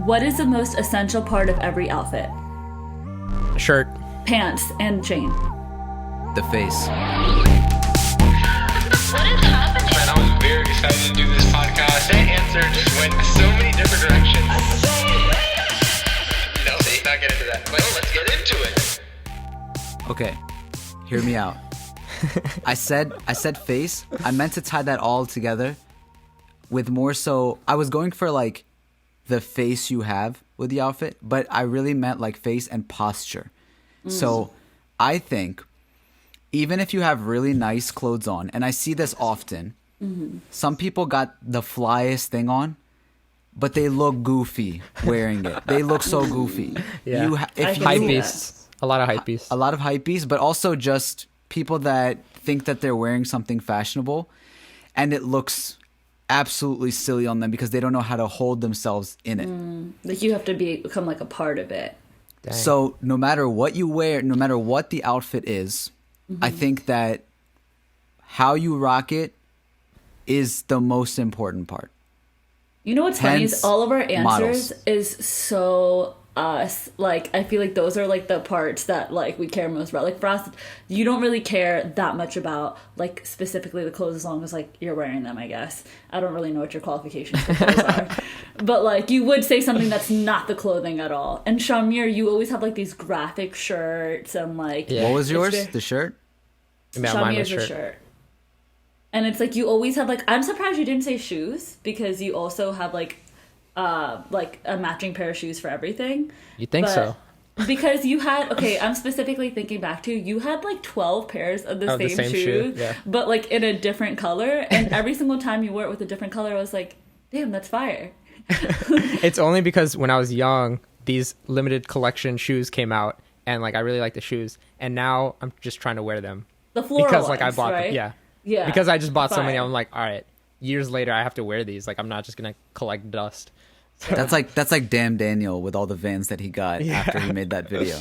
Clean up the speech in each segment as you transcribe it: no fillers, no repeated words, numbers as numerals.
What is the most essential part of every outfit? Shirt. Pants and chain. The face. What is happening? Man, I was very excited to do this podcast. That answer just went so many different directions. No, let's not get into that. Well, let's get into it. Okay, hear me out. I said face. I meant to tie that all together with more so. I was going for like the face you have with the outfit, but I really meant like face and posture. So I think even if you have really nice clothes on, and I see this often, some people got the flyest thing on, but they look goofy wearing it. They look so goofy. Yeah. I can Hype see beasts. A lot of hype beasts. A lot of hype beasts, but also just people that think that they're wearing something fashionable, and it looks absolutely silly on them because they don't know how to hold themselves in it. Like you have to become like a part of it. Dang. So no matter what you wear, no matter what the outfit is, I think that how you rock it is the most important part. You know what's funny is Hence, all of our answers models. is so us. Like I feel like those are like the parts that like we care most about. Like for us, you don't really care that much about like specifically the clothes as long as like you're wearing them, I guess. I don't really know what your qualifications for clothes are. But like you would say something that's not the clothing at all. And Shah-Ameer, you always have like these graphic shirts and like Yeah. What was yours? very- The shirt? Yeah, mine Shah-Ameer's was a shirt. shirt. And it's like you always have like I'm surprised you didn't say shoes because you also have like a matching pair of shoes for everything. You think But- so? Because you had I'm specifically thinking back to you had like 12 pairs of the same shoe, shoe, yeah. but like in a different color, and every single time you wore it with a different color, I was like, damn, that's fire. It's only because when I was young, these limited collection shoes came out, and like I really like the shoes, and now I'm just trying to wear them The floral because like I ones, bought right? them. Yeah. Yeah. Because I just bought so many, Fire. I'm like, all right, years later I have to wear these. Like I'm not just gonna collect dust. That's like Damn Daniel with all the Vans that he got after he made that video.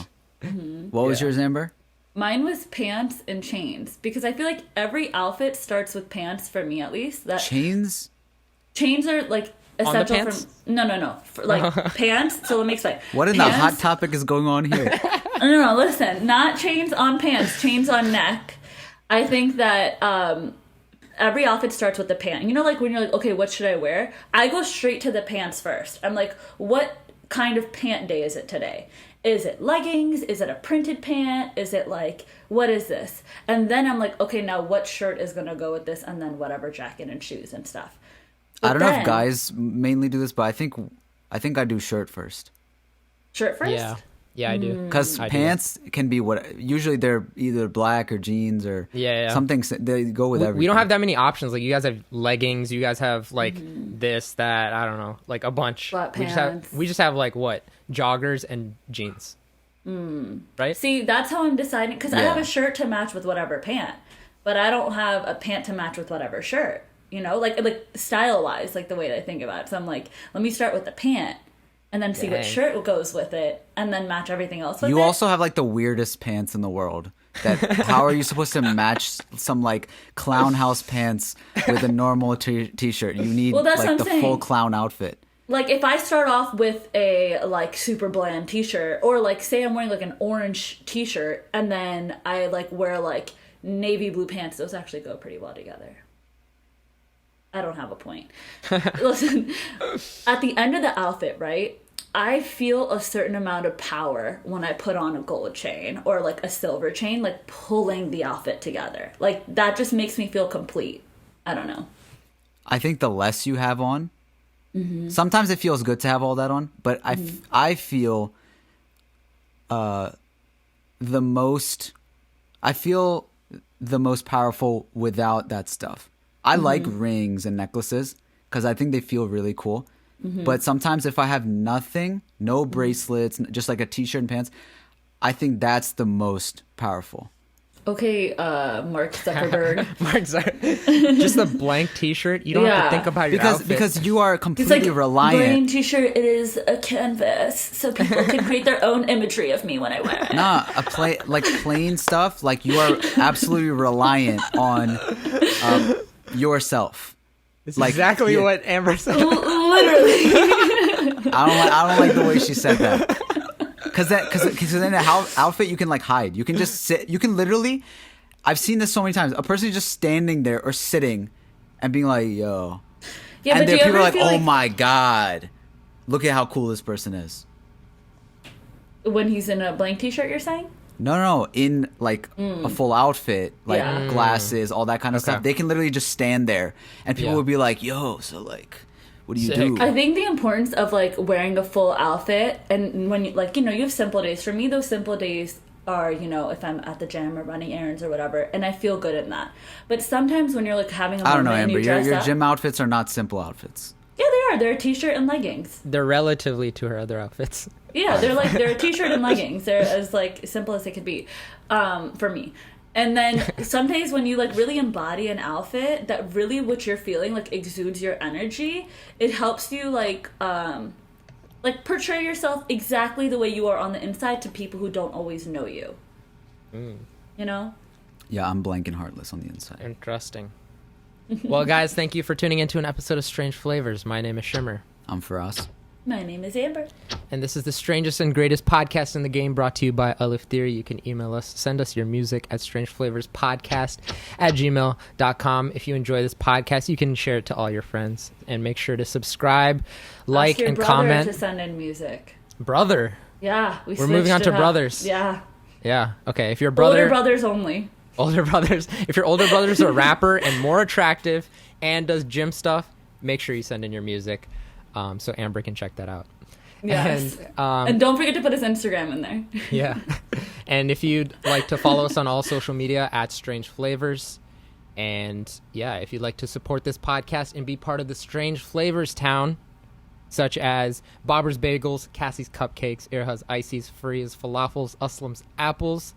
What was yours, Amber? Mine was pants and chains because I feel like every outfit starts with pants for me at least. That Chains? chains are like essential pants? for no for, like pants. So let me explain. What in the Pants- hot topic is going on here? No, listen, not chains on pants, chains on neck. I think that every outfit starts with the pant. You know, like when you're like, okay, what should I wear? I go straight to the pants first. I'm like, what kind of pant day is it today? Is it leggings? Is it a printed pant? Is it like, what is this? And then I'm like, okay, now what shirt is going to go with this? And then whatever jacket and shoes and stuff. I don't know then- if guys mainly do this, but I think I do shirt first. Shirt first? Yeah, I do. Because I do. pants can be what usually they're either black or jeans or Yeah. something. They go with everything. We don't have that many options. Like you guys have leggings, you guys have like this, that, I don't know, like a bunch. Flat We pants. just have like what? Joggers and jeans. Right? See, that's how I'm deciding. Because I Yeah. have a shirt to match with whatever pant. But I don't have a pant to match with whatever shirt. You know? Like style-wise, like the way that I think about it. So I'm like, let me start with the pant. And then see what Dang. shirt goes with it. And then match everything else with it. You also have like the weirdest pants in the world. That how are you supposed to match some like clown house pants with a normal t-shirt? You need Well, that's like what the I'm full saying. clown outfit. Like, if I start off with a, like, super bland t-shirt, or, like, say I'm wearing, like, an orange t-shirt, and then I, like, wear, like, navy blue pants, those actually go pretty well together. I don't have a point. Listen, at the end of the outfit, right, I feel a certain amount of power when I put on a gold chain, or, like, a silver chain, like, pulling the outfit together. Like, that just makes me feel complete. I don't know. I think the less you have on, sometimes it feels good to have all that on, but I feel the most powerful without that stuff. I like rings and necklaces because I think they feel really cool. But sometimes if I have nothing, no bracelets, just like a t-shirt and pants, I think that's the most powerful. Okay, Mark Zuckerberg. Just a blank t-shirt. You don't have Yeah. to think about your outfit. Because you are It's completely like reliant. green t-shirt. It is a canvas, so people can create their own imagery of me when I wear it. Nah, plain stuff. Like you are absolutely reliant on yourself. It's like, exactly yeah. what Amber said. Literally. I don't like the way she said that. Because in an outfit you can like hide. You can just sit. You can literally. I've seen this so many times. A person just standing there or sitting, and being like, "Yo," Yeah, and but then do you people are ever like, feel "Oh like my god, look at how cool this person is." when he's in a blank t-shirt, you're saying? No, in like a full outfit, like Yeah. glasses, all that kind of stuff. They can literally just stand there, and people Yeah. would be like, "Yo, so like, what do you Sick. do?" I think the importance of like wearing a full outfit, and when you like, you have simple days. For me, those simple days are, if I'm at the gym or running errands or whatever, and I feel good in that. But sometimes when you're like having a I don't moment know, and Amber. you dress Your up, gym outfits are not simple outfits. yeah, they are. They're a t-shirt and leggings. They're relatively to her other outfits. Yeah, they're a t-shirt and leggings. They're as like simple as they could be, for me. And then some days when you like really embody an outfit that really what you're feeling like exudes your energy, it helps you like portray yourself exactly the way you are on the inside to people who don't always know you. You know? Yeah, I'm blank and heartless on the inside. Interesting. Well, guys, thank you for tuning into an episode of Strange Flavors. My name is Shimmer. I'm for us. My name is Amber. And this is the strangest and greatest podcast in the game, brought to you by Alif Theory. You can email us, send us your music at strangeflavorspodcast@gmail.com. If you enjoy this podcast, you can share it to all your friends. And make sure to subscribe, like, Ask your and brother comment. to send in music. Brother. Yeah, We're moving on switched to it up. brothers. Yeah. Yeah. Okay. If your brother... Older brothers only. Older brothers. If your older brother's a rapper and more attractive and does gym stuff, make sure you send in your music so Amber can check that out. Yes. And, And don't forget to put his Instagram in there. yeah. And if you'd like to follow us on all social media at Strange Flavors. And yeah, if you'd like to support this podcast and be part of the Strange Flavors town, such as Bobber's Bagels, Cassie's Cupcakes, Irha's Ices, Freya's Falafels, Uslam's Apples,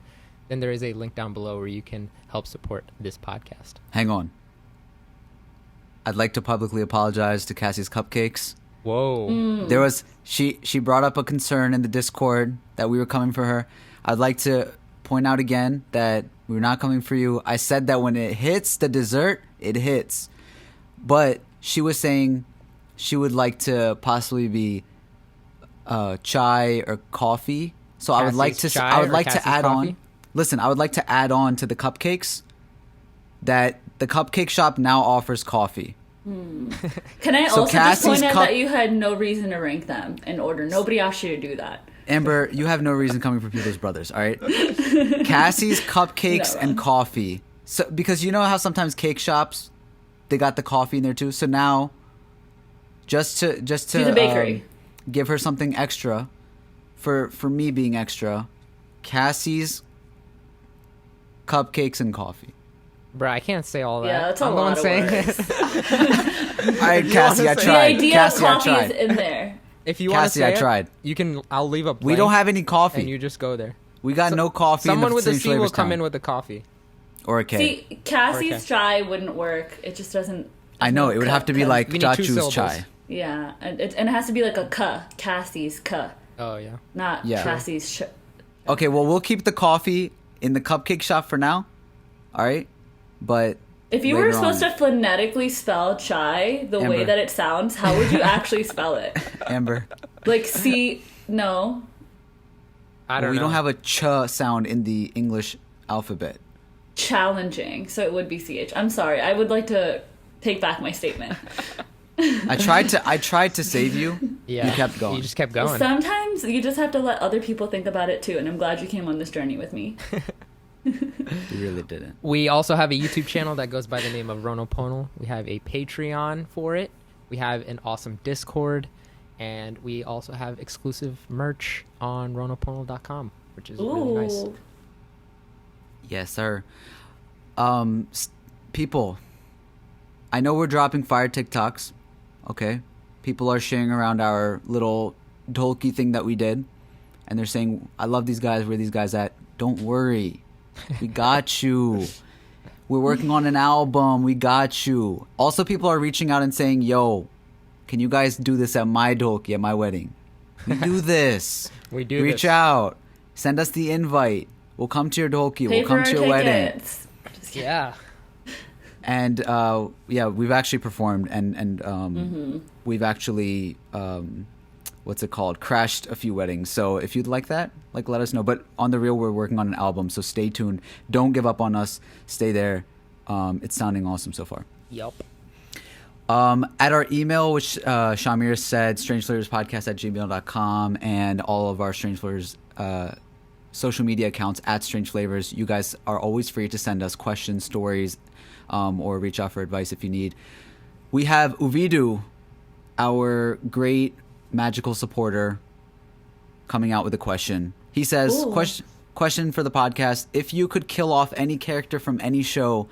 then there is a link down below where you can help support this podcast. Hang on. I'd like to publicly apologize to Cassie's Cupcakes. Whoa. There was she brought up a concern in the Discord that we were coming for her. I'd like to point out again that we're not coming for you. I said that when it hits the dessert, it hits. But she was saying she would like to possibly be chai or coffee. So I would like Cassie's to chai I would or like to Cassie's add coffee? on. Listen, I would like to add on to the cupcakes that the cupcake shop now offers coffee. Can I So also just Cassie's point out cup- that you had no reason to rank them in order? Nobody asked you to do that. Amber, you have no reason coming for people's brothers, all right? Cassie's Cupcakes No. and coffee. So because you know how sometimes cake shops, they got the coffee in there too. So now, just to She's a bakery. give her something extra, for me being extra, Cassie's Cupcakes and coffee. Bruh, I can't say all that. Yeah, that's a I'm the one lot of saying words. it. All right, Cassie, I The The tried. idea Cassie, of I coffee is tried. in there. If you want to Cassie, say I it, tried. you can. I'll leave a blank. We don't have any coffee. and you just go there. We got no coffee. Someone in the with a Strange C will Flavors come town. in with the coffee. Or a K. See, Cassie's Okay. chai wouldn't work. It just doesn't. I know it would have to be like We need 2 Chachu's syllables. chai. Yeah, and it has to be like a ka. Cassie's ka, Oh yeah. not Yeah. Cassie's sh. Okay, well we'll keep the coffee in the cupcake shop for now. All right, but If you were later supposed on- to phonetically spell chai the way Amber. that it sounds, how would you actually spell it? Amber, Like C? No. I don't we know. don't have a ch sound in the English alphabet. Challenging. So it would be ch. I'm sorry. I would like to take back my statement. I tried to save you. Yeah. You kept going. You just kept going. Sometimes you just have to let other people think about it too, and I'm glad you came on this journey with me. You really didn't. We also have a YouTube channel that goes by the name of Ronoponal. We have a Patreon for it. We have an awesome Discord. And we also have exclusive merch on ronoponal.com, which is really nice. Ooh. Yes, sir. People, I know we're dropping fire TikToks. Okay, people are sharing around our little dolky thing that we did, and they're saying, "I love these guys. Where are these guys at?" Don't worry, we got you. We're working on an album. We got you. Also, people are reaching out and saying, "Yo, can you guys do this at my dolky at my wedding?" We do this. We do Reach this. out. Send us the invite. We'll come to your dolky. Pay We'll come for to our your wedding. tickets. Just kidding. Yeah. And yeah, we've actually performed, and we've actually what's it called? Crashed a few weddings. So if you'd like that, like let us know. But on the real, we're working on an album, so stay tuned. Don't give up on us. Stay there. It's sounding awesome so far. Yup. At our email, which Shah-Ameer said, strangeflavorspodcast@gmail.com, and all of our Strange Flavors social media accounts at Strange Flavors. You guys are always free to send us questions, stories, or reach out for advice if you need. We have Uvidu, our great magical supporter, coming out with a question. He says, question for the podcast: if you could kill off any character from any show,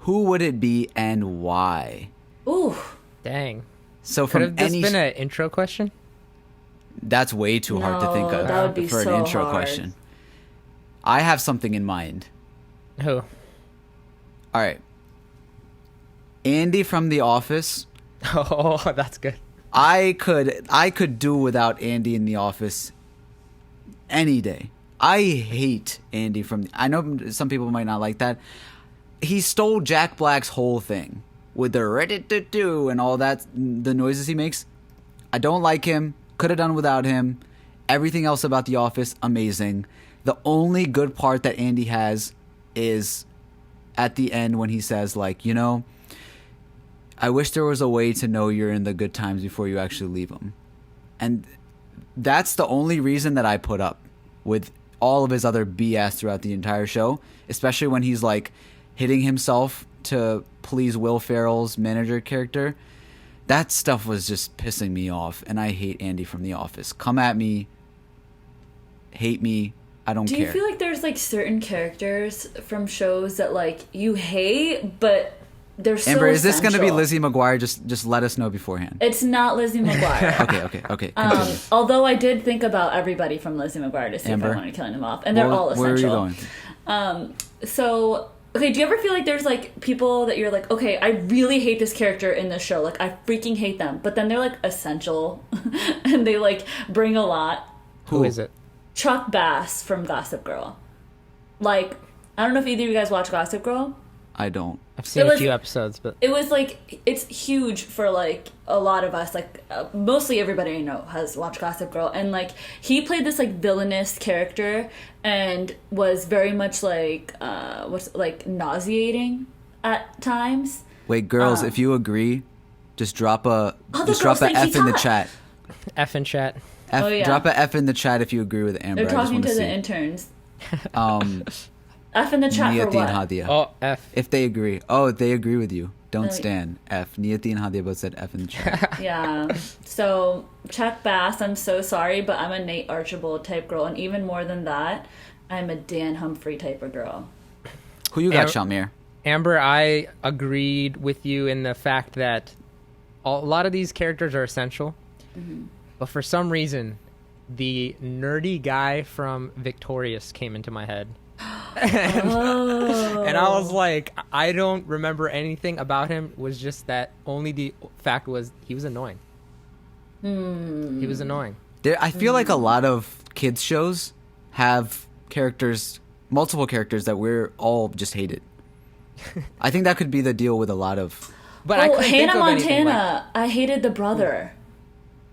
who would it be and why? Ooh. Dang. So Could from have this any been an intro question? that's way too hard to think of that would be for so an intro hard. question. I have something in mind. Who? All right. Andy from The Office. Oh, that's good. I could do without Andy in The Office any day. I hate Andy from. I know some people might not like that. He stole Jack Black's whole thing with the "ready-to-do" and all that, the noises he makes. I don't like him. Could have done without him. Everything else about The Office, amazing. The only good part that Andy has is at the end when he says, like, you know, I wish there was a way to know you're in the good times before you actually leave them. And that's the only reason that I put up with all of his other BS throughout the entire show, especially when he's like hitting himself to please Will Ferrell's manager character. That stuff was just pissing me off, and I hate Andy from The Office. Come at me, hate me, I don't care. Do you feel like there's like certain characters from shows that like you hate, but they're so Amber, is this going to be essential? Lizzie McGuire? Just let us know beforehand. It's not Lizzie McGuire. Okay. Continue. Although I did think about everybody from Lizzie McGuire to see Amber? if I wanted to kill them off, and they're all essential. Where are you going? So, okay, do you ever feel like there's like people that you're like, okay, I really hate this character in this show, like I freaking hate them, but then they're like essential, and they like bring a lot. Who is it? Chuck Bass from Gossip Girl. Like, I don't know if either of you guys watch Gossip Girl. I don't. I've seen It a was- few episodes, but It was like, it's huge for like a lot of us, like mostly everybody I know has watched Gossip Girl, and like he played this like villainous character and was very much like nauseating at times. Wait, girls, if you agree, just drop a the just drop girls a think F he in the taught. chat. F in chat. F, Oh, yeah. Drop a F in the chat if you agree with Amber. They're I just talking want to the see. interns. Um, F in the chat for Niyati and what? Hadia. Oh, F. If they agree. Oh, they agree with you. Don't Oh, stand. F. Niyati and Hadia both said F in the chat. Yeah. So Chuck Bass, I'm so sorry, but I'm a Nate Archibald type girl, and even more than that, I'm a Dan Humphrey type of girl. Who you got, Am- Shah-Ameer? Amber, I agreed with you in the fact that a lot of these characters are essential, but for some reason, the nerdy guy from Victorious came into my head. And I was like, I don't remember anything about him. It was just that only the fact was he was annoying. He was annoying. I feel like a lot of kids shows have characters, multiple characters that we're all just hated. I think that could be the deal with a lot of. But I couldn't think Hannah of anything Montana. I hated the brother.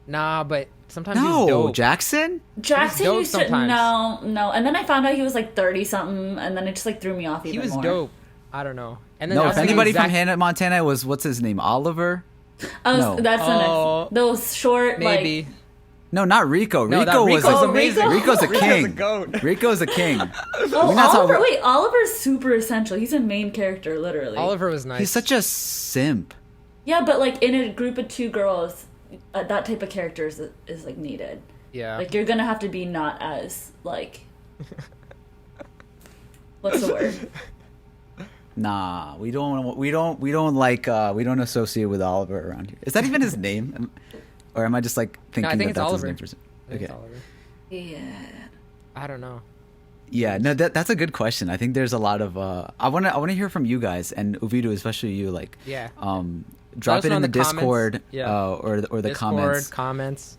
nah, but sometimes he's No, dope. Jackson. Jackson dope used to sometimes. no, and then I found out he was like 30 something, and then it just like threw me off even He was more. dope. I don't know. And then No, I if was thinking anybody from Zach- Hannah Montana was, what's his name, Oliver? No. That's the Oh, next. Those short maybe. like. No, not Rico. No, that Rico was Rico's Oh, amazing. Rico? Rico's a Rico's king. a goat. Rico's a king. Oh, We're not talking Oliver. about- Wait, Oliver's super essential. He's a main character, literally. Oliver was nice. He's such a simp. Yeah, but like in a group of two girls, that type of character is like needed. Yeah. Like you're gonna have to be not as like. What's the word? Nah, we don't associate with Oliver around here. Is that even his name? Or am I just like thinking I think that it's that's Oliver. his name for some? I think Okay. it's Oliver. Yeah. I don't know. Yeah, no, that's a good question. I think there's a lot of I want to hear from you guys and Uvidu, especially you. Like, Yeah. drop us it know in in the the comments. Discord, Yeah. or the Discord, comments.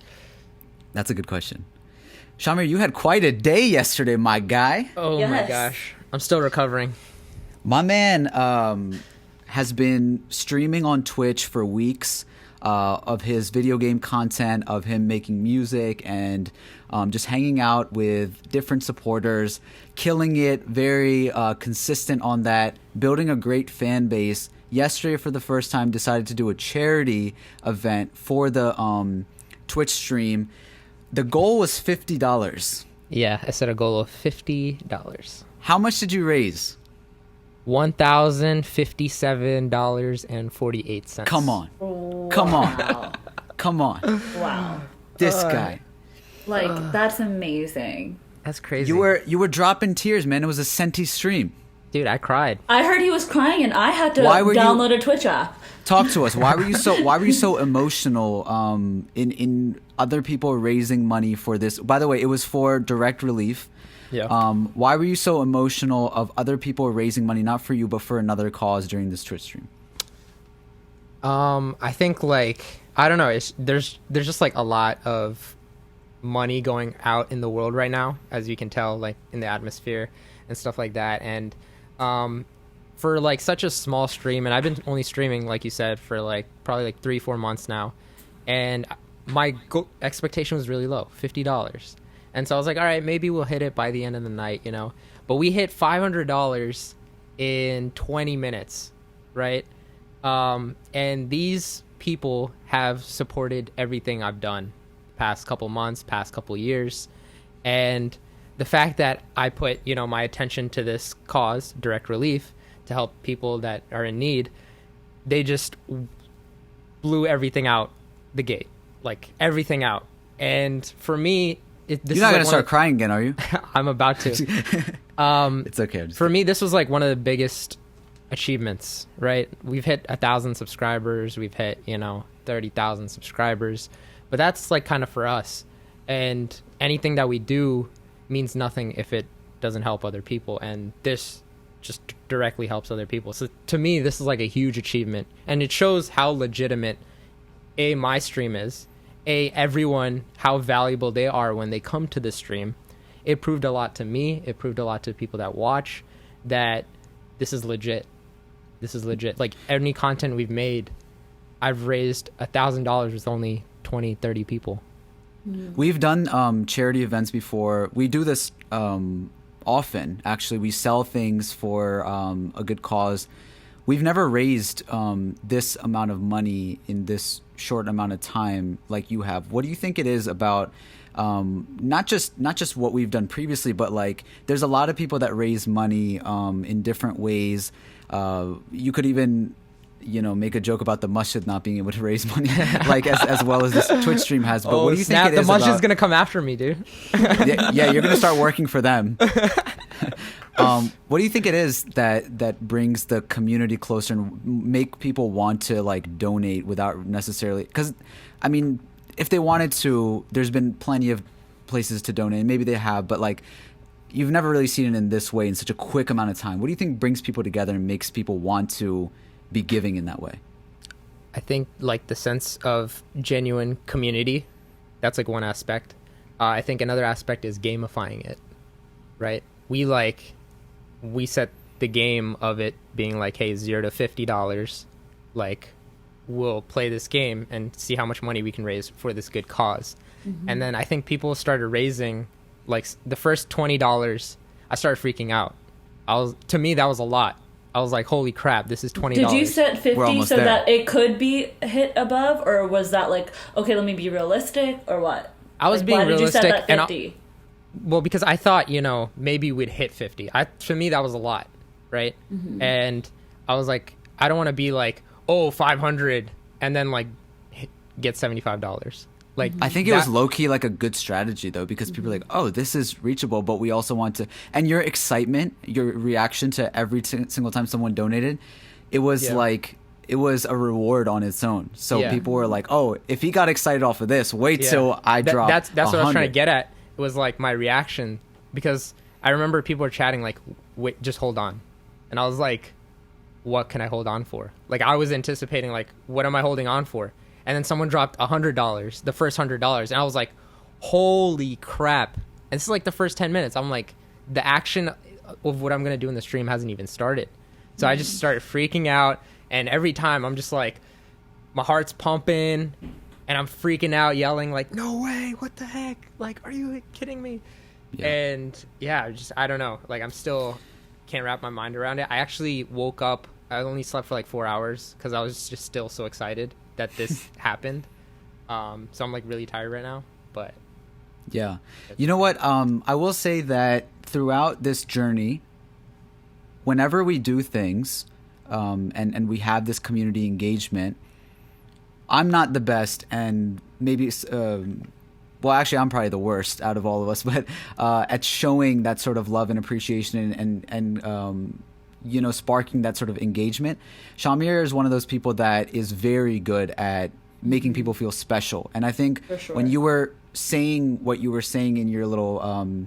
That's a good question. Shah-Ameer, you had quite a day yesterday, my guy. Oh my Yes. gosh. I'm still recovering. My man has been streaming on Twitch for weeks. of his video game content, of him making music, and just hanging out with different supporters, killing it, very consistent on that, building a great fan base. Yesterday, for the first time, decided to do a charity event for the Twitch stream. The goal was $50. Yeah, I set a goal of $50. How much did you raise? $1,057.48. Come on. Wow. Come on. Come on. Wow. This guy. Like, that's amazing. That's crazy. You were dropping tears, man. It was a senti stream. Dude, I cried. I heard he was crying, and I had to Why were you- download a Twitch app. Talk to us. Why were you so emotional in other people raising money for this? By the way, it was for direct relief. Yeah. Why were you so emotional of other people raising money, not for you, but for another cause during this Twitch stream? I think, like, I don't know. There's just like a lot of money going out in the world right now, as you can tell, like in the atmosphere and stuff like that. And for like such a small stream, and I've been only streaming, like you said, for like probably like 3-4 months now, and my expectation was really low, $50. And so I was like, all right, maybe we'll hit it by the end of the night, you know. But we hit $500 in 20 minutes, right? And these people have supported everything I've done past couple months, past couple years. And the fact that I put, you know, my attention to this cause, direct relief, to help people that are in need, they just blew everything out the gate, like everything out. And for me, this You're is not like gonna start crying again, are you? I'm about to. It's okay. For me, this was like one of the biggest achievements, right? We've hit 1,000 subscribers. We've hit, you know, 30,000 subscribers. But that's like kind of for us. And anything that we do means nothing if it doesn't help other people. And this just directly helps other people. So to me, this is like a huge achievement. And it shows how legitimate my stream is. Everyone, how valuable they are when they come to the stream. It proved a lot to me. It proved a lot to people that watch that this is legit. This is legit. Like any content we've made, I've raised $1,000 with only 20, 30 people. We've done charity events before. We do this often, actually. We sell things for a good cause. We've never raised this amount of money in this short amount of time like you have. What do you think it is about not just what we've done previously, but like there's a lot of people that raise money in different ways. You could even, you know, make a joke about the masjid not being able to raise money like as well as this Twitch stream has. But what do you think it is? The masjid's gonna come after me, dude. Yeah, you're gonna start working for them. What do you think it is that brings the community closer and make people want to like donate without necessarily? Because I mean, if they wanted to, there's been plenty of places to donate, and maybe they have, but like you've never really seen it in this way in such a quick amount of time. What do you think brings people together and makes people want to be giving in that way? I think like the sense of genuine community, that's like one aspect. I think another aspect is gamifying it, right? We set the game of it being like, hey, $0 to $50, like we'll play this game and see how much money we can raise for this good cause. Mm-hmm. And then I think people started raising, like the first $20, I started freaking out. To me, that was a lot. I was like, holy crap, this is $20. Did you set 50 so there. that it could be hit above, or was that like, okay, let me be realistic, or what? I was like, being why realistic. Did you set that 50? Well, because I thought, you know, maybe we'd hit 50. To me, that was a lot, right? Mm-hmm. And I was like, I don't want to be like, oh, 500, and then like get $75. Like, I think it was low-key like a good strategy though, because people are like, oh, this is reachable, but we also want to, and your excitement, your reaction to every single time someone donated, it was like, it was a reward on its own. So people were like, oh, if he got excited off of this, wait till I drop That's what I was trying to 100. get at. It was like my reaction, because I remember people were chatting like, wait, just hold on. And I was like, what can I hold on for? Like I was anticipating like, what am I holding on for? And then someone dropped $100, the first $100. And I was like, holy crap. And this is like the first 10 minutes. I'm like, the action of what I'm going to do in the stream hasn't even started. So I just started freaking out. And every time I'm just like, my heart's pumping, and I'm freaking out, yelling like, "No way! What the heck? Like, are you kidding me?" Yeah. And yeah, just I don't know. Like, I'm still can't wrap my mind around it. I actually woke up. I only slept for like 4 hours because I was just still so excited that this happened. So I'm like really tired right now. But Yeah. You know what? I will say that throughout this journey, whenever we do things, and we have this community engagement, I'm not the best, and maybe, well, actually, I'm probably the worst out of all of us, but at showing that sort of love and appreciation and you know, sparking that sort of engagement. Shah-Ameer is one of those people that is very good at making people feel special. And I think when you were saying what you were saying in your little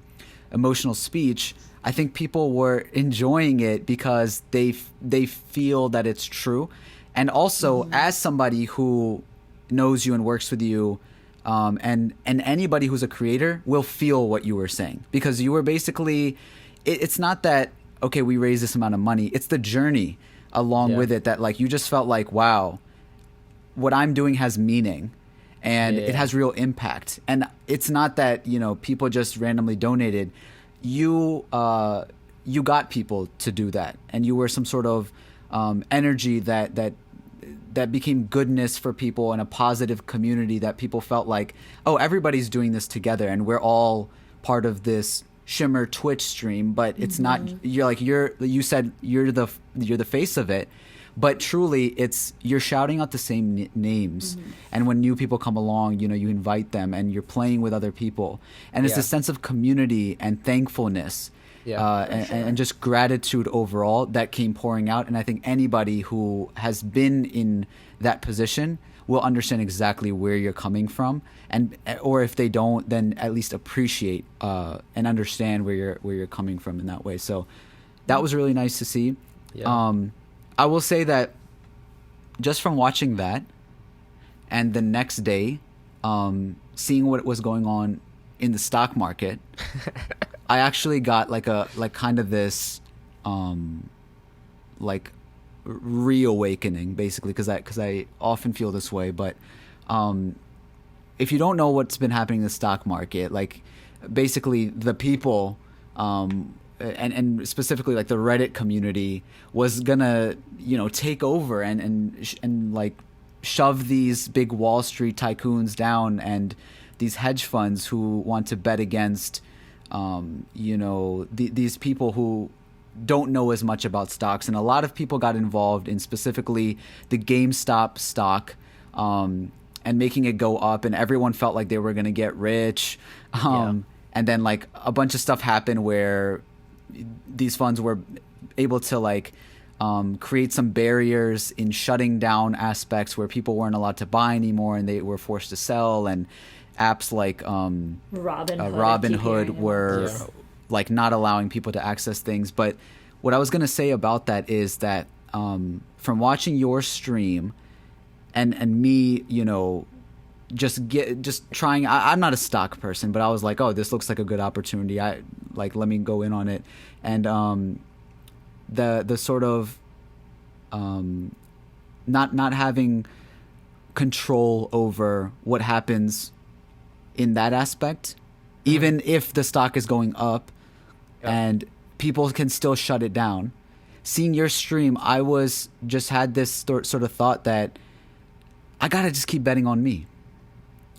emotional speech, I think people were enjoying it because they feel that it's true. And also, as somebody who knows you and works with you, and anybody who's a creator will feel what you were saying, because you were basically, it's not that, okay, we raised this amount of money. It's the journey along with it that, like, you just felt like, wow, what I'm doing has meaning and it has real impact. And it's not that, you know, people just randomly donated. You got people to do that, and you were some sort of energy that became goodness for people and a positive community that people felt like, oh, everybody's doing this together and we're all part of this Shimmer Twitch stream. But it's not, you said you're the face of it, but truly it's, you're shouting out the same names. And when new people come along, you know, you invite them and you're playing with other people, and it's a sense of community and thankfulness. And just gratitude overall that came pouring out. And I think anybody who has been in that position will understand exactly where you're coming from, and or if they don't, then at least appreciate and understand where you're coming from in that way. So that was really nice to see. I will say that just from watching that, and the next day seeing what was going on in the stock market, I actually got like kind of this like reawakening, basically, because I often feel this way. But if you don't know what's been happening in the stock market, like basically the people and specifically like the Reddit community was gonna, you know, take over and like shove these big Wall Street tycoons down and these hedge funds who want to bet against you know, these people who don't know as much about stocks. And a lot of people got involved in specifically the GameStop stock and making it go up, and everyone felt like they were going to get rich. And then like a bunch of stuff happened where these funds were able to like create some barriers in shutting down aspects where people weren't allowed to buy anymore and they were forced to sell, and apps like Robinhood were like not allowing people to access things. But what I was going to say about that is that from watching your stream and me, you know, just trying, I'm not a stock person, but I was like, oh, this looks like a good opportunity. Let me go in on it. And the sort of not having control over what happens in that aspect, even if the stock is going up and people can still shut it down. Seeing your stream, I was just had this sort of thought that I gotta just keep betting on me.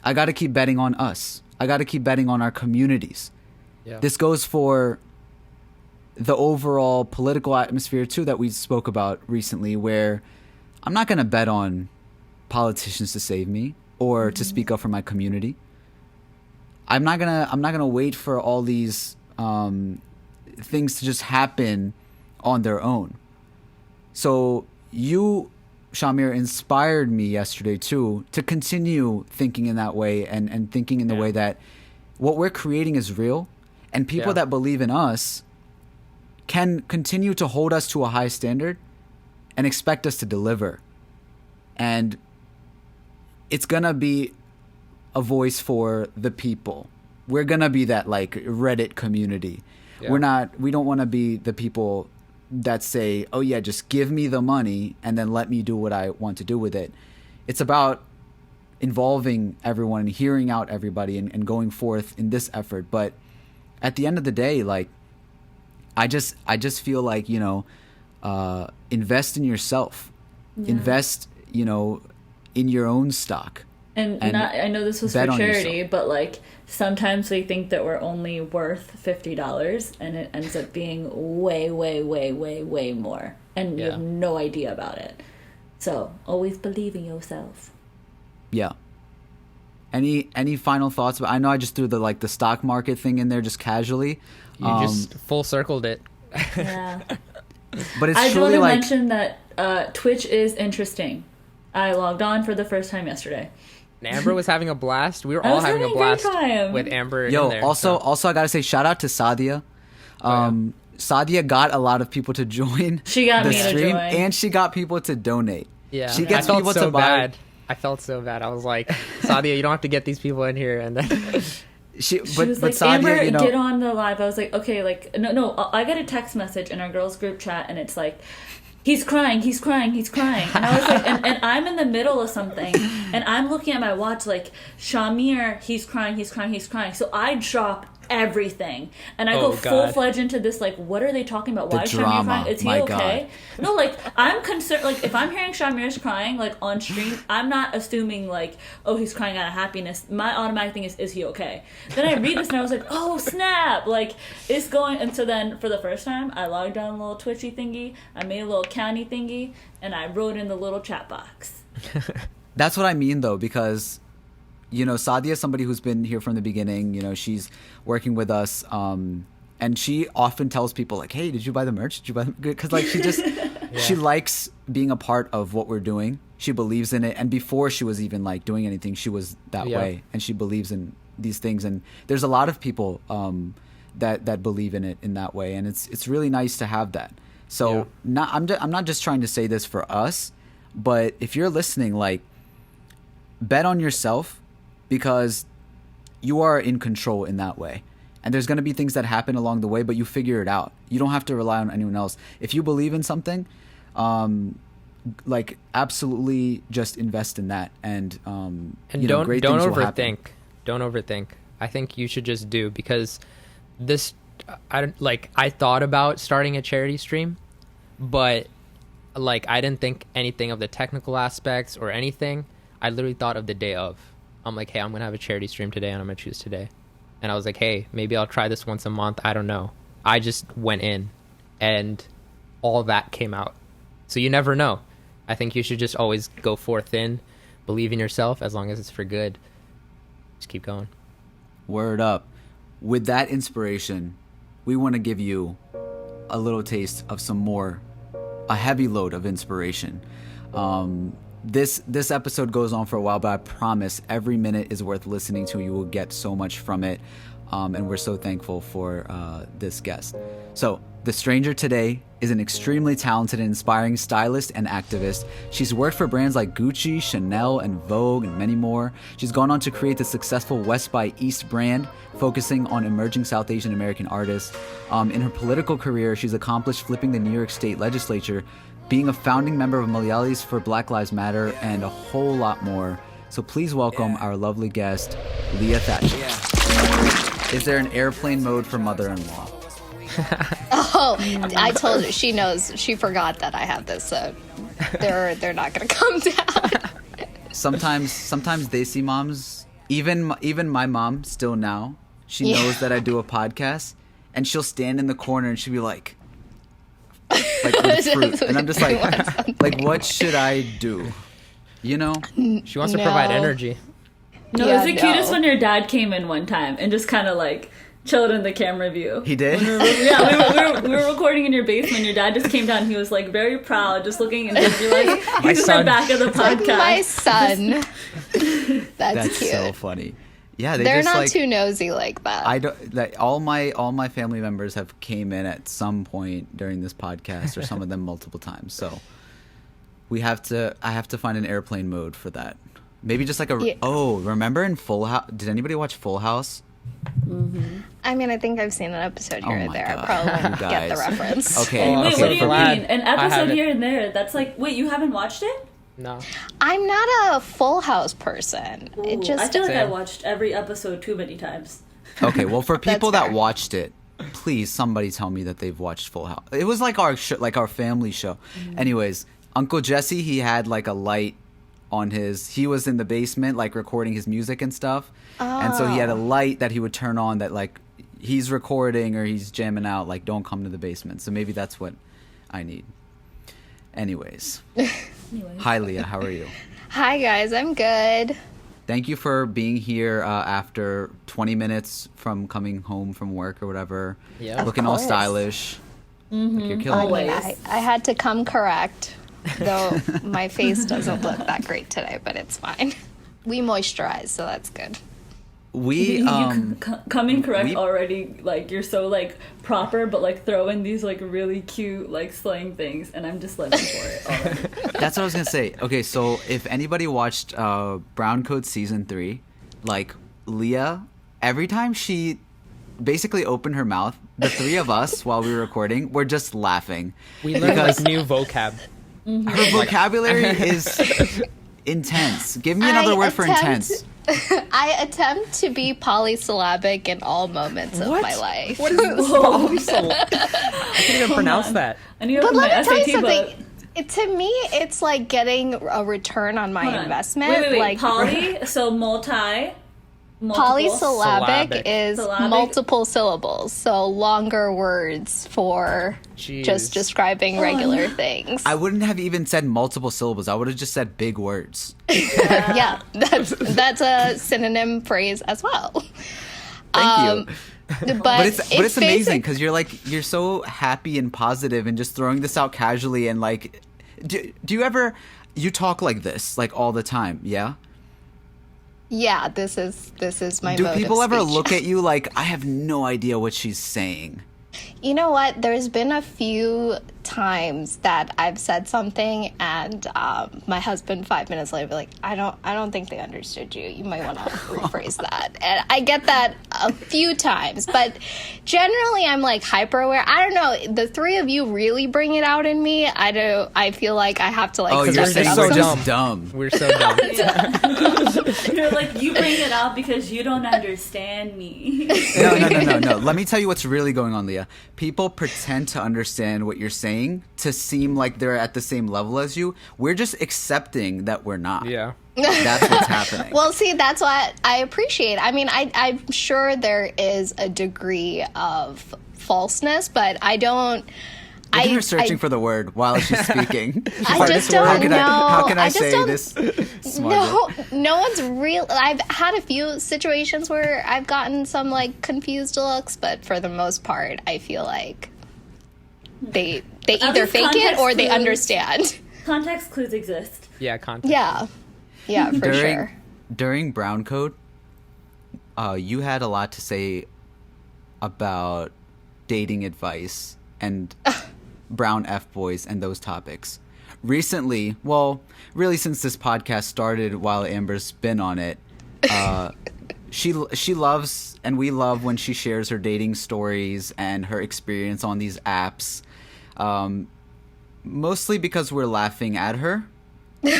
I gotta keep betting on us. I gotta keep betting on our communities. This goes for the overall political atmosphere too that we spoke about recently, where I'm not gonna bet on politicians to save me or to speak up for my community. I'm not gonna wait for all these things to just happen on their own. So you, Shah-Ameer, inspired me yesterday too to continue thinking in that way and thinking in the way that what we're creating is real, and people that believe in us can continue to hold us to a high standard and expect us to deliver. And it's gonna be a voice for the people. We're gonna be that like Reddit community. We don't want to be the people that say, oh yeah, just give me the money and then let me do what I want to do with it. it's about involving everyone and hearing out everybody and going forth in this effort. But at the end of the day, like, I just feel like, you know, invest in yourself, invest, you know, in your own stock. And not, I know this was for bet on charity, yourself. but like sometimes we think that we're only worth $50 and it ends up being way, way, way, way, way more. And you have no idea about it. So always believe in yourself. Yeah. Any final thoughts? I know I just threw the stock market thing in there just casually. You just full circled it. Yeah. But it's I do want truly to like mention that Twitch is interesting. I logged on for the first time yesterday. And Amber was having a blast. We were I all was having a having a great blast time. with Amber yo. in there. Also, I gotta say shout out to Sadia. Sadia got a lot of people to join She got the me to stream, join. and she got people to donate. yeah, she gets I felt people so to buy. bad. I felt so bad. I was like, Sadia, you don't have to get these people in here. And then She But was like, Sadia, Amber, you know, get on the live. I was like, okay, like, no, I got a text message in our girls group chat, and it's like, he's crying. And I was like, and I'm in the middle of something, and I'm looking at my watch like, Shah-Ameer, he's crying. So I drop everything, and I go full-fledged into this, like, what are they talking about? Why is Shah-Ameer drama. crying? Is he My okay? No, like, I'm concerned, like, if I'm hearing Shah-Ameer's crying, like, on stream, I'm not assuming, like, oh, he's crying out of happiness. My automatic thing is he okay? Then I read this, and I was like, oh, snap! Like, it's going, and so then, for the first time, I logged on a little Twitchy thingy, I made a little county thingy, and I wrote in the little chat box. That's what I mean, though, because, you know, Sadia is somebody who's been here from the beginning. You know, she's working with us, and she often tells people, like, hey, did you buy the merch? Did you buy the... Because, like, she just, she likes being a part of what we're doing. She believes in it. And before she was even, like, doing anything, she was that way. And she believes in these things. And there's a lot of people that believe in it in that way. And it's really nice to have that. So I'm not just trying to say this for us, but if you're listening, like, bet on yourself, because you are in control in that way. And there's going to be things that happen along the way, but you figure it out. You don't have to rely on anyone else. If you believe in something, like, absolutely just invest in that. And don't great things will happen. overthink. Don't overthink. I think you should just do, because this, I thought about starting a charity stream, but like, I didn't think anything of the technical aspects or anything. I literally thought of the day of. I'm like, hey, I'm going to have a charity stream today, and I'm going to choose today. And I was like, hey, maybe I'll try this once a month. I don't know. I just went in, and all that came out. So you never know. I think you should just always go forth in, believe in yourself, as long as it's for good. Just keep going. Word up. With that inspiration, we want to give you a little taste of a heavy load of inspiration. This episode goes on for a while, but I promise every minute is worth listening to. You will get so much from it, and we're so thankful for this guest. So, the stranger today is an extremely talented and inspiring stylist and activist. She's worked for brands like Gucci, Chanel, and Vogue, and many more. She's gone on to create the successful WESTxEAST brand, focusing on emerging South Asian American artists. In her political career, she's accomplished flipping the New York State legislature, being a founding member of Malayalis for Black Lives Matter, and a whole lot more. So please welcome our lovely guest, Liya Thachil. Is there an airplane mode for mother-in-law? Oh, I told her. She knows. She forgot that I have this, so they're not gonna come down. Sometimes Desi moms, even my mom still now, she knows that I do a podcast, and she'll stand in the corner and she'll be like with fruit, and I'm just like, what should I do? You know? She wants to provide energy. No, it was the cutest when your dad came in one time and just kind of like chilled in the camera view. He did? We were recording in your basement. Your dad just came down. He was like very proud, just looking, and you're like, he's in the back of the podcast. Like my son. That's cute. So funny. Yeah, they're just, not too nosy like that. I don't like all my family members have came in at some point during this podcast, or some of them multiple times. So I have to find an airplane mode for that. Maybe just like remember in Full House? Did anybody watch Full House? Mm-hmm. I mean, I think I've seen an episode here or there. God. I probably won't get the reference. Okay. Wait, okay, what do you for mean? An episode here and there? That's like, wait, you haven't watched it? No. I'm not a Full House person. It Ooh, just I feel like I Same. watched every episode too many times. Okay, well, for people that fair. watched it, please somebody tell me that they've watched Full House. It was like our like our family show. Anyways, Uncle Jesse, he had like a light on his. He was in the basement, like recording his music and stuff, and so he had a light that he would turn on that like he's recording or he's jamming out. Like, don't come to the basement. So maybe that's what I need. Anyways, hi Leah, how are you? Hi guys, I'm good. Thank you for being here after 20 minutes from coming home from work or whatever. Yeah. Looking all course. stylish. Like you're killing Always. it. I had to come correct, though my face doesn't look that great today, but it's fine. We moisturize, so that's good. We Coming correct we- already, like you're so like proper, but like throw in these like really cute like slang things, and I'm just living for it already. that's what I was gonna say. Okay, so if anybody watched Brown Coat season 3, like Leah, every time she basically opened her mouth, the three of us while we were recording were just laughing. We learned like new vocab. Her vocabulary is intense. Give me another word for intense. I attempt to be polysyllabic in all moments of my life. What is this polysyllable? I can't even pronounce that. I need to But open let my me tell you SAT book. something. To me, it's like getting a return on my Hold on. investment. Wait. Like Poly, so multiple. polysyllabic Syllabic. is Syllabic. multiple syllables, so longer words for Jeez. just describing regular things. I wouldn't have even said multiple syllables. I would have just said big words. Yeah, that's a synonym phrase as well. Thank you. But It's amazing because you're so happy and positive and just throwing this out casually and like, do you ever you talk like this like all the time? Yeah. Yeah, this is my. Do mode people of ever speech. look at you like I have no idea what she's saying? You know what? There's been a few times that I've said something, and my husband 5 minutes later be like, "I don't think they understood you. You might want to rephrase that." And I get that a few times, but generally I'm like hyper aware. I don't know. The three of you really bring it out in me. I feel like I have to like. Oh, you're step it saying up so we're some- just dumb. We're so dumb. You're like, you bring it out because you don't understand me. No. Let me tell you what's really going on, Leah. People pretend to understand what you're saying to seem like they're at the same level as you. We're just accepting that we're not. Yeah. That's what's happening. Well, see, that's what I appreciate. I mean, I'm sure there is a degree of falseness, but I don't. Look at her searching for the word while she's speaking. I Like, just how don't can know. how can I, I just say don't- this smarter? No one's real. I've had a few situations where I've gotten some like confused looks, but for the most part, I feel like they either least fake it context or they clues. understand. Context clues exist. Yeah, context. Yeah, for sure. During Brown Coat, you had a lot to say about dating advice and brown F boys and those topics. Recently, well, really since this podcast started while Amber's been on it, she loves and we love when she shares her dating stories and her experience on these apps. Mostly because we're laughing at her.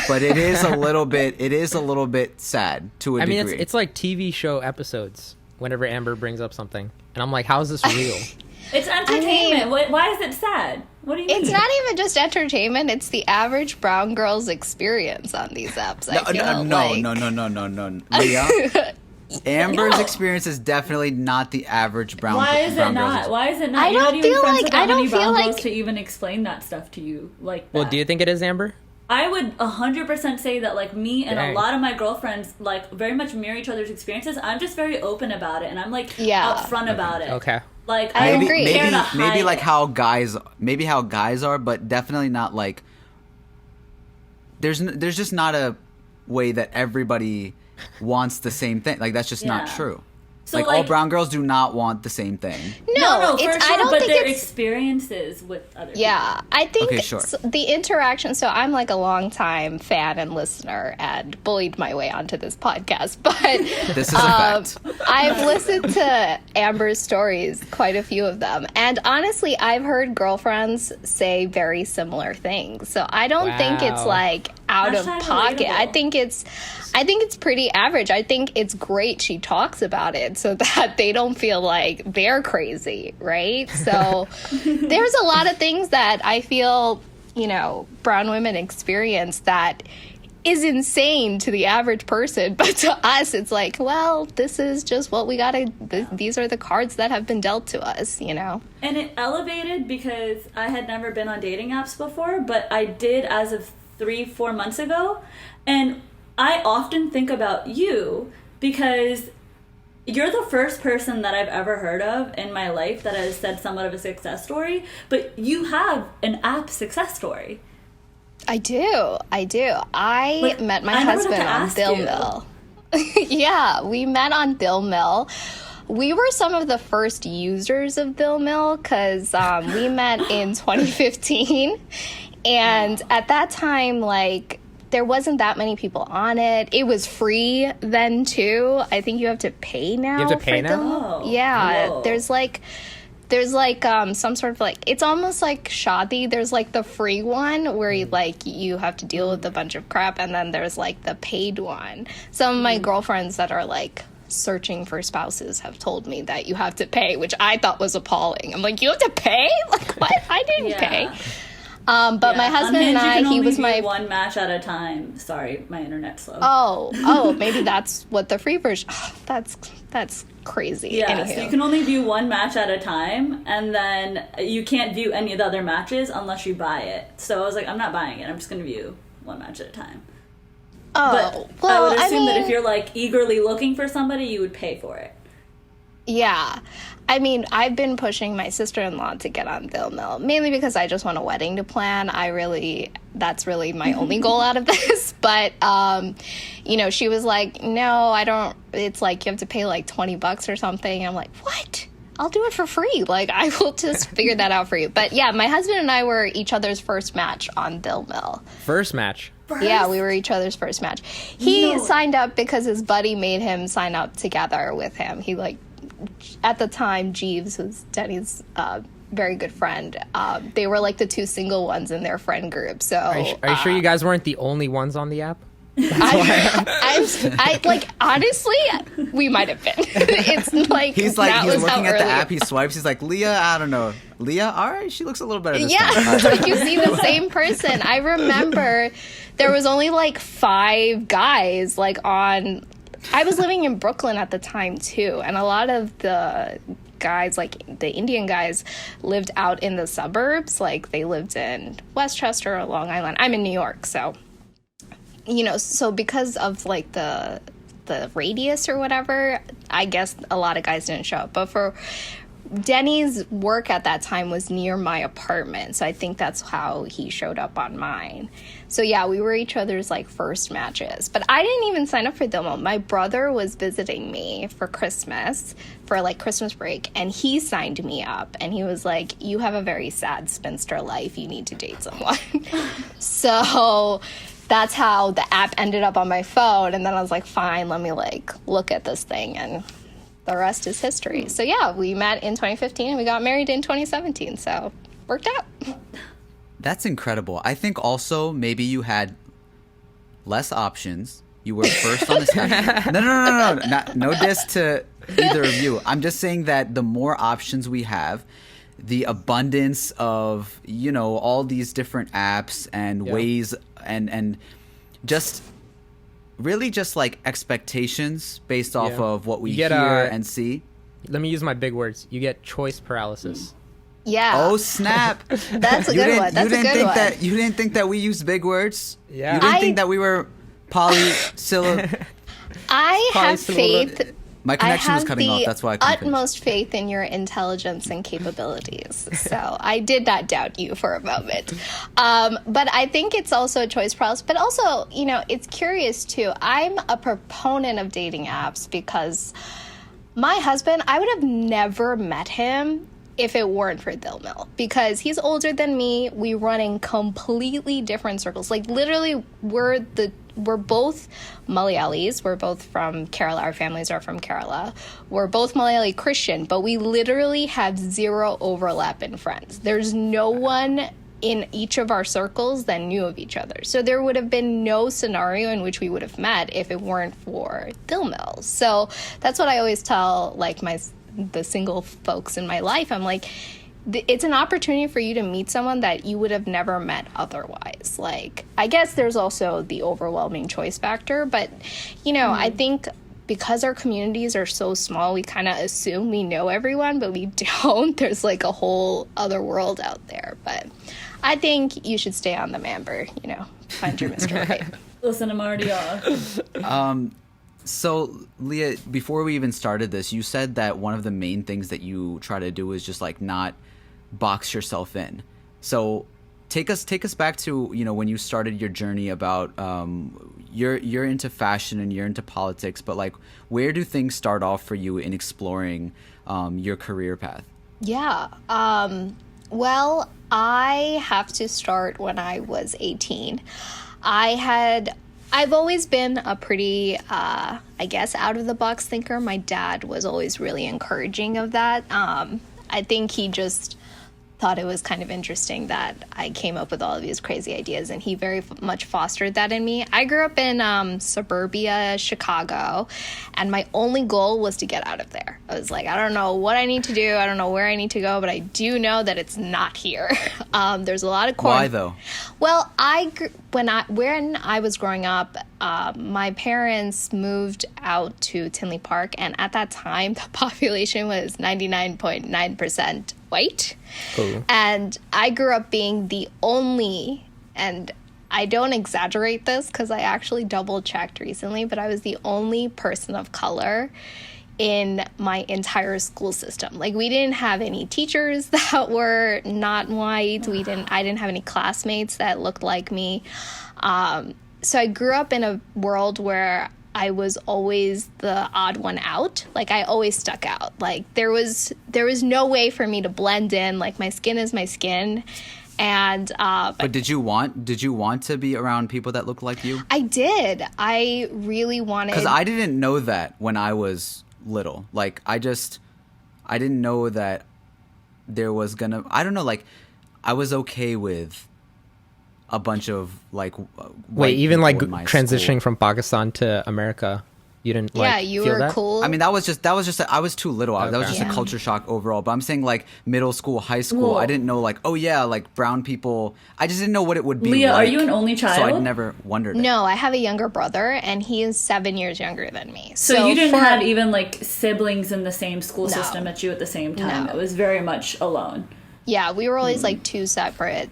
But it is a little bit sad to a I degree. mean, it's like TV show episodes whenever Amber brings up something. And I'm like, how is this real? It's entertainment. Why is it sad? What do you mean? It's not even just entertainment; it's the average brown girl's experience on these apps. No. Leah, Amber's experience is definitely not the average brown. Why is it brown not? girl's. Why is it not? I You're not don't even feel friends like- with I that don't many feel brown girls like- to even explain that stuff to you like that. Well, do you think it is, Amber? I would 100% say that like me and Dang. a lot of my girlfriends like very much mirror each other's experiences. I'm just very open about it and I'm like Yeah. upfront about it. Okay. Like I I don't agree. care to hide Maybe like it. how guys are, but definitely not like. There's just not a way that everybody wants the same thing. Like that's just not Yeah. true. So, like all like- brown girls do not want the same thing. No, for it's, sure, I don't but think their it's. experiences with other Yeah, I think Okay, sure. the interaction. So I'm like a longtime fan and listener, and bullied my way onto this podcast. But This is a fact. I've listened to Amber's stories, quite a few of them, and honestly, I've heard girlfriends say very similar things. So I don't think it's Wow. like out of Hashtag pocket. relatable. I think it's pretty average. I think it's great she talks about it so that they don't feel like they're crazy, right? So there's a lot of things that I feel, you know, brown women experience that is insane to the average person, but to us it's like, well, this is just what we gotta, these are the cards that have been dealt to us, you know. And it elevated because I had never been on dating apps before, but I did as of 3-4 months ago, and I often think about you because you're the first person that I've ever heard of in my life that has said somewhat of a success story, but you have an app success story. I do. I met my husband on Bill Mill. Yeah, we met on Bill Mill. We were some of the first users of Bill Mill because we met in 2015. And at that time, like, there wasn't that many people on it. It was free then, too. I think you have to pay now. You have to pay for now? Bill Mill. Oh, Yeah, cool. there's some sort of like, it's almost like Shadi. There's like the free one where you have to deal with a bunch of crap, and then there's like the paid one. Some of my girlfriends that are like searching for spouses have told me that you have to pay, which I thought was appalling. I'm like, you have to pay? Like, what? I didn't pay. But my husband and I, he was my one match at a time. Sorry, my internet's slow. Oh, maybe that's what the free version. Oh, that's crazy. Yeah, Anywho. so you can only view one match at a time, and then you can't view any of the other matches unless you buy it. So I was like, I'm not buying it. I'm just going to view one match at a time. Oh, But I would assume that if you're like eagerly looking for somebody, you would pay for it. Yeah. I mean, I've been pushing my sister-in-law to get on Bill Mill, mainly because I just want a wedding to plan. That's really my only goal out of this. But, you know, she was like, no, I don't, it's like you have to pay like $20 or something. I'm like, what? I'll do it for free. Like, I will just figure that out for you. But yeah, my husband and I were each other's first match on Bill Mill. First match. Yeah, we were each other's first match. He signed up because his buddy made him sign up together with him. He like, at the time, Jeeves was Denny's very good friend. They were like the two single ones in their friend group. So Are you sure you guys weren't the only ones on the app? I like, honestly, we might have been. It's like He's looking at the app. He swipes. He's like, Liya, I don't know. Liya, all right, she looks a little better this time. Yeah, it's like you see the same person. I remember there was only like 5 guys like on. I was living in Brooklyn at the time too, and a lot of the guys, like the Indian guys, lived out in the suburbs. Like they lived in Westchester or Long Island. I'm in New York, so you know, so because of like the radius or whatever, I guess a lot of guys didn't show up. But for Denny's work at that time was near my apartment, so I think that's how he showed up on mine. So yeah, we were each other's like first matches. But I didn't even sign up for Dilmo. My brother was visiting me for Christmas, for like Christmas break, and he signed me up. And he was like, you have a very sad spinster life. You need to date someone. So that's how the app ended up on my phone. And then I was like, fine, let me like look at this thing, and the rest is history. So yeah, we met in 2015 and we got married in 2017. So worked out. That's incredible. I think also maybe you had less options. You were first on the stack. No. No diss to either of you. I'm just saying that the more options we have, the abundance of, you know, all these different apps and ways and just really just like expectations based off of what we hear and see. Let me use my big words. You get choice paralysis. Yeah. Oh snap! That's a good one. That's a good one. You didn't think that we used big words? Yeah. You didn't think that we were polysyllable? I have faith. My connection was cutting off. That's why I couldn't finish. Utmost faith in your intelligence and capabilities. So I did not doubt you for a moment. But I think it's also a choice paralysis. But also, you know, it's curious too. I'm a proponent of dating apps because my husband, I would have never met him if it weren't for Dil Mill, because he's older than me. We run in completely different circles. Like literally, we're both Malayalis. We're both from Kerala. Our families are from Kerala. We're both Malayali Christian, but we literally have zero overlap in friends. There's no one in each of our circles that knew of each other. So there would have been no scenario in which we would have met if it weren't for Dill Mills. So that's what I always tell like the single folks in my life. I'm like, it's an opportunity for you to meet someone that you would have never met otherwise. Like, I guess there's also the overwhelming choice factor, but you know, I think because our communities are so small, we kind of assume we know everyone, but we don't. There's like a whole other world out there. But I think you should stay on the Mamber, you know, find your Mr. Right. Listen, I'm already off. So, Liya, before we even started this, you said that one of the main things that you try to do is just like not box yourself in. So take us back to, you know, when you started your journey about you're into fashion and you're into politics, but like where do things start off for you in exploring your career path? Yeah. Well, I have to start when I was 18. I've always been a pretty, I guess, out-of-the-box thinker. My dad was always really encouraging of that. I think he just thought it was kind of interesting that I came up with all of these crazy ideas, and he very much fostered that in me. I grew up in suburbia Chicago, and my only goal was to get out of there. I was like, I don't know what I need to do. I don't know where I need to go, but I do know that it's not here. There's a lot of corn. Why though? Well, when I was growing up, my parents moved out to Tinley Park, and at that time, the population was 99.9% white. Cool. And I grew up being the only, and I don't exaggerate this because I actually double-checked recently, but I was the only person of color in my entire school system. Like, we didn't have any teachers that were not white. I didn't have any classmates that looked like me. So I grew up in a world where I was always the odd one out. Like, I always stuck out. Like, there was no way for me to blend in. Like, my skin is my skin. And but did you want to be around people that looked like you? I did. I really wanted, because I didn't know that when I was little. Like, I didn't know that there was gonna, I don't know, like, I was okay with a bunch of like wait, even like school. transitioning from Pakistan to America, you didn't like yeah, you feel were that? cool. I mean, that was just I was too little. That was just Yeah. a culture shock overall. But I'm saying like middle school, high school, Whoa. I didn't know like, oh yeah, like brown people. I just didn't know what it would be. Liya, like, are you an only child? So I never wondered. No, I have a younger brother, and he is 7 years younger than me. So you didn't have even like siblings in the same school No. system at you at the same time. No. It was very much alone. Yeah, we were always like two separate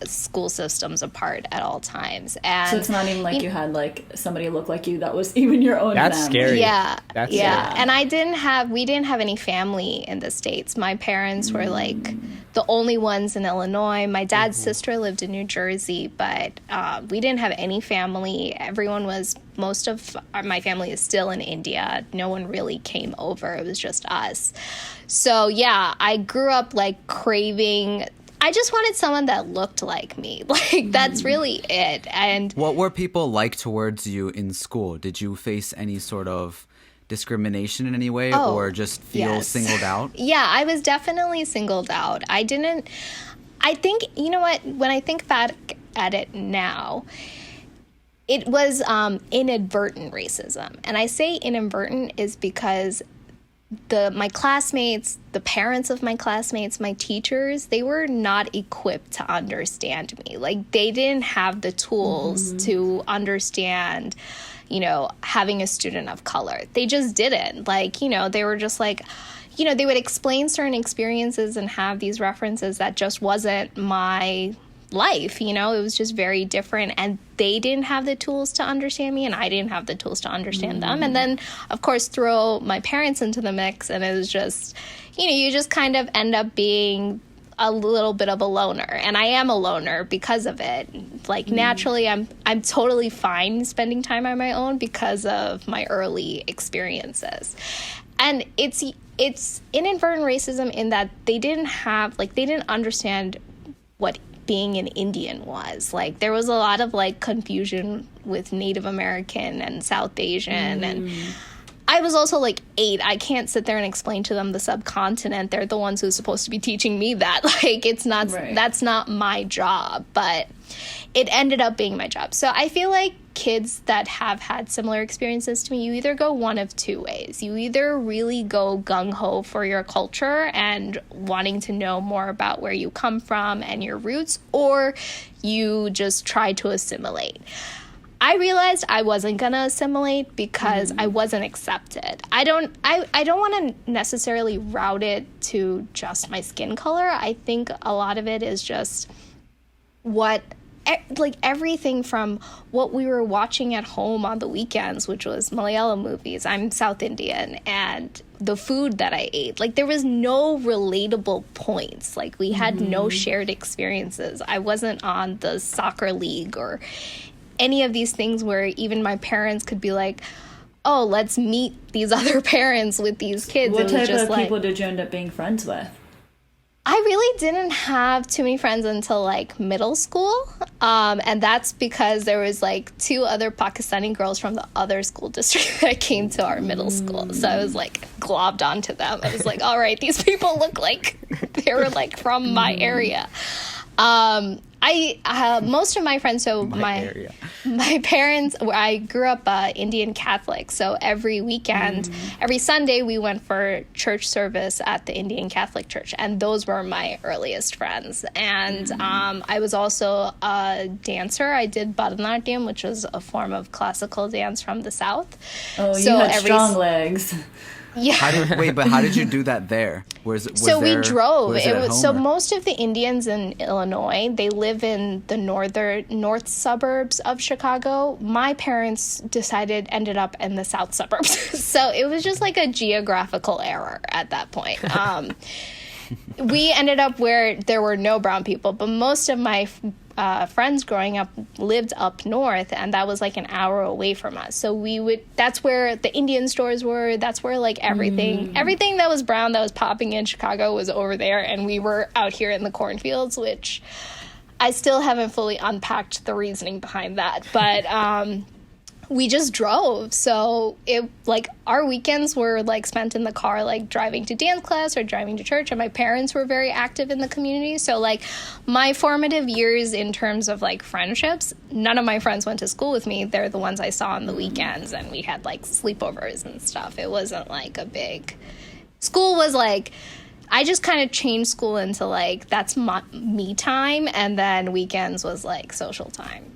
school systems apart at all times. And So it's not even like you had like somebody look like you that was even your own That's family. scary. yeah, That's yeah. scary. And we didn't have any family in the States. My parents were like the only ones in Illinois. My dad's sister lived in New Jersey, but we didn't have any family. Most of my family is still in India. No one really came over. It was just us. So yeah, I grew up like craving, I just wanted someone that looked like me. Like, that's really it. And What were people like towards you in school? Did you face any sort of discrimination in any way, Oh, or just feel yes. singled out? yeah, I was definitely singled out. I think, you know what, when I think back at it now, it was inadvertent racism. And I say inadvertent is because my classmates, the parents of my classmates, my teachers, they were not equipped to understand me. Like, they didn't have the tools to understand, you know, having a student of color. They just didn't. Like, you know, they were just like, you know, they would explain certain experiences and have these references that just wasn't my life, you know. It was just very different, and they didn't have the tools to understand me, and I didn't have the tools to understand them. And then, of course, throw my parents into the mix, and it was just, you know, you just kind of end up being a little bit of a loner, and I am a loner because of it. Like, naturally, I'm totally fine spending time on my own because of my early experiences. And it's inadvertent racism in that they didn't understand what being an Indian was. Like, there was a lot of like confusion with Native American and South Asian, and I was also like 8. I can't sit there and explain to them the subcontinent. They're the ones who's supposed to be teaching me that. Like, it's not, that's not my job, but it ended up being my job. So I feel like kids that have had similar experiences to me, you either go one of two ways. You either really go gung-ho for your culture and wanting to know more about where you come from and your roots, or you just try to assimilate. I realized I wasn't gonna assimilate because I wasn't accepted. I don't want to necessarily route it to just my skin color. I think a lot of it is just everything from what we were watching at home on the weekends, which was Malayalam movies. I'm South Indian, and the food that I ate. Like, there was no relatable points. Like, we had no shared experiences. I wasn't on the soccer league or any of these things where even my parents could be like, oh, let's meet these other parents with these kids. What type of people did you end up being friends with? I really didn't have too many friends until like middle school. And that's because there was like 2 other Pakistani girls from the other school district that came to our middle school. So I was like globbed onto them. I was like, all right, these people look like they were like from my area. Most of my friends, so my parents, I grew up Indian Catholic, so every weekend, every Sunday, we went for church service at the Indian Catholic Church, and those were my earliest friends. And I was also a dancer. I did Bharatanatyam, which was a form of classical dance from the South. Oh, you had strong legs. Yeah. How did you do that there? We drove. So most of the Indians in Illinois, they live in the north suburbs of Chicago. My parents ended up in the south suburbs. So it was just like a geographical error at that point. We ended up where there were no brown people, but most of my friends growing up lived up north, and that was like an hour away from us. So that's where the Indian stores were. That's where like everything that was brown that was popping in Chicago was over there, and we were out here in the cornfields, which I still haven't fully unpacked the reasoning behind that. But we just drove. So our weekends were like spent in the car, like driving to dance class or driving to church. And my parents were very active in the community. So like my formative years in terms of like friendships, none of my friends went to school with me. They're the ones I saw on the weekends, and we had like sleepovers and stuff. It wasn't like a big school was like, I just kind of changed school into like, that's me time. And then weekends was like social time.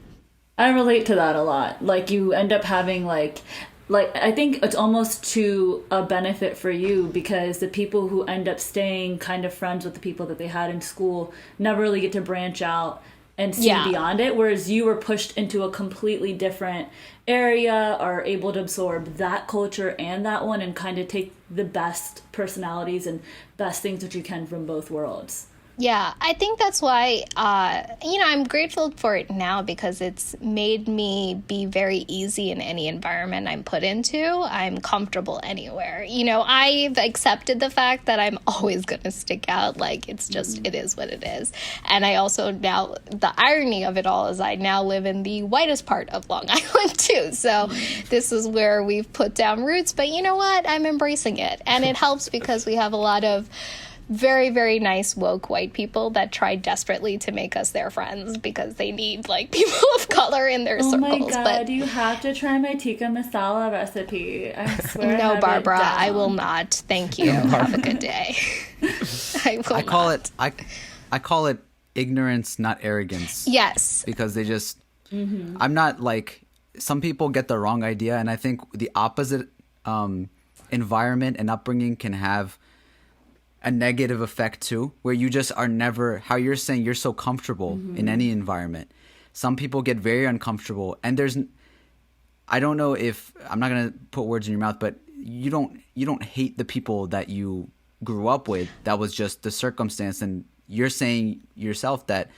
I relate to that a lot. Like, you end up having like I think it's almost to a benefit for you, because the people who end up staying kind of friends with the people that they had in school never really get to branch out and see beyond it, whereas you were pushed into a completely different area, are able to absorb that culture and that one and kind of take the best personalities and best things that you can from both worlds. Yeah, I think that's why, I'm grateful for it now, because it's made me be very easy in any environment I'm put into. I'm comfortable anywhere. I've accepted the fact that I'm always going to stick out. Like, it's just, it is what it is. And I also now, the irony of it all is I now live in the whitest part of Long Island too. So this is where we've put down roots. But you know what? I'm embracing it. And it helps because we have a lot of very, very nice woke white people that try desperately to make us their friends because they need like people of color in their circles. Oh my god, you have to try my tikka masala recipe. I swear. No, Barbara, I will not. Thank you. Have a good day. I call it ignorance, not arrogance. Yes. Because they just I'm not like, some people get the wrong idea, and I think the opposite environment and upbringing can have a negative effect too, where you just are never, how you're saying, you're so comfortable in any environment. Some people get very uncomfortable, and I don't know if, I'm not going to put words in your mouth, but you don't hate the people that you grew up with. That was just the circumstance. And you're saying yourself that,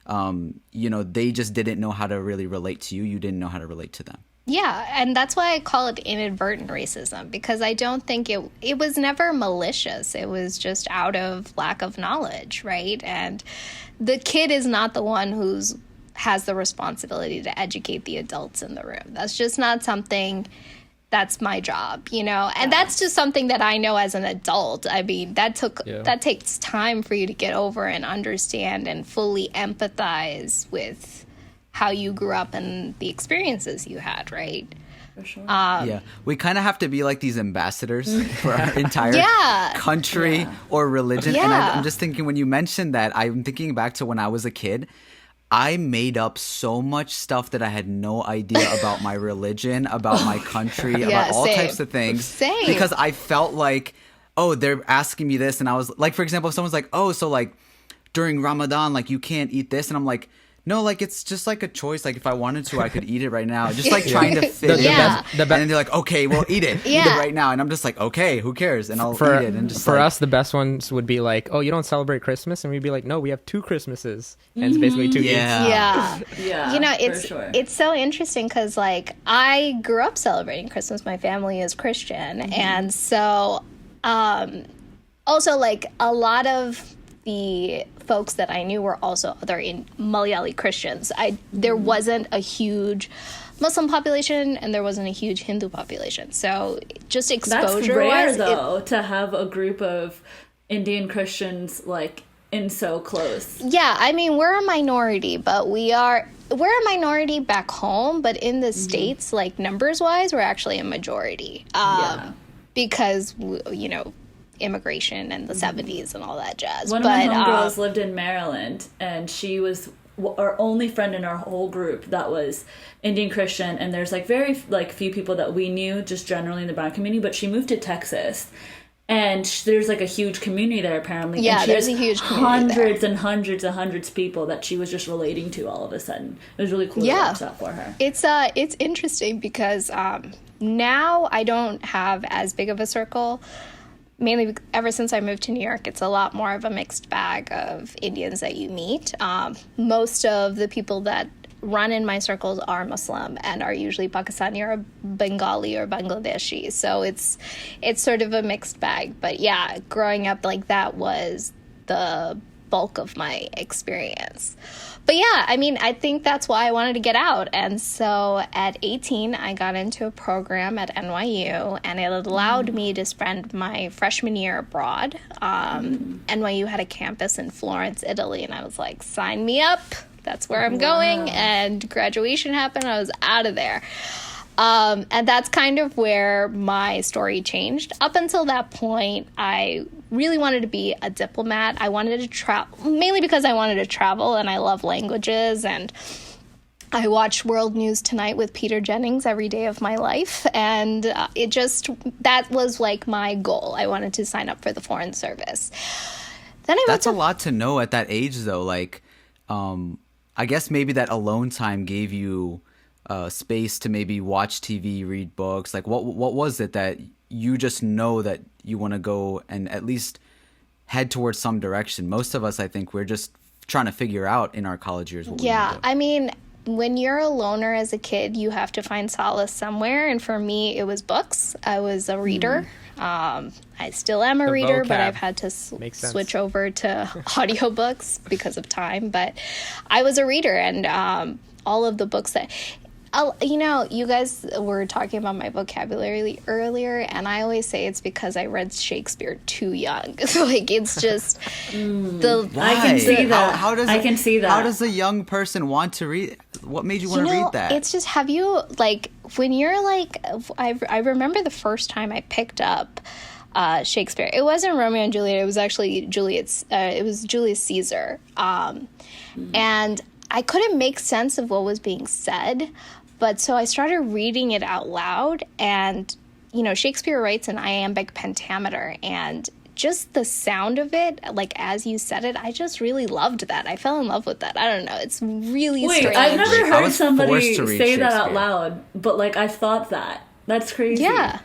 they just didn't know how to really relate to you. You didn't know how to relate to them. Yeah, and that's why I call it inadvertent racism, because I don't think it was never malicious. It was just out of lack of knowledge, right? And the kid is not the one has the responsibility to educate the adults in the room. That's just not something that's my job, you know? And that's just something that I know as an adult. I mean, that takes time for you to get over and understand and fully empathize with how you grew up and the experiences you had, right? For sure. Yeah, we kind of have to be like these ambassadors for our entire country or religion. And I'm just thinking, when you mentioned that, I'm thinking back to when I was a kid. I made up so much stuff that I had no idea about my religion, about my country, about all types of things. Same. Because I felt like, oh, they're asking me this. And I was like, for example, if someone's like, oh, so like during Ramadan, like you can't eat this. And I'm like, no, like it's just like a choice. Like if I wanted to, I could eat it right now. Just like trying to fit in. And then they're like, okay, well, eat it. Eat it right now. And I'm just like, okay, who cares? And I'll eat it. And just for us, the best ones would be like, oh, you don't celebrate Christmas? And we'd be like, no, we have 2 Christmases. And it's basically 2 Eats. Yeah. Yeah. You know, sure. it's so interesting because, like, I grew up celebrating Christmas. My family is Christian. And so also, like, a lot of the folks that I knew were also other Malayali Christians. There wasn't a huge Muslim population and there wasn't a huge Hindu population. So just exposure That's rare, though, to have a group of Indian Christians like in so close. Yeah, I mean, we're a minority, but we're a minority back home, but in the States, like numbers wise, we're actually a majority. Because, you know, immigration and the 70s and all that jazz. One of my homegirls lived in Maryland, and she was our only friend in our whole group that was Indian Christian, and there's like very like few people that we knew just generally in the brown community, but she moved to Texas, and there's like a huge community there apparently. Yeah, and there's a huge community hundreds there. and hundreds and hundreds of people that she was just relating to all of a sudden. It was really cool to watch that for her. It's interesting because now I don't have as big of a circle. Mainly ever since I moved to New York, it's a lot more of a mixed bag of Indians that you meet. Most of the people that run in my circles are Muslim and are usually Pakistani or Bengali or Bangladeshi. So it's sort of a mixed bag. But yeah, growing up like that was the bulk of my experience. But yeah, I mean, I think that's why I wanted to get out. And so at 18, I got into a program at NYU, and it allowed me to spend my freshman year abroad. NYU had a campus in Florence, Italy, and I was like, sign me up. That's where I'm going. And graduation happened. I was out of there. And that's kind of where my story changed. Up until that point, I really wanted to be a diplomat. I wanted to travel, mainly because I wanted to travel and I love languages. And I watch World News Tonight with Peter Jennings every day of my life. And that was like my goal. I wanted to sign up for the Foreign Service. Then That's a lot to know at that age, though. Like, I guess maybe that alone time gave you space to maybe watch TV, read books. Like, what was it that you just know that you want to go and at least head towards some direction? Most of us, I think, we're just trying to figure out in our college years what we want to do. I mean, when you're a loner as a kid, you have to find solace somewhere. And for me, it was books. I was a reader. I still am a reader, but I've had to switch over to audiobooks because of time. But I was a reader, and all of the books that... You know, you guys were talking about my vocabulary earlier, and I always say it's because I read Shakespeare too young. Like, it's just Why? I can see that. I can see that. How does a young person want to read? What made you want to read that? It's just, have you, like, when you're like, I remember the first time I picked up Shakespeare. It wasn't Romeo and Juliet. It was actually it was Julius Caesar. And I couldn't make sense of what was being said. But so I started reading it out loud, and, you know, Shakespeare writes in iambic pentameter, and just the sound of it, like, as you said it, I just really loved that. I fell in love with that. I don't know. It's really strange. I've never heard somebody say that out loud, but, like, I thought that. That's crazy. Yeah.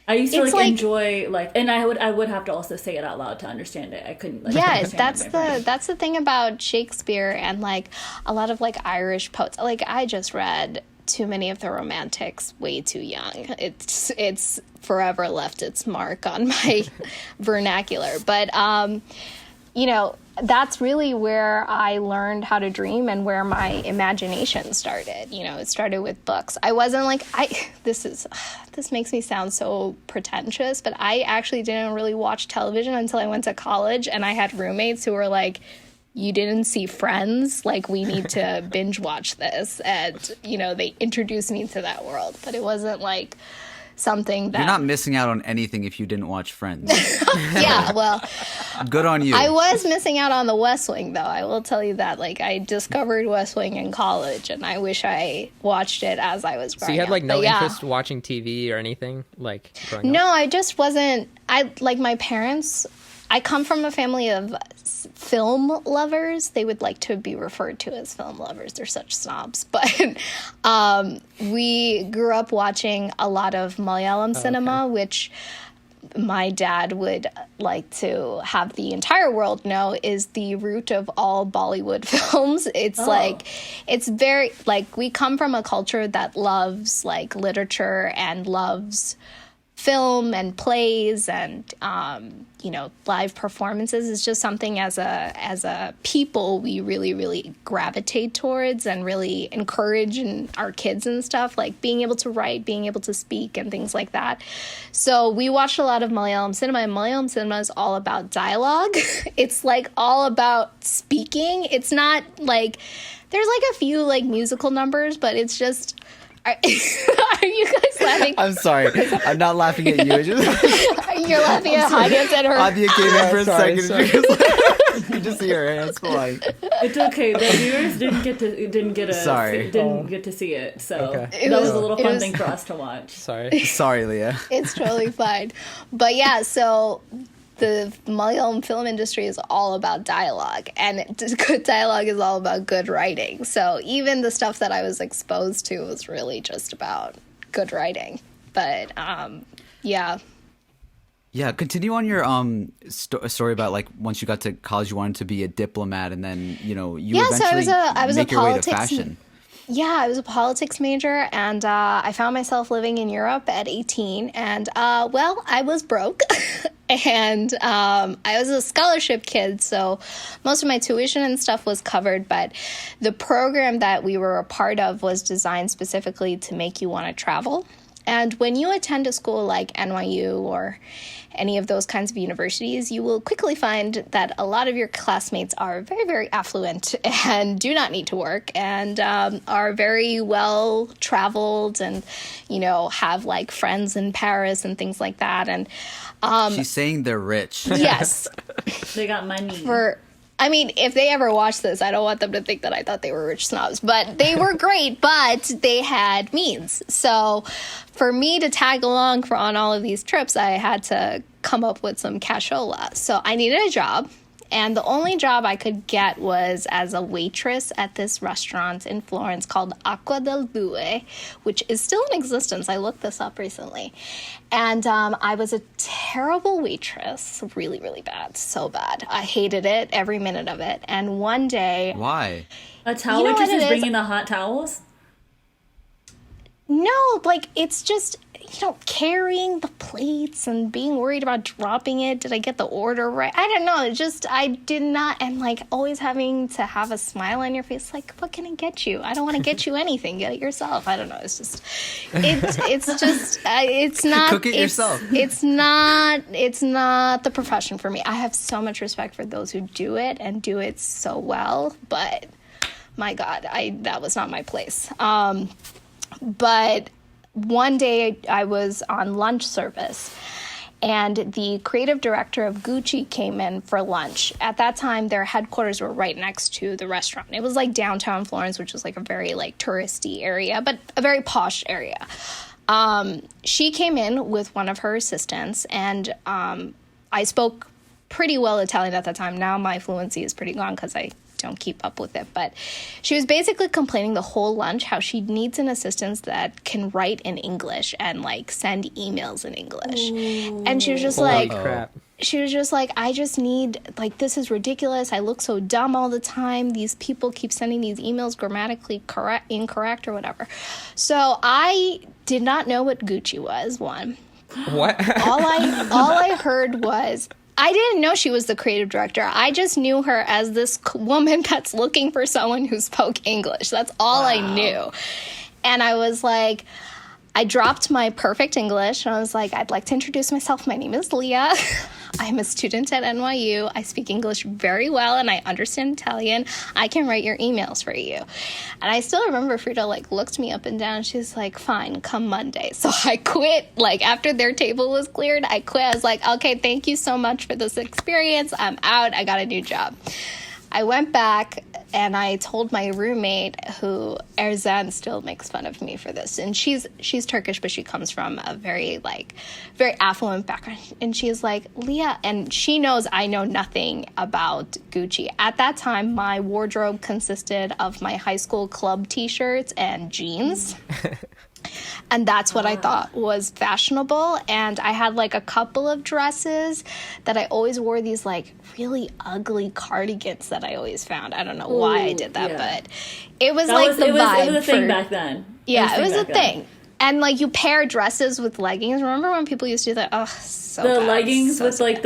I used to enjoy and I would have to also say it out loud to understand it. I couldn't. That's the thing about Shakespeare and like a lot of like Irish poets. Like I just read too many of the Romantics way too young. It's forever left its mark on my vernacular. But you know, that's really where I learned how to dream and where my imagination started. You know, it started with books. I wasn't like, this makes me sound so pretentious, but I actually didn't really watch television until I went to college, and I had roommates who were like, you didn't see Friends? Like, we need to binge watch this. And, you know, they introduced me to that world, but it wasn't like something that... You're not missing out on anything if you didn't watch Friends. Yeah, well... Good on you. I was missing out on the West Wing, though. I will tell you that. Like, I discovered West Wing in college, and I wish I watched it as I was growing up. So you had, like, no interest watching TV or anything, like, growing up? No, I just wasn't... Like, my parents... I come from a family of film lovers. They would like to be referred to as film lovers. They're such snobs. But we grew up watching a lot of Malayalam cinema, which my dad would like to have the entire world know is the root of all Bollywood films. It's like, it's very, like, we come from a culture that loves, like, literature and loves film and plays and you know, live performances. Is just something as a people we really gravitate towards and really encourage in our kids and stuff, like being able to write, being able to speak and things like that. So we watched a lot of Malayalam cinema, and Malayalam cinema is all about dialogue. It's like all about speaking. It's not like, there's like a few like musical numbers, but it's just... Are you guys laughing? I'm sorry. I'm not laughing at you. You're laughing at Hadia's and her... Hadia came in for a second. Sorry. She was like, you just see her hands flying. It's okay. The viewers didn't get to see it, so Okay. that was a little fun thing for us to watch. Sorry, Leah. It's totally fine. But yeah, so the Malayalam film industry is all about dialogue, and good dialogue is all about good writing. So even the stuff that I was exposed to was really just about good writing. But yeah. Yeah, continue on your story about, like, once you got to college, you wanted to be a diplomat, and then, you know, you eventually I was make a your way to politics fashion. Yeah, I was a politics major, and I found myself living in Europe at 18, and, well, I was broke, and I was a scholarship kid, so most of my tuition and stuff was covered, but the program that we were a part of was designed specifically to make you want to travel. And when you attend a school like NYU or any of those kinds of universities, you will quickly find that a lot of your classmates are very, very affluent and do not need to work and are very well traveled and, you know, have like friends in Paris and things like that. And she's saying they're rich. yes, They got money. I mean, if they ever watch this, I don't want them to think that I thought they were rich snobs, but they were great, but they had means. So for me to tag along on all of these trips, I had to come up with some cashola. So I needed a job, and the only job I could get was as a waitress at this restaurant in Florence called Acqua del Due, which is still in existence. I looked this up recently. And I was a terrible waitress, really, really bad, so bad. I hated it, every minute of it. And one day... Why? A towel waitress is bringing the hot towels? No, like, it's just, you know, carrying the plates and being worried about dropping it. Did I get the order right? I don't know. It just, I did not, and like always having to have a smile on your face. Like, what can I get you? I don't want to get you anything. Get it yourself. I don't know. It's just, it's not. Cook it yourself. It's not the profession for me. I have so much respect for those who do it and do it so well, but my God, that was not my place. But one day I was on lunch service, and the creative director of Gucci came in for lunch. At that time, their headquarters were right next to the restaurant. It was like downtown Florence, which was like a very like touristy area, but a very posh area. She came in with one of her assistants, and I spoke pretty well Italian at that time. Now my fluency is pretty gone because I don't keep up with it, but she was basically complaining the whole lunch how she needs an assistant that can write in English and like send emails in English. Ooh. And she was just Holy crap. She was just like, I just need, like, this is ridiculous. I look so dumb all the time. These people keep sending these emails grammatically incorrect or whatever. So I did not know what Gucci was, one. What? all I heard was I didn't know she was the creative director. I just knew her as this woman that's looking for someone who spoke English. That's all I knew. And I was like, I dropped my perfect English, and I was like, I'd like to introduce myself. My name is Liya. I'm a student at NYU. I speak English very well, and I understand Italian. I can write your emails for you. And I still remember Frida, like, looked me up and down. She's like, fine, come Monday. So I quit. Like, after their table was cleared, I quit. I was like, okay, thank you so much for this experience. I'm out. I got a new job. I went back, and I told my roommate, who Erzan still makes fun of me for this, and she's Turkish, but she comes from a very affluent background, and she's like, Liya, and she knows I know nothing about Gucci. At that time, my wardrobe consisted of my high school club t-shirts and jeans. And that's what I thought was fashionable. And I had like a couple of dresses that I always wore, these like really ugly cardigans that I always found. I don't know why I did that, but it was like the vibe. It was a thing back then. Yeah, it was a thing. And like you pair dresses with leggings. Remember when people used to do that? Oh, so the bad. leggings so with like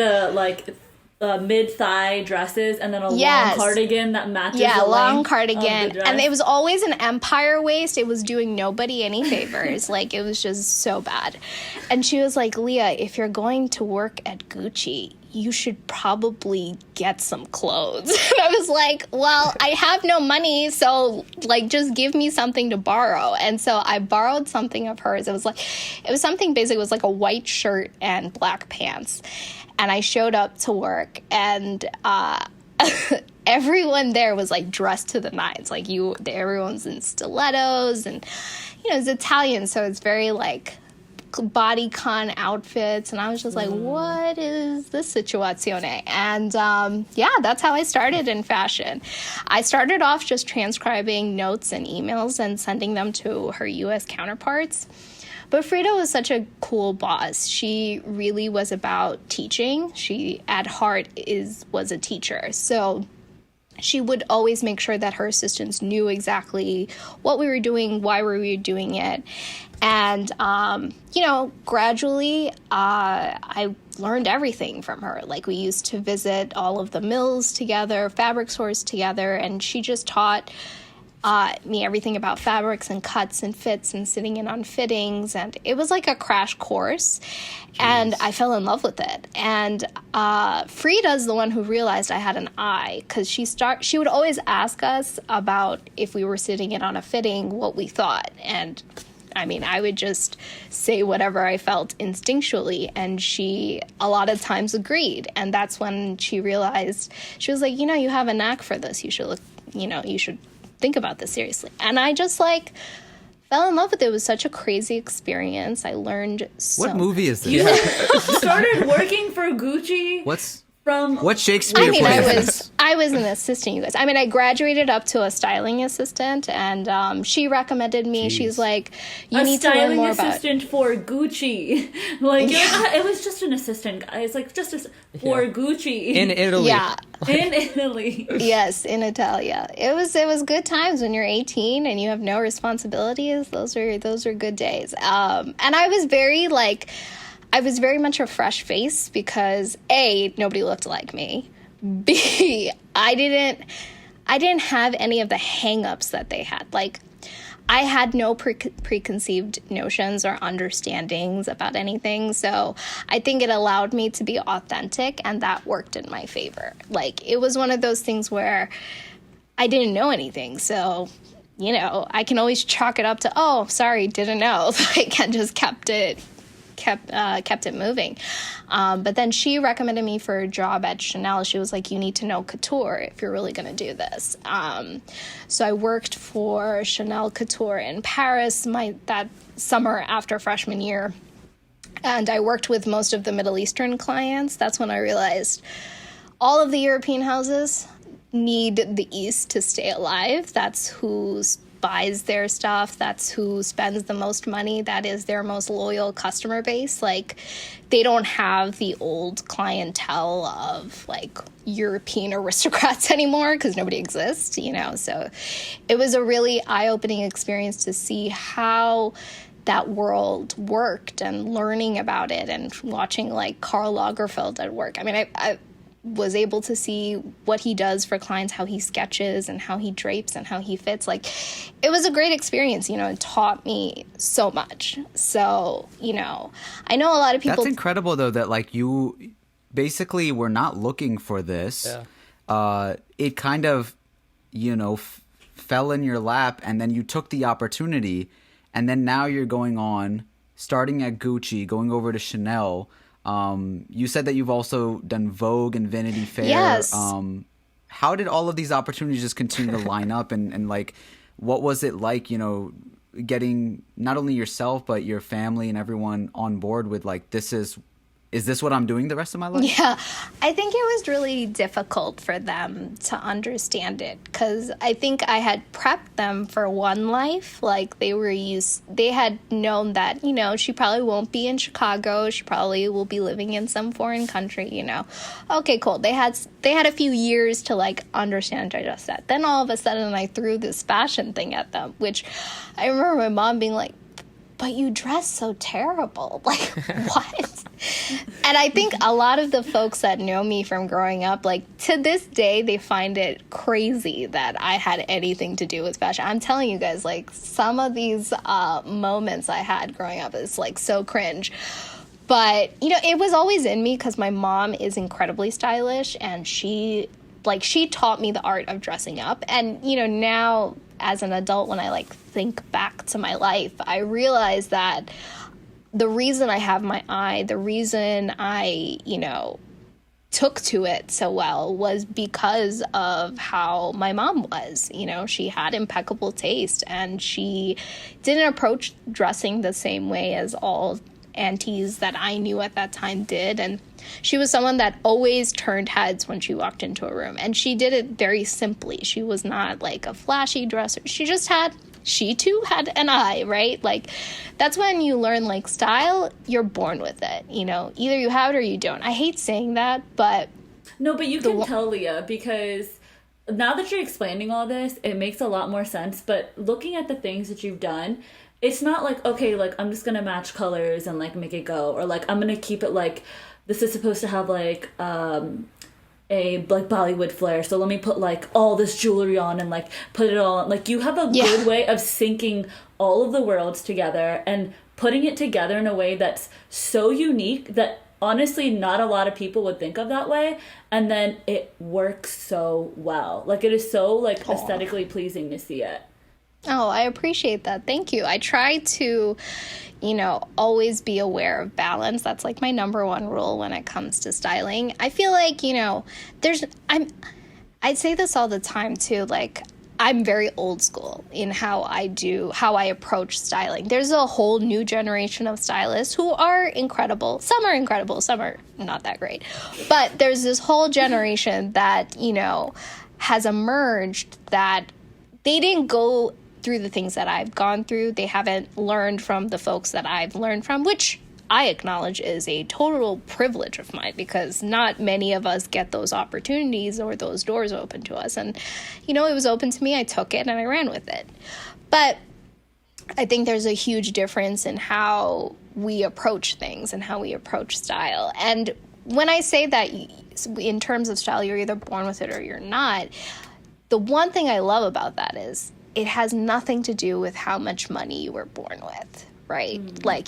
the mid-thigh dresses, and then a long cardigan that matches the long length cardigan. Of the dress. And it was always an empire waist. It was doing nobody any favors. Like, it was just so bad. And she was like, Liya, if you're going to work at Gucci, you should probably get some clothes. And I was like, well, I have no money, so like just give me something to borrow. And so I borrowed something of hers. It was something basic. It was like a white shirt and black pants. And I showed up to work, and everyone there was like dressed to the nines. Like everyone's in stilettos, and it's Italian, so it's very like bodycon outfits. And I was just like, what is this situazione? And that's how I started in fashion. I started off just transcribing notes and emails and sending them to her U.S. counterparts. But Frida was such a cool boss. She really was about teaching. She, at heart, was a teacher. So she would always make sure that her assistants knew exactly what we were doing, why we were doing it. And, gradually, I learned everything from her. Like, we used to visit all of the mills together, fabric stores together, and she just taught me everything about fabrics and cuts and fits and sitting in on fittings, and it was like a crash course. And I fell in love with it. And Frida's the one who realized I had an eye, because she would always ask us about, if we were sitting in on a fitting, what we thought. And I mean, I would just say whatever I felt instinctually, and she a lot of times agreed. And that's when she realized, she was like, you have a knack for this. You should you should think about this seriously. And I just fell in love with it. It was such a crazy experience. I learned so What movie is this? You started working for Gucci. What Shakespeare play is this? I was an assistant, you guys. I mean, I graduated up to a styling assistant, and she recommended me. Jeez. She's like, you need to learn more about... A styling assistant for Gucci. It was just an assistant, guys. Like, for Gucci. In Italy. Yeah. In Italy. Yes, in Italia. It was good times when you're 18 and you have no responsibilities. Those are good days. And I was very much a fresh face because A, nobody looked like me. B, I didn't have any of the hang-ups that they had. Like, I had no preconceived notions or understandings about anything, so I think it allowed me to be authentic, and that worked in my favor. Like, it was one of those things where I didn't know anything, so, I can always chalk it up to, oh, sorry, didn't know. Like, I just kept it moving. But then she recommended me for a job at Chanel. She was like, you need to know couture if you're really going to do this. So I worked for Chanel Couture in Paris that summer after freshman year. And I worked with most of the Middle Eastern clients. That's when I realized all of the European houses need the East to stay alive. That's who's buys their stuff. That's who spends the most money. That is their most loyal customer base. Like, they don't have the old clientele of like European aristocrats anymore because nobody exists, So it was a really eye-opening experience to see how that world worked and learning about it and watching like Karl Lagerfeld at work. I mean, I was able to see what he does for clients, how he sketches and how he drapes and how he fits. Like, it was a great experience, it taught me so much. So, I know a lot of people. That's incredible though, that like you basically were not looking for this. Yeah. It kind of, fell in your lap, and then you took the opportunity, and then now you're going on, starting at Gucci, going over to Chanel. You said that you've also done Vogue and Vanity Fair. Yes. How did all of these opportunities just continue to line up? And like, what was it like, getting not only yourself, but your family and everyone on board with like, is this what I'm doing the rest of my life? Yeah, I think it was really difficult for them to understand it, because I think I had prepped them for one life. Like, they had known that, she probably won't be in Chicago. She probably will be living in some foreign country, Okay, cool. They had a few years to like understand and digest that. Then all of a sudden I threw this fashion thing at them, which I remember my mom being like, but you dress so terrible. Like, what? And I think a lot of the folks that know me from growing up, like, to this day, they find it crazy that I had anything to do with fashion. I'm telling you guys, like, some of these moments I had growing up is, like, so cringe. But, it was always in me because my mom is incredibly stylish, and she taught me the art of dressing up. And, now as an adult, when I like think back to my life, I realize that the reason I have my eye, the reason I, took to it so well was because of how my mom was. She had impeccable taste, and she didn't approach dressing the same way as all aunties that I knew at that time did. And she was someone that always turned heads when she walked into a room. And she did it very simply. She was not like a flashy dresser. She too had an eye, right? Like, that's when you learn, like, style, you're born with it. Either you have it or you don't. I hate saying that, but. No, but you can tell, Liya, because now that you're explaining all this, it makes a lot more sense. But looking at the things that you've done, it's not like, okay, like, I'm just gonna match colors and like make it go, or like I'm gonna keep it like this is supposed to have like a like Bollywood flair, so let me put like all this jewelry on and like put it all on. Like, you have a good way of syncing all of the worlds together and putting it together in a way that's so unique that honestly not a lot of people would think of that way, and then it works so well. Like, it is so like aesthetically pleasing to see it. Oh, I appreciate that. Thank you. I try to, always be aware of balance. That's like my number one rule when it comes to styling. I feel like, I'd say this all the time too. Like, I'm very old school in how I approach styling. There's a whole new generation of stylists who are incredible. Some are incredible, some are not that great. But there's this whole generation that, has emerged that they didn't go through the things that I've gone through. They haven't learned from the folks that I've learned from, which I acknowledge is a total privilege of mine, because not many of us get those opportunities or those doors open to us. And, it was open to me. I took it and I ran with it. But I think there's a huge difference in how we approach things and how we approach style. And when I say that in terms of style, you're either born with it or you're not, the one thing I love about that is it has nothing to do with how much money you were born with, right? Like,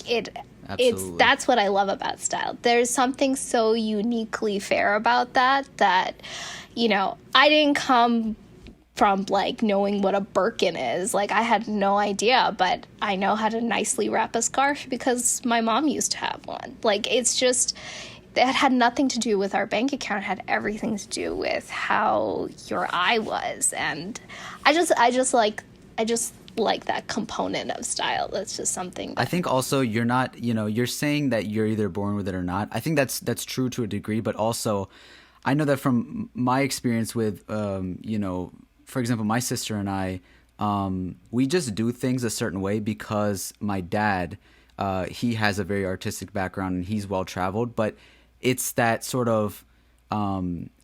that's what I love about style. There's something so uniquely fair about that, I didn't come from like knowing what a Birkin is. Like, I had no idea, but I know how to nicely wrap a scarf because my mom used to have one. Like, it's just, it had nothing to do with our bank account. It had everything to do with how your eye was. And I just like that component of style. That's just something that I think also you're not, you're saying that you're either born with it or not. I think that's true to a degree, but also I know that from my experience with, for example, my sister and I, we just do things a certain way because my dad, he has a very artistic background and he's well traveled, but it's that sort of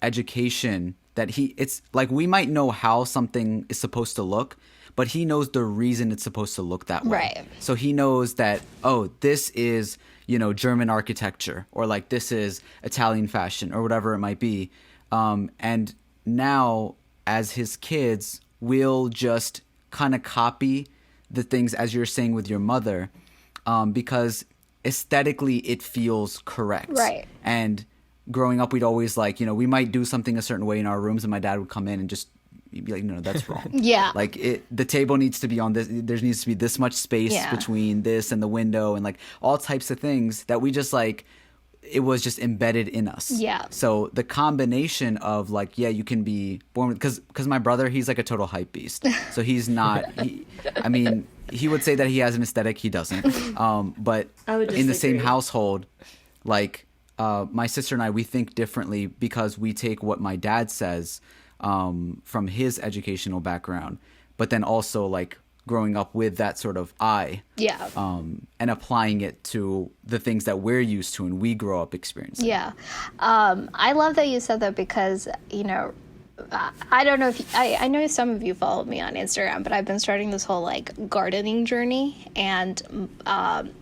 education that it's like we might know how something is supposed to look, but he knows the reason it's supposed to look that way. Right. So he knows that, oh, this is, German architecture, or like this is Italian fashion, or whatever it might be. And now, as his kids, we'll just kind of copy the things, as you're saying with your mother, because aesthetically it feels correct. Right. And growing up, we'd always we might do something a certain way in our rooms, and my dad would come in and just be like, no, that's wrong. Yeah. Like the table needs to be on this, there needs to be this much space between this and the window, and like all types of things that we just it was just embedded in us. Yeah. So the combination of you can be born with, because my brother, he's like a total hype beast. So he's not, he would say that he has an aesthetic. He doesn't. But I would in the same disagree. household, my sister and I, we think differently because we take what my dad says from his educational background, but then also growing up with that sort of eye, and applying it to the things that we're used to and we grow up experiencing. Yeah. I love that you said that because, I don't know if I know some of you follow me on Instagram, but I've been starting this whole gardening journey, and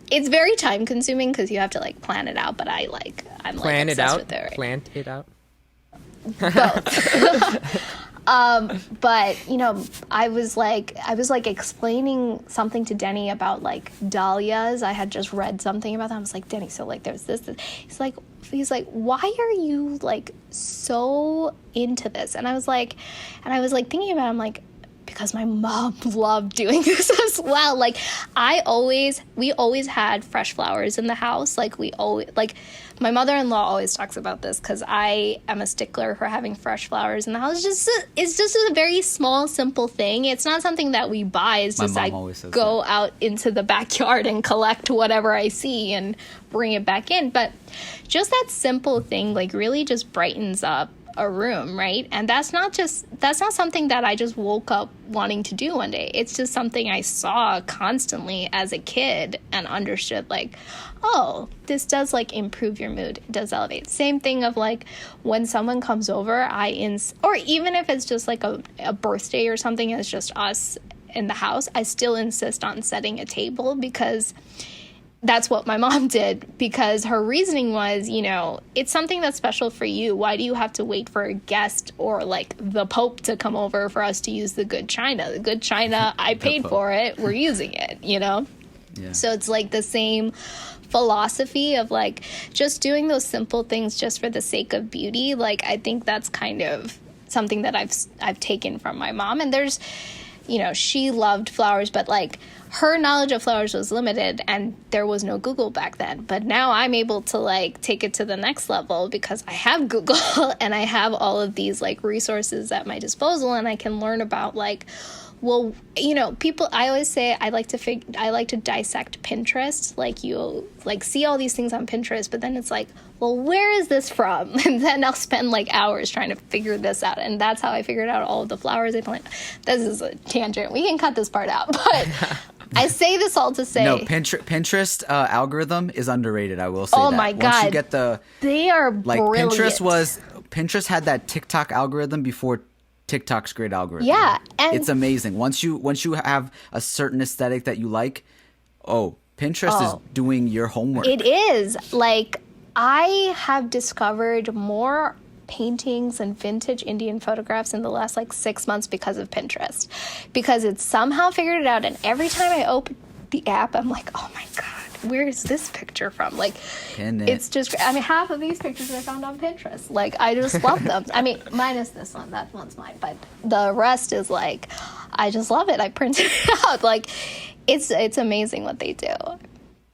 it's very time consuming because you have to plan it out. But I'm Plan it obsessed out. with it. Right? Plant it out. But I was explaining something to Denny about dahlias. I had just read something about them. I was like, Denny, so there's this. He's like, why are you so into this? And I was thinking about it, I'm like, because my mom loved doing this as well. We always had fresh flowers in the house. My mother-in-law always talks about this because I am a stickler for having fresh flowers in the house. It's just a very small, simple thing. It's not something that we buy. It's just My mom always says go that. out into the backyard and collect whatever I see and bring it back in. But just that simple thing really just brightens up a room, right? And that's not something that I just woke up wanting to do one day. It's just something I saw constantly as a kid and understood oh, this does improve your mood. It does elevate. Same thing of when someone comes over, or even if it's just a birthday or something, and it's just us in the house, I still insist on setting a table because that's what my mom did, because her reasoning was, it's something that's special for you. Why do you have to wait for a guest or the Pope to come over for us to use the good china? The good china, I paid for it. We're using it, Yeah. So it's the same philosophy of just doing those simple things just for the sake of beauty. I think that's kind of something that I've taken from my mom. And there's, she loved flowers, but her knowledge of flowers was limited, and there was no Google back then. But now I'm able to take it to the next level because I have Google and I have all of these resources at my disposal, and I can learn about people. I always say I like to dissect Pinterest. You see all these things on Pinterest, but then it's where is this from? And then I'll spend hours trying to figure this out, and that's how I figured out all of the flowers I plant. This is a tangent. We can cut this part out, but I say this all to say, no, Pinterest algorithm is underrated. I will say oh that. my God, once you get they are brilliant. Pinterest had that TikTok algorithm before TikTok's great algorithm. Yeah, and it's amazing. Once you have a certain aesthetic that you like, Pinterest is doing your homework. It is. I have discovered more paintings and vintage Indian photographs in the last 6 months because of Pinterest, because it's somehow figured it out. And every time I open the app, I'm like, oh my God, where is this picture from? It's just, half of these pictures I found on Pinterest. I just love them. Minus this one, that one's mine, but the rest is I just love it. I printed it out. It's amazing what they do.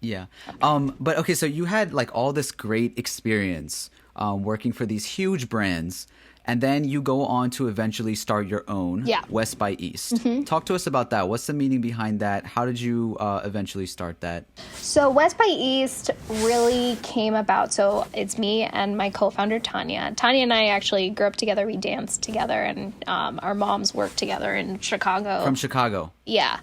Yeah. But okay, so you had all this great experience working for these huge brands, and then you go on to eventually start your own, West by East. Mm-hmm. Talk to us about that. What's the meaning behind that? How did you eventually start that? So West by East really came about. So it's me and my co-founder, Tanya. Tanya and I actually grew up together. We danced together, and our moms worked together in Chicago. From Chicago? Yeah.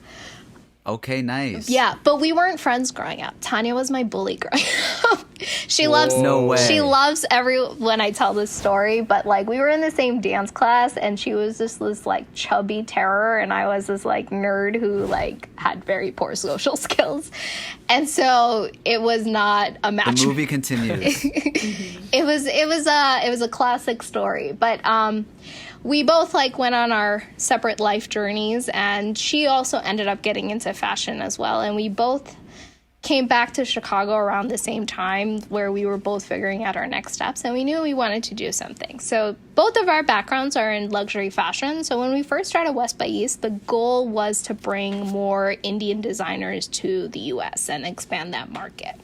Okay, nice. Yeah, but we weren't friends growing up. Tanya was my bully growing up. She loves No way. She loves when I tell this story, but like we were in the same dance class and she was just this like chubby terror and I was this like nerd who like had very poor social skills. And so it was not a match. The movie continues. It was a classic story, but we both like went on our separate life journeys and she also ended up getting into fashion as well, and we both came back to Chicago around the same time where we were both figuring out our next steps and we knew we wanted to do something. So both of our backgrounds are in luxury fashion. So when we first started West by East, the goal was to bring more Indian designers to the US and expand that market.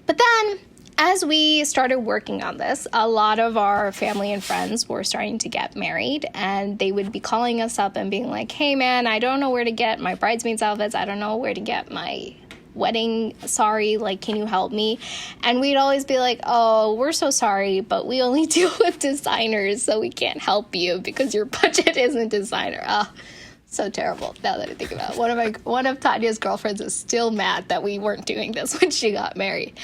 But then as we started working on this, a lot of our family and friends were starting to get married and they would be calling us up and being like, hey man, I don't know where to get my bridesmaids outfits. I don't know where to get my wedding, sorry, like, can you help me? And we'd always be like, oh, we're so sorry, but we only deal with designers, so we can't help you because your budget isn't designer. Oh, so terrible now that I think about it. One of Tanya's girlfriends is still mad that we weren't doing this when she got married.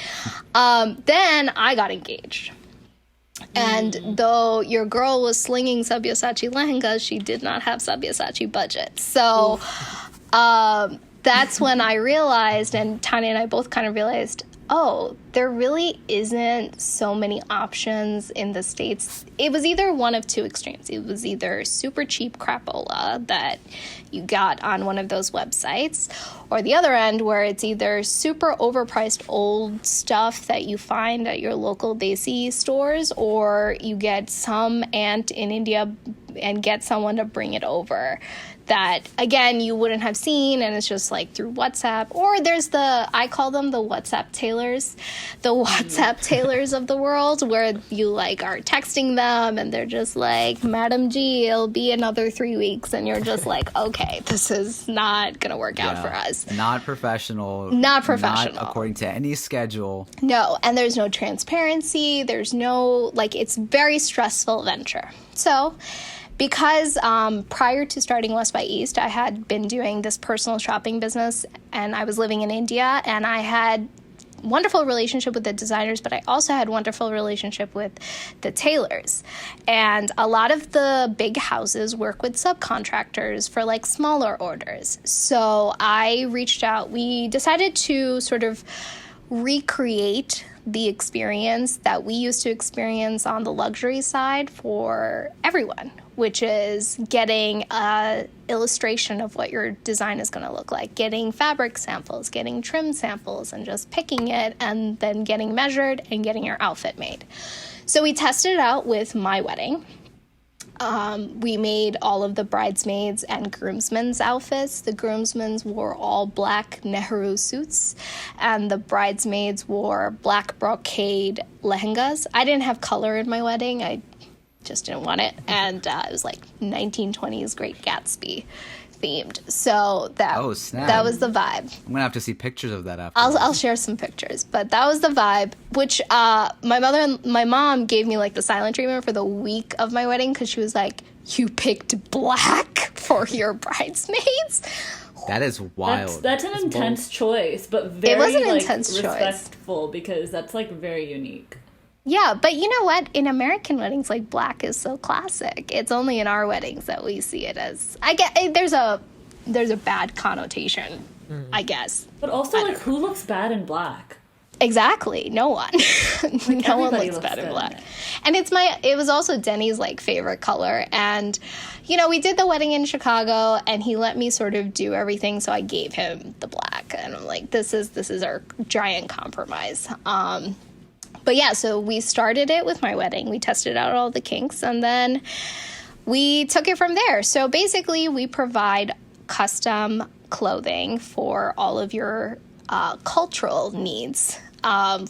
Then I got engaged. And though your girl was slinging Sabyasachi lehengas, she did not have Sabyasachi budget. So that's when I realized, and Tanya and I both kind of realized, oh, there really isn't so many options in the States. It was either one of two extremes. It was either super cheap crapola that you got on one of those websites, or the other end where it's either super overpriced old stuff that you find at your local desi stores, or you get some aunt in India and get someone to bring it over that, again, you wouldn't have seen, and it's just like through WhatsApp. Or there's I call them the WhatsApp tailors, the WhatsApp tailors of the world, where you like are texting them and they're just like, Madam G, it'll be another 3 weeks. And you're just like, okay, this is not going to work out for us. Not professional. Not professional. Not according to any schedule. No, and there's no transparency. There's no, like, it's very stressful venture. So because prior to starting West by East, I had been doing this personal shopping business and I was living in India and I had wonderful relationship with the designers, but I also had wonderful relationship with the tailors. And a lot of the big houses work with subcontractors for like smaller orders. So I reached out. We decided to sort of recreate the experience that we used to experience on the luxury side for everyone, which is getting an illustration of what your design is going to look like, getting fabric samples, getting trim samples, and just picking it, and then getting measured and getting your outfit made. So we tested it out with my wedding. We made all of the bridesmaids and groomsmen's outfits. The groomsmen's wore all black Nehru suits, and the bridesmaids wore black brocade lehengas. I didn't have color in my wedding. I just didn't want it. And it was like 1920s Great Gatsby themed. So that was the vibe. I'm gonna have to see pictures of that after. I'll share some pictures, but that was the vibe. Which my mom gave me like the silent treatment for the week of my wedding because she was like, "You picked black for your bridesmaids." That is wild. That's an intense choice, but very it was an intense respectful because that's like very unique. Yeah, but you know what? In American weddings, like, black is so classic. It's only in our weddings that we see it as... there's a bad connotation, I guess. But also, like, who looks bad in black? Exactly. No one. No one looks bad in black. And it was also Denny's, like, favorite color. And, you know, we did the wedding in Chicago, and he let me sort of do everything, so I gave him the black. And I'm like, this is our giant compromise. But yeah, so we started it with my wedding. We tested out all the kinks, and then we took it from there. So basically, we provide custom clothing for all of your cultural needs.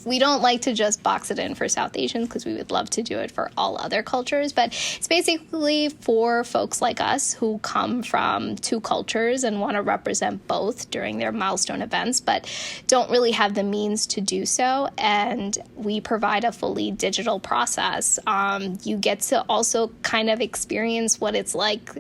We don't like to just box it in for South Asians because we would love to do it for all other cultures, but it's basically for folks like us who come from two cultures and want to represent both during their milestone events, but don't really have the means to do so. And we provide a fully digital process. You get to also kind of experience what it's like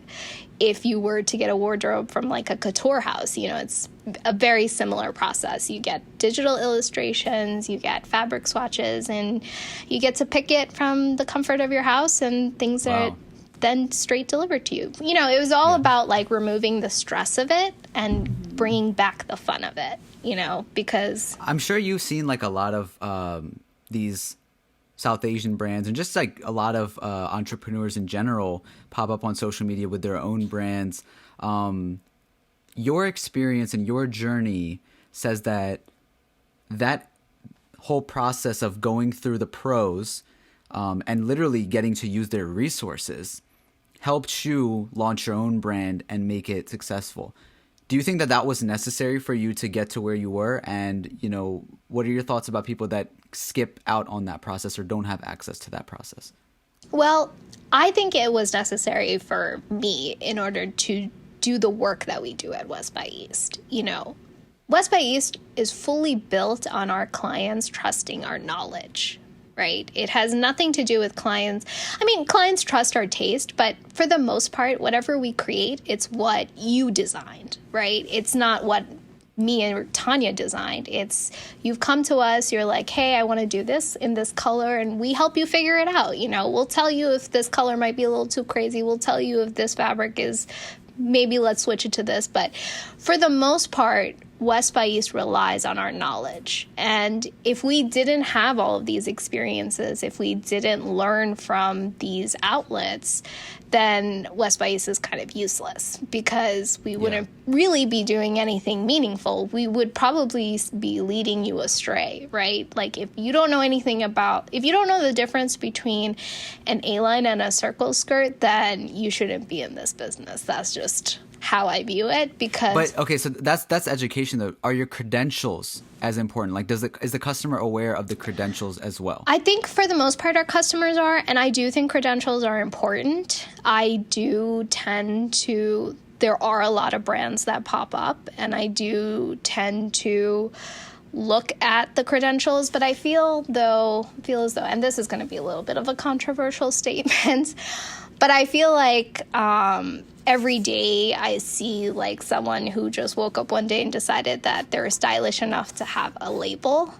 if you were to get a wardrobe from like a couture house, you know, it's a very similar process. You get digital illustrations, you get fabric swatches, and you get to pick it from the comfort of your house, and things are then straight delivered to you. You know, it was all about like removing the stress of it and bringing back the fun of it, you know, because I'm sure you've seen like a lot of these South Asian brands and just like a lot of entrepreneurs in general pop up on social media with their own brands. Your experience and your journey says that whole process of going through the pros and literally getting to use their resources helped you launch your own brand and make it successful. Do you think that that was necessary for you to get to where you were? And, you know, what are your thoughts about people that skip out on that process or don't have access to that process? Well, I think it was necessary for me in order to do the work that we do at West by East. You know, West by East is fully built on our clients trusting our knowledge, right? It has nothing to do with clients. I mean, clients trust our taste, but for the most part, whatever we create, it's what you designed, right? It's not what me and Tanya designed. It's you've come to us, you're like, hey, I want to do this in this color, and we help you figure it out. You know, we'll tell you if this color might be a little too crazy. We'll tell you if this fabric is, maybe let's switch it to this. But for the most part, West by East relies on our knowledge. And if we didn't have all of these experiences, if we didn't learn from these outlets, then West by East is kind of useless because we wouldn't really be doing anything meaningful. We would probably be leading you astray, right? Like if you don't know anything about, if you don't know the difference between an A-line and a circle skirt, then you shouldn't be in this business. That's just how I view it. Because but okay, so that's education though. Are your credentials as important? Like is the customer aware of the credentials as well? I think for the most part our customers are, and I do think credentials are important. I do tend to, there are a lot of brands that pop up, and I do tend to look at the credentials, but I feel as though, and this is going to be a little bit of a controversial statement, but I feel like every day I see like someone who just woke up one day and decided that they're stylish enough to have a label.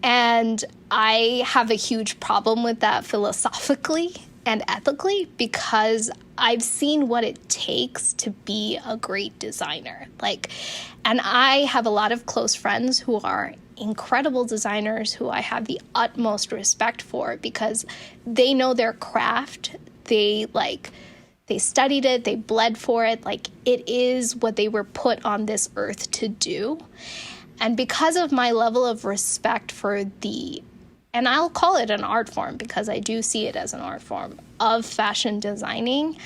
And I have a huge problem with that philosophically and ethically because I've seen what it takes to be a great designer. Like, and I have a lot of close friends who are incredible designers who I have the utmost respect for because they know their craft. They studied it, they bled for it, like it is what they were put on this earth to do. And because of my level of respect for and I'll call it an art form because I do see it as an art form of fashion designing,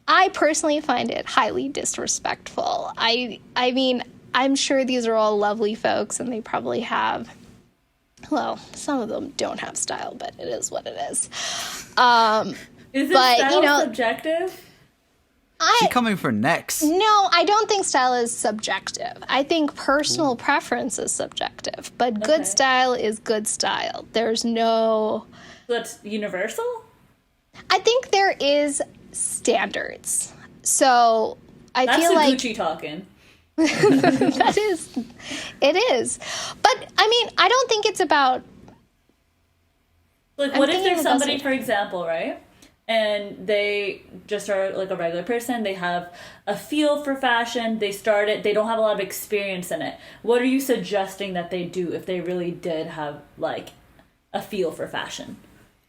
I personally find it highly disrespectful. I mean, I'm sure these are all lovely folks and they probably have, well, some of them don't have style, but it is what it is. Is it style subjective? She's coming for next. No, I don't think style is subjective. I think personal preference is subjective. But good style is good style. There's no... That's universal? I think there is standards. So I feel like... That's Gucci talking. It is. But, I mean, I don't think it's about... Like, what if there's somebody, for example, right? And they just are like a regular person. They have a feel for fashion. They don't have a lot of experience in it. What are you suggesting that they do if they really did have like a feel for fashion?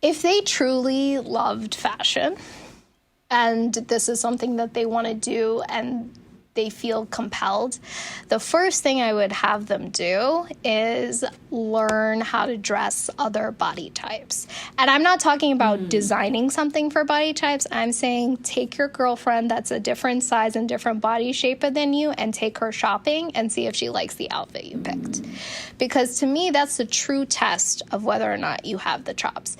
If they truly loved fashion and this is something that they want to do and they feel compelled, the first thing I would have them do is learn how to dress other body types. And I'm not talking about designing something for body types. I'm saying take your girlfriend that's a different size and different body shape than you and take her shopping and see if she likes the outfit you picked. Because to me, that's the true test of whether or not you have the chops.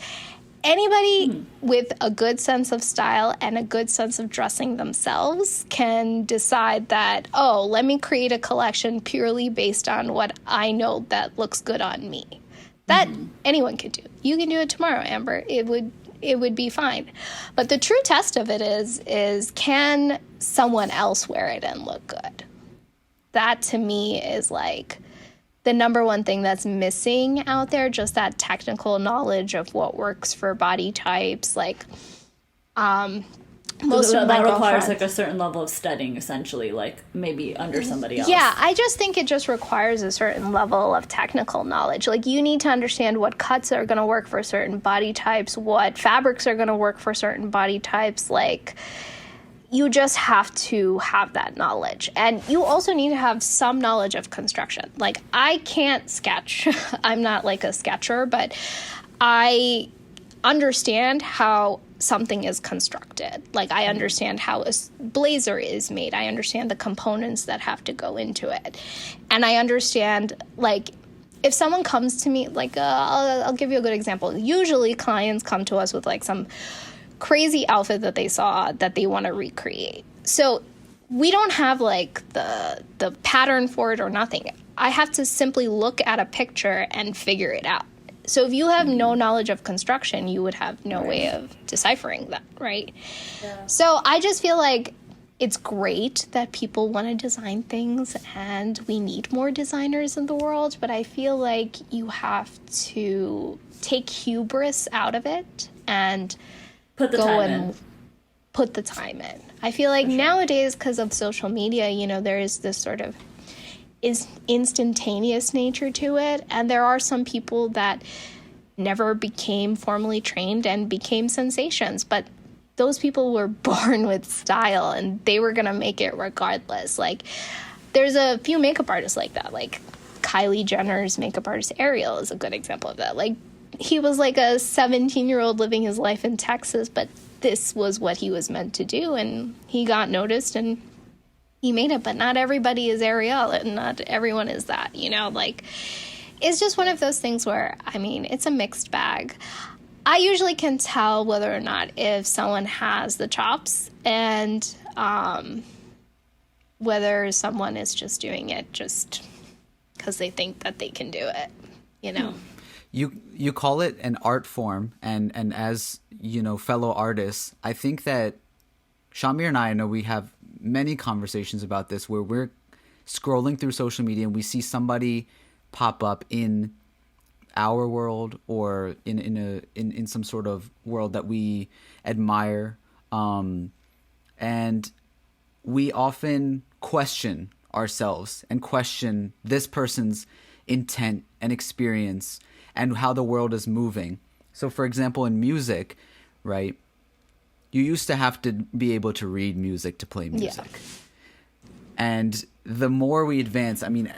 Anybody with a good sense of style and a good sense of dressing themselves can decide that, oh, let me create a collection purely based on what I know that looks good on me. That anyone could do. You can do it tomorrow, Amber. it would be fine. But the true test of it is can someone else wear it and look good? That to me is like the number one thing that's missing out there, just that technical knowledge of what works for body types. Like, most of my that requires girlfriends, like a certain level of studying, essentially, like maybe under somebody else. yeah, I just think it just requires a certain level of technical knowledge. Like, you need to understand what cuts are going to work for certain body types, what fabrics are going to work for certain body types. Like, you just have to have that knowledge. And you also need to have some knowledge of construction. Like, I can't sketch. I'm not like a sketcher, but I understand how something is constructed. Like, I understand how a blazer is made. I understand the components that have to go into it. And I understand, like, if someone comes to me, like, I'll give you a good example. Usually clients come to us with, like, some crazy outfit that they saw that they want to recreate. So we don't have, like, the pattern for it or nothing. I have to simply look at a picture and figure it out. So if you have no knowledge of construction, you would have no way of deciphering that, right? Yeah. So I just feel like it's great that people want to design things, and we need more designers in the world, but I feel like you have to take hubris out of it and put the time in. I feel like nowadays, because of social media, you know, there is this sort of instantaneous nature to it, and there are some people that never became formally trained and became sensations, but those people were born with style and they were gonna make it regardless. Like, there's a few makeup artists like that, like Kylie Jenner's makeup artist Ariel is a good example of that. Like, he was like a 17-year-old living his life in Texas, but this was what he was meant to do, and he got noticed and he made it. But not everybody is Ariel, and not everyone is that, you know? Like, it's just one of those things where, I mean, it's a mixed bag. I usually can tell whether or not if someone has the chops, and whether someone is just doing it just because they think that they can do it, you know? You call it an art form, and as, you know, fellow artists, I think that Shah-Ameer and I know we have many conversations about this where we're scrolling through social media and we see somebody pop up in our world or in some sort of world that we admire, and we often question ourselves and question this person's intent and experience and how the world is moving. So, for example, in music, right, you used to have to be able to read music to play music. Yeah. And the more we advance, I mean,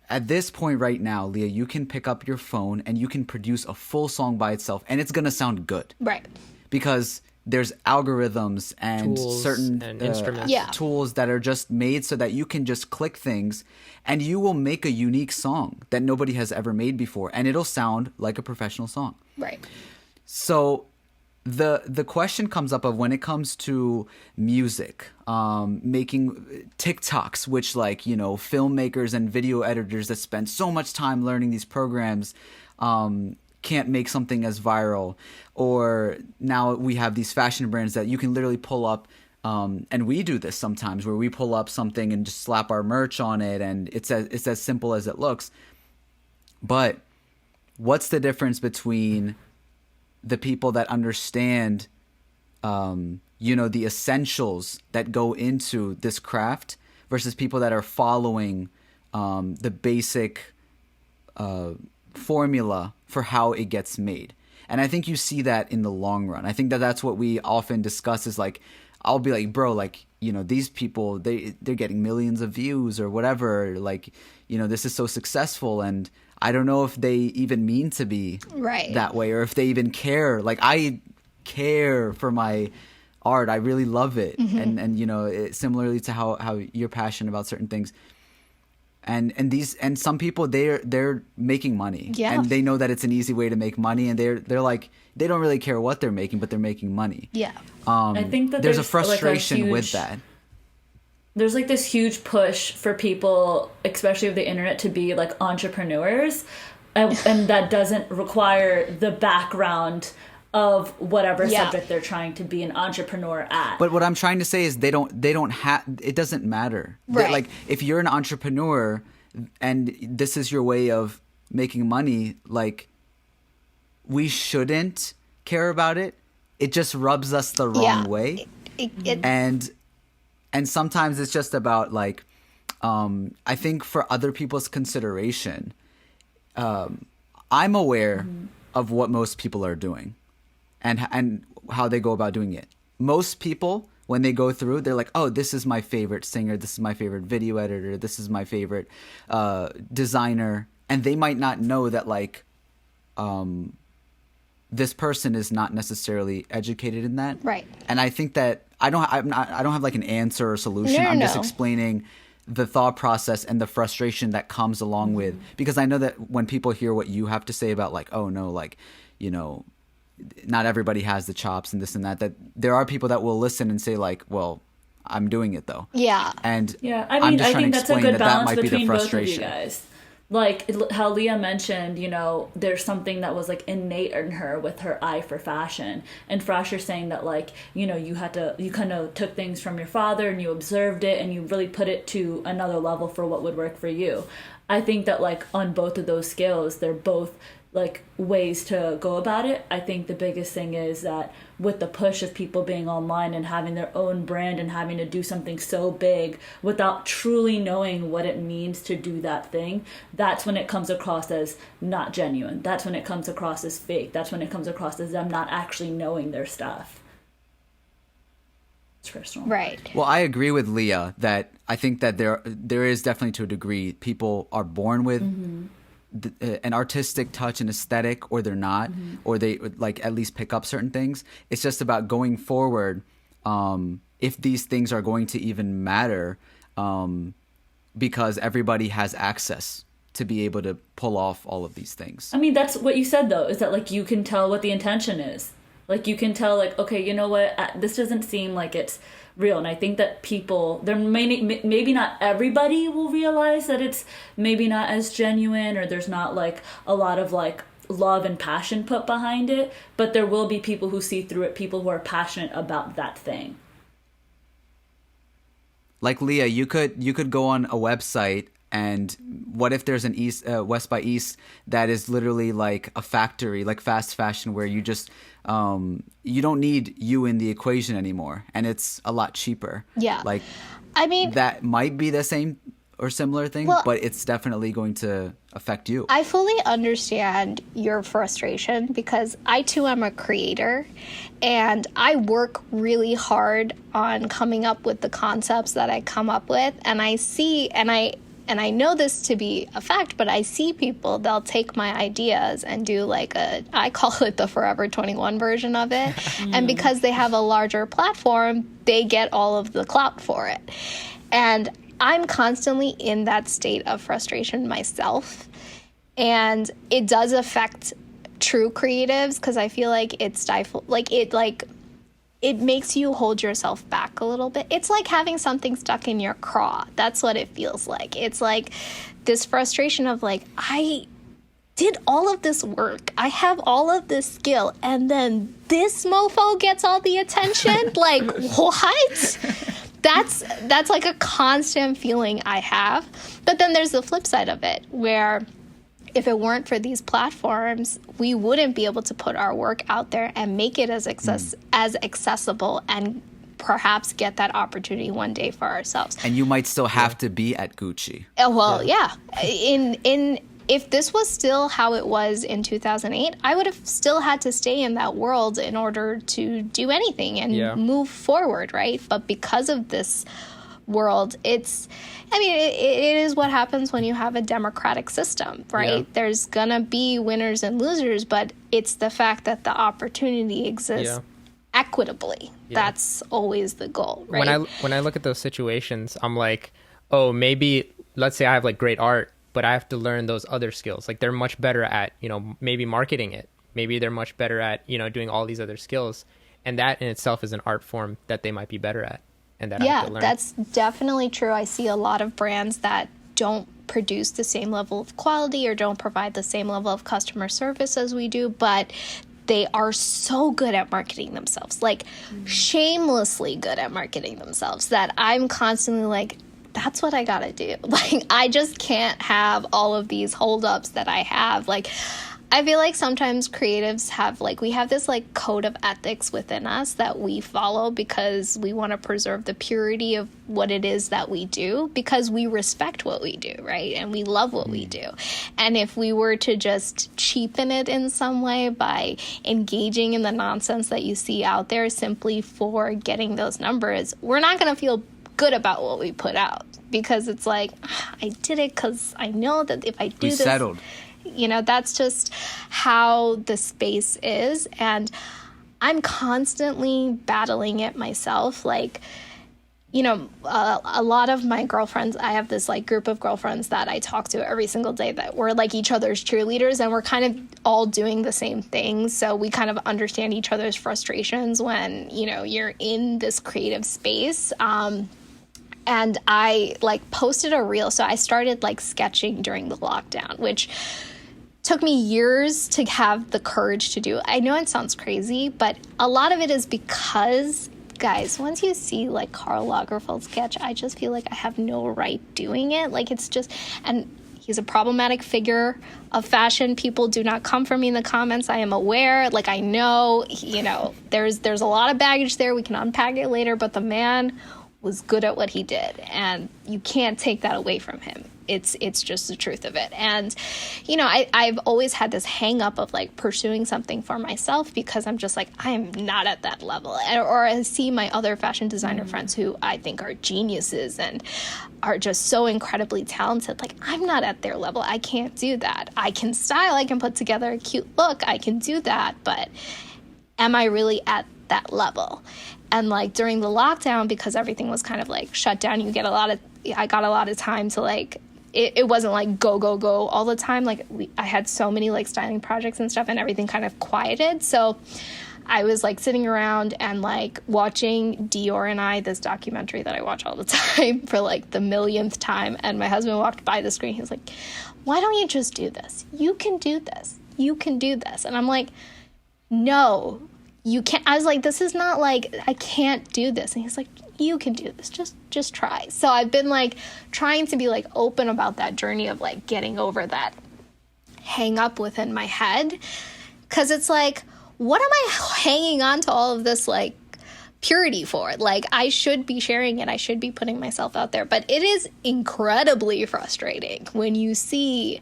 at this point right now, Liya, you can pick up your phone and you can produce a full song by itself, and it's going to sound good. Right. Because there's algorithms and tools certain and instruments. Tools that are just made so that you can just click things and you will make a unique song that nobody has ever made before, and it'll sound like a professional song. Right. So the question comes up of when it comes to music, making TikToks, which, like, you know, filmmakers and video editors that spend so much time learning these programs can't make something as viral. Or now we have these fashion brands that you can literally pull up, and we do this sometimes, where we pull up something and just slap our merch on it, and it's as simple as it looks. But what's the difference between the people that understand, you know, the essentials that go into this craft versus people that are following the basic formula for how it gets made? And I think you see that in the long run. I think that that's what we often discuss is, like, I'll be like, bro, like, you know, these people, they're getting millions of views or whatever. Like, you know, this is so successful, and I don't know if they even mean to be that way, or if they even care. Like, I care for my art. I really love it. Mm-hmm. And you know, similarly to how you're passionate about certain things. And some people, they're making money, and they know that it's an easy way to make money, and they're like, they don't really care what they're making, but they're making money. Yeah. I think that there's a frustration like with that. There's like this huge push for people, especially with the internet, to be like entrepreneurs, and that doesn't require the background of whatever Yeah. subject they're trying to be an entrepreneur at. But what I'm trying to say is they don't have, it doesn't matter. Right. Like if you're an entrepreneur and this is your way of making money, like we shouldn't care about it. It just rubs us the wrong way. And sometimes it's just about like, I think for other people's consideration, I'm aware of what most people are doing and how they go about doing it. Most people, when they go through, they're like, oh, this is my favorite singer. This is my favorite video editor. This is my favorite designer. And they might not know that like this person is not necessarily educated in that. Right. And I think that I don't have like an answer or solution. No. I'm just explaining the thought process and the frustration that comes along with, because I know that when people hear what you have to say about like, oh no, like, you know, not everybody has the chops and this and that there are people that will listen and say like, well, I'm doing it though. Yeah. And Yeah, I I'm mean, just I trying think to that's a explain good that balance might be the between both of you frustration. guys. Like how Liya mentioned, you know, there's something that was like innate in her with her eye for fashion. And Frasher's saying that like, you know, you kind of took things from your father and you observed it and you really put it to another level for what would work for you. I think that like on both of those scales, they're both like ways to go about it. I think the biggest thing is that with the push of people being online and having their own brand and having to do something so big without truly knowing what it means to do that thing, that's when it comes across as not genuine. That's when it comes across as fake. That's when it comes across as them not actually knowing their stuff. It's personal. Right. Well, I agree with Liya that I think that there is definitely to a degree people are born with an artistic touch and aesthetic, or they're not, or they like at least pick up certain things. It's just about going forward, if these things are going to even matter, because everybody has access to be able to pull off all of these things. I mean, that's what you said, though, is that, like, you can tell what the intention is. Like, you can tell, like, okay, you know what, this doesn't seem like it's real. And I think that people, maybe not everybody will realize that it's maybe not as genuine, or there's not, like, a lot of, like, love and passion put behind it. But there will be people who see through it, people who are passionate about that thing. Like Liya, you could go on a website, and what if there's an West by East that is literally like a factory, like fast fashion, where you just you don't need you in the equation anymore, and it's a lot cheaper. Yeah. Like, I mean, that might be the same or similar thing, Well, but it's definitely going to affect you. I fully understand your frustration, because I too am a creator, and I work really hard on coming up with the concepts that I come up with, and I see, and I know this to be a fact, but I see people, they'll take my ideas and do like I call it the Forever 21 version of it. And because they have a larger platform, they get all of the clout for it. And I'm constantly in that state of frustration myself. And it does affect true creatives, because I feel like it stifles, it makes you hold yourself back a little bit. It's like having something stuck in your craw. That's what it feels like. It's like this frustration of like, I did all of this work. I have all of this skill, and then this mofo gets all the attention? Like, what? That's like a constant feeling I have. But then there's the flip side of it, where if it weren't for these platforms, we wouldn't be able to put our work out there and make it as accessible, and perhaps get that opportunity one day for ourselves. And you might still have to be at Gucci. Yeah. If this was still how it was in 2008, I would have still had to stay in that world in order to do anything and move forward, right? But because of this world, it is what happens when you have a democratic system, right? Yeah. There's gonna be winners and losers, but it's the fact that the opportunity exists equitably. That's always the goal, right? When I look at those situations, I'm like, oh, maybe, let's say I have like great art, but I have to learn those other skills. Like, they're much better at, maybe marketing it. Maybe they're much better at, doing all these other skills. And that in itself is an art form that they might be better at. And that I have to learn. That's definitely true. I see a lot of brands that don't produce the same level of quality or don't provide the same level of customer service as we do, but they are so good at marketing themselves, like shamelessly good at marketing themselves, that I'm constantly like, that's what I gotta do. Like, I just can't have all of these holdups that I have. Like, I feel like sometimes creatives have, like, we have this, like, code of ethics within us that we follow because we want to preserve the purity of what it is that we do, because we respect what we do, right? And we love what we do. And if we were to just cheapen it in some way by engaging in the nonsense that you see out there simply for getting those numbers, we're not going to feel good about what we put out, because it's like, I did it because I know that if I do this... settled. You know, that's just how the space is. And I'm constantly battling it myself. Like, you know, a lot of my girlfriends, I have this like group of girlfriends that I talk to every single day that we're like each other's cheerleaders, and we're kind of all doing the same thing. So we kind of understand each other's frustrations when, you know, you're in this creative space. And I like posted a reel. So I started like sketching during the lockdown, which took me years to have the courage to do. I know it sounds crazy, but a lot of it is because, guys, once you see like Karl Lagerfeld's sketch, I just feel like I have no right doing it. Like, it's just, and he's a problematic figure of fashion. People do not come for me in the comments. I am aware. Like, I know, you know, there's a lot of baggage there. We can unpack it later, but the man was good at what he did, and you can't take that away from him. It's just the truth of it. And, you know, I've always had this hang up of like pursuing something for myself, because I'm just like, I'm not at that level. Or I see my other fashion designer friends who I think are geniuses and are just so incredibly talented. Like, I'm not at their level. I can't do that. I can style, I can put together a cute look, I can do that, but am I really at that level? And like during the lockdown, because everything was kind of like shut down, I got a lot of time to like, it wasn't like go all the time. Like I had so many like styling projects and stuff, and everything kind of quieted. So I was like sitting around and like watching Dior and I, this documentary that I watch all the time for like the millionth time. And my husband walked by the screen. He was like, why don't you just do this? You can do this. You can do this. And I'm like, no, you can't. I was like, this is not like, I can't do this. And he's like, you can do this. Just try. So I've been like trying to be like open about that journey of like getting over that hang up within my head. 'Cause it's like, what am I hanging on to all of this like purity for? Like, I should be sharing it. I should be putting myself out there. But it is incredibly frustrating when you see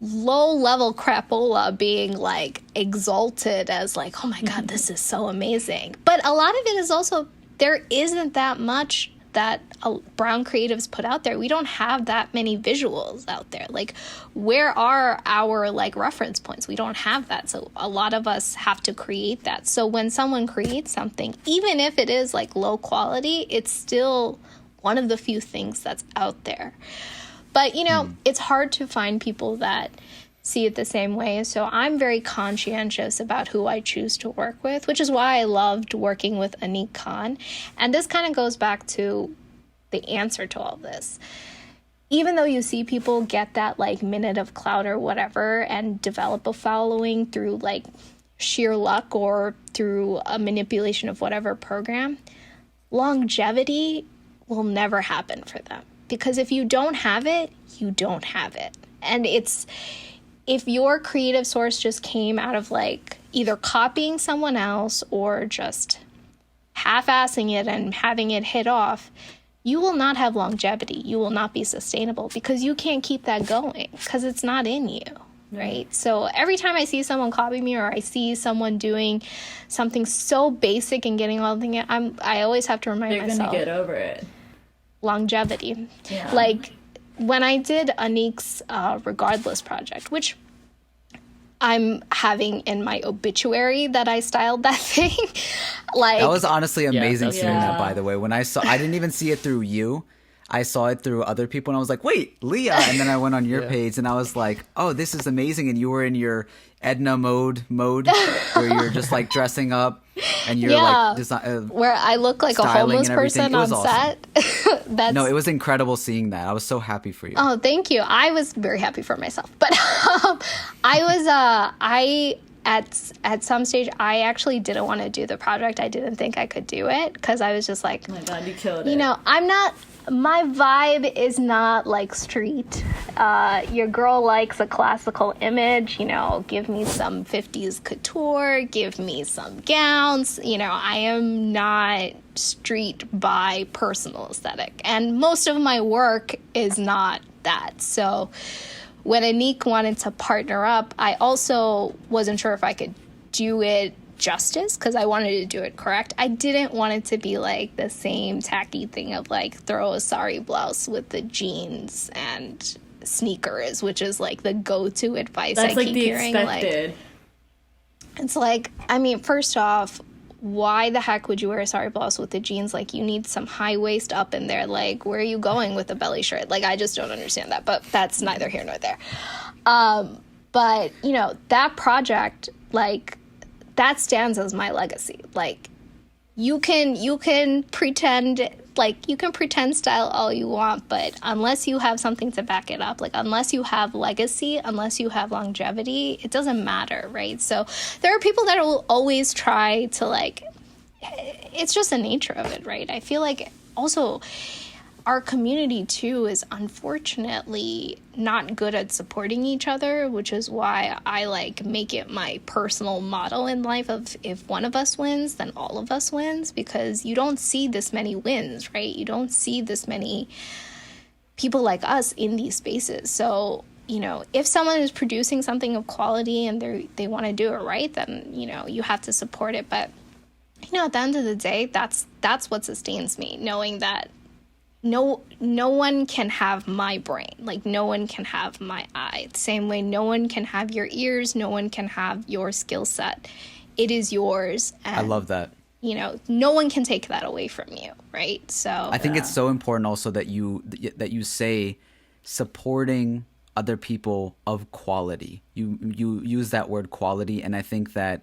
low-level crapola being like exalted as like, oh my God, this is so amazing. But a lot of it is also, there isn't that much that brown creatives put out there. We don't have that many visuals out there. Like, where are our like reference points? We don't have that. So a lot of us have to create that. So when someone creates something, even if it is like low quality, it's still one of the few things that's out there. But, you know, it's hard to find people that see it the same way. So I'm very conscientious about who I choose to work with, which is why I loved working with Anik Khan. And this kind of goes back to the answer to all this. Even though you see people get that like minute of clout or whatever and develop a following through like sheer luck or through a manipulation of whatever program, longevity will never happen for them. Because if you don't have it, you don't have it. And it's, if your creative source just came out of like either copying someone else or just half-assing it and having it hit off, you will not have longevity. You will not be sustainable because you can't keep that going because it's not in you, right? So every time I see someone copy me or I see someone doing something so basic and getting all the thing, I always have to remind myself. You're going to get over it. Longevity. Yeah. Like when I did Anik's Regardless project, which I'm having in my obituary that I styled that thing. Like, that was honestly amazing seeing that, by the way. When I didn't even see it through you. I saw it through other people and I was like, wait, Liya. And then I went on your page and I was like, oh, this is amazing. And you were in your Edna mode where you're just like dressing up and you're like where I look like a homeless person on set. No, it was incredible seeing that. I was so happy for you. Oh, thank you. I was very happy for myself. But I at some stage, I actually didn't want to do the project. I didn't think I could do it because I was just like, Oh my God, you killed it. you know, my vibe is not like street. Your girl likes a classical image, you know, give me some 50s couture, give me some gowns. You know, I am not street by personal aesthetic. And most of my work is not that. So when Anik wanted to partner up, I also wasn't sure if I could do it justice because I wanted to do it correct. I didn't want it to be like the same tacky thing of like throw a sari blouse with the jeans and sneakers, which is like the go-to advice That's I like keep the hearing. expected. Like, it's like, I mean, first off, why the heck would you wear a sari blouse with the jeans? Like, you need some high waist up in there. Like, where are you going with a belly shirt? Like, I just don't understand that, but that's neither here nor there. But, you know, that project, like, that stands as my legacy. Like, you can pretend, like, you can pretend style all you want, but unless you have something to back it up, like, unless you have legacy, unless you have longevity, it doesn't matter, right? So there are people that will always try to, like, it's just the nature of it, right? I feel like also our community too is unfortunately not good at supporting each other, which is why I like make it my personal motto in life of if one of us wins, then all of us wins, because you don't see this many wins, right? You don't see this many people like us in these spaces. So, you know, if someone is producing something of quality and they want to do it right, then, you know, you have to support it. But, you know, at the end of the day, that's what sustains me, knowing that no one can have my brain. Like, no one can have my eye. The same way no one can have your ears, no one can have your skill set. It is yours. And, I love that. You know, no one can take that away from you, right? So I think it's so important also that you say supporting other people of quality. You use that word quality, and I think that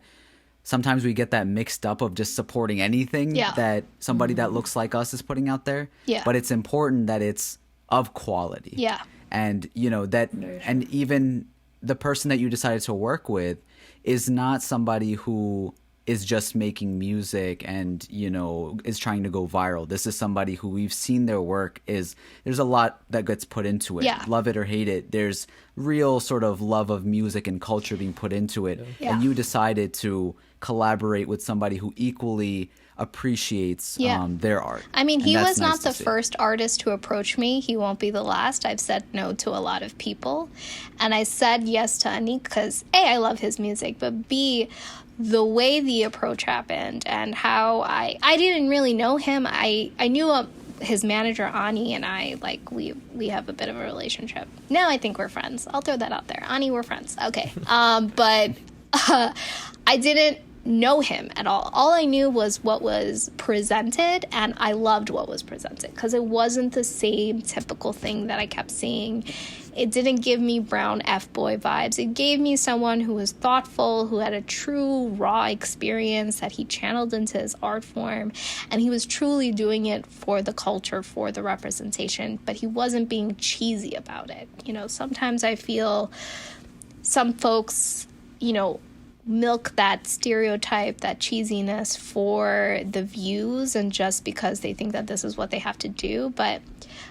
sometimes we get that mixed up of just supporting anything that somebody that looks like us is putting out there. Yeah. But it's important that it's of quality. Yeah. And, you know, that, and even the person that you decided to work with is not somebody who is just making music and, you know, is trying to go viral. This is somebody who we've seen their work there's a lot that gets put into it. Yeah. Love it or hate it. There's real sort of love of music and culture being put into it. Yeah. And you decided to collaborate with somebody who equally appreciates their art. I mean, And he that's was nice not to the see. first artist to approach me. He won't be the last. I've said no to a lot of people. And I said yes to Anik because, A, I love his music, but B, the way the approach happened and how I didn't really know him. I knew his manager, Ani, and I, like, we have a bit of a relationship. Now I think we're friends. I'll throw that out there. Ani, we're friends. Okay. But I didn't know him at all. All I knew was what was presented, and I loved what was presented because it wasn't the same typical thing that I kept seeing. It didn't give me brown F-boy vibes. It gave me someone who was thoughtful, who had a true raw experience that he channeled into his art form, and he was truly doing it for the culture, for the representation, but he wasn't being cheesy about it. You know, sometimes I feel some folks, you know, milk that stereotype, that cheesiness for the views and just because they think that this is what they have to do. But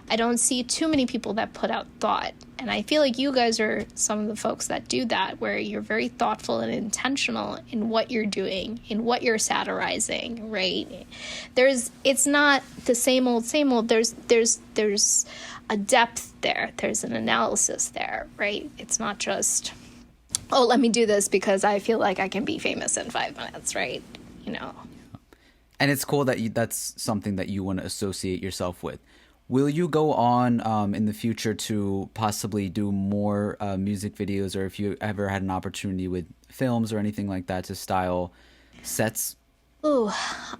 I don't see too many people that put out thought. And I feel like you guys are some of the folks that do that, where you're very thoughtful and intentional in what you're doing, in what you're satirizing, right? It's not the same old. There's a depth there. There's an analysis there, right? It's not just, oh, let me do this because I feel like I can be famous in 5 minutes, right? You know. And it's cool that that's something that you want to associate yourself with. Will you go on in the future to possibly do more music videos, or if you ever had an opportunity with films or anything like that to style sets? Ooh,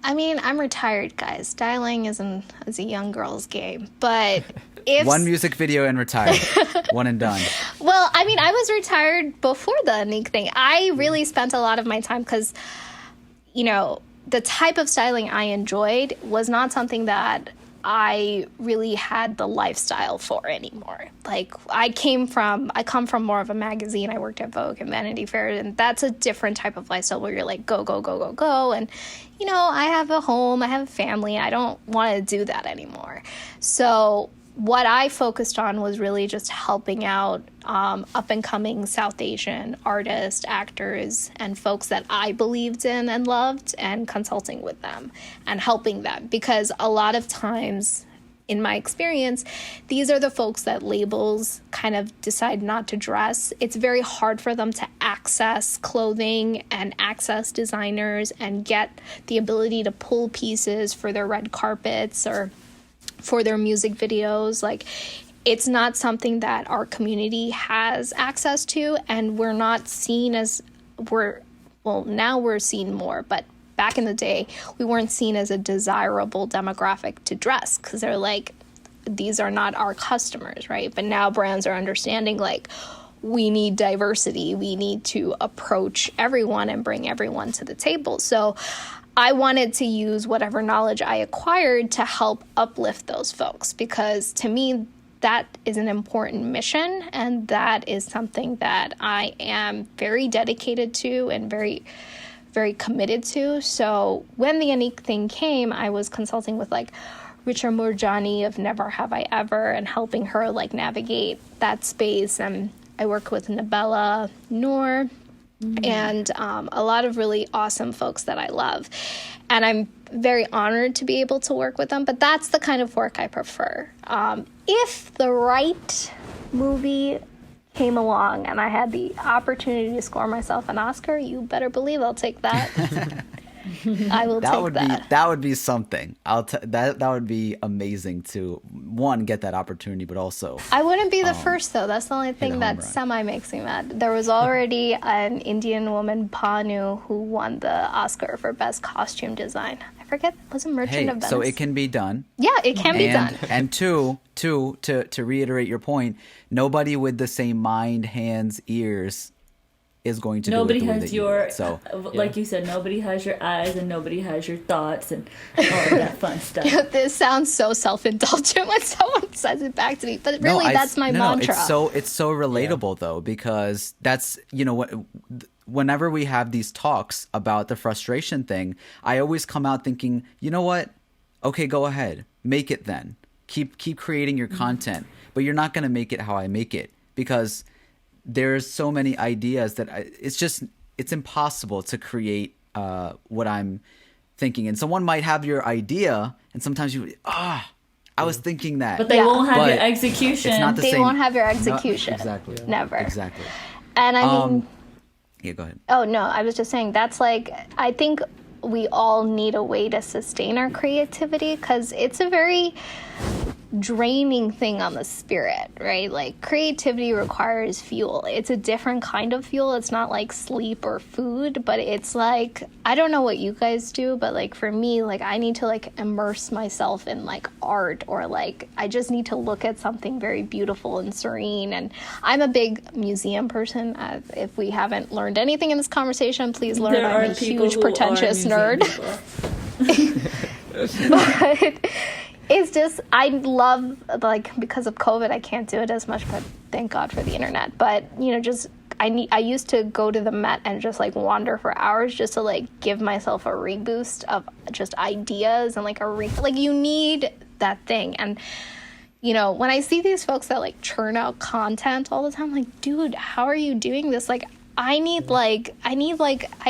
I mean, I'm retired, guys. Styling is a young girl's game. But if One music video and retired. One and done. Well, I mean, I was retired before the Anik thing. I really spent a lot of my time because, you know, the type of styling I enjoyed was not something that I really had the lifestyle for anymore. Like I come from more of a magazine. I worked at Vogue and Vanity Fair, and that's a different type of lifestyle where you're like go, go, go, go, go. And, you know, I have a home, I have a family. I don't want to do that anymore. So what I focused on was really just helping out up-and-coming South Asian artists, actors, and folks that I believed in and loved, and consulting with them and helping them. Because a lot of times, in my experience, these are the folks that labels kind of decide not to dress. It's very hard for them to access clothing and access designers and get the ability to pull pieces for their red carpets or for their music videos. Like, it's not something that our community has access to, and we're not seen as now we're seen more, but back in the day we weren't seen as a desirable demographic to dress because they're like, these are not our customers, right? But now brands are understanding, like, we need diversity, we need to approach everyone and bring everyone to the table. So I wanted to use whatever knowledge I acquired to help uplift those folks, because to me, that is an important mission, and that is something that I am very dedicated to and very, very committed to. So when the Unique thing came, I was consulting with like Richa Murjani of Never Have I Ever and helping her like navigate that space. And I work with Nabella Noor, and a lot of really awesome folks that I love. And I'm very honored to be able to work with them, but that's the kind of work I prefer. If the right movie came along and I had the opportunity to score myself an Oscar, you better believe I'll take that. I will take that. That would be something. That would be amazing to, one, get that opportunity, but also I wouldn't be the first, though. That's the only thing that semi makes me mad. There was already an Indian woman, Panu, who won the Oscar for Best Costume Design. I forget, was it Merchant of Venice? So it can be done. Yeah, it can be done. And two, to reiterate your point, nobody with the same mind, hands, ears is going to nobody do it the way has that you your do it. So, like you said, nobody has your eyes and nobody has your thoughts and all of that fun stuff. This sounds so self-indulgent when someone says it back to me, but really, that's my mantra. It's so relatable though, because that's, you know, what, whenever we have these talks about the frustration thing, I always come out thinking, you know what? Okay, go ahead, make it then. Keep creating your content, but you're not going to make it how I make it, because there's so many ideas that it's impossible to create what I'm thinking. And someone might have your idea, and sometimes I was thinking that. But they won't have your execution. It's not the they same. Won't have your execution. Exactly. Never. Exactly. And I mean... Yeah, go ahead. Oh, no, I was just saying, that's like, I think we all need a way to sustain our creativity, because it's a very draining thing on the spirit, right? Like, creativity requires fuel. It's a different kind of fuel. It's not like sleep or food, but it's like, I don't know what you guys do, but like for me, like I need to like immerse myself in like art, or like I just need to look at something very beautiful and serene. And I'm a big museum person. If we haven't learned anything in this conversation, please learn I'm a huge pretentious nerd. But it's just, I love, like, because of COVID, I can't do it as much, but thank God for the internet. But, you know, just, I used to go to the Met and just, like, wander for hours just to, like, give myself a reboost of just ideas and, like, you need that thing. And, you know, when I see these folks that, like, churn out content all the time, I'm like, dude, how are you doing this? Like, I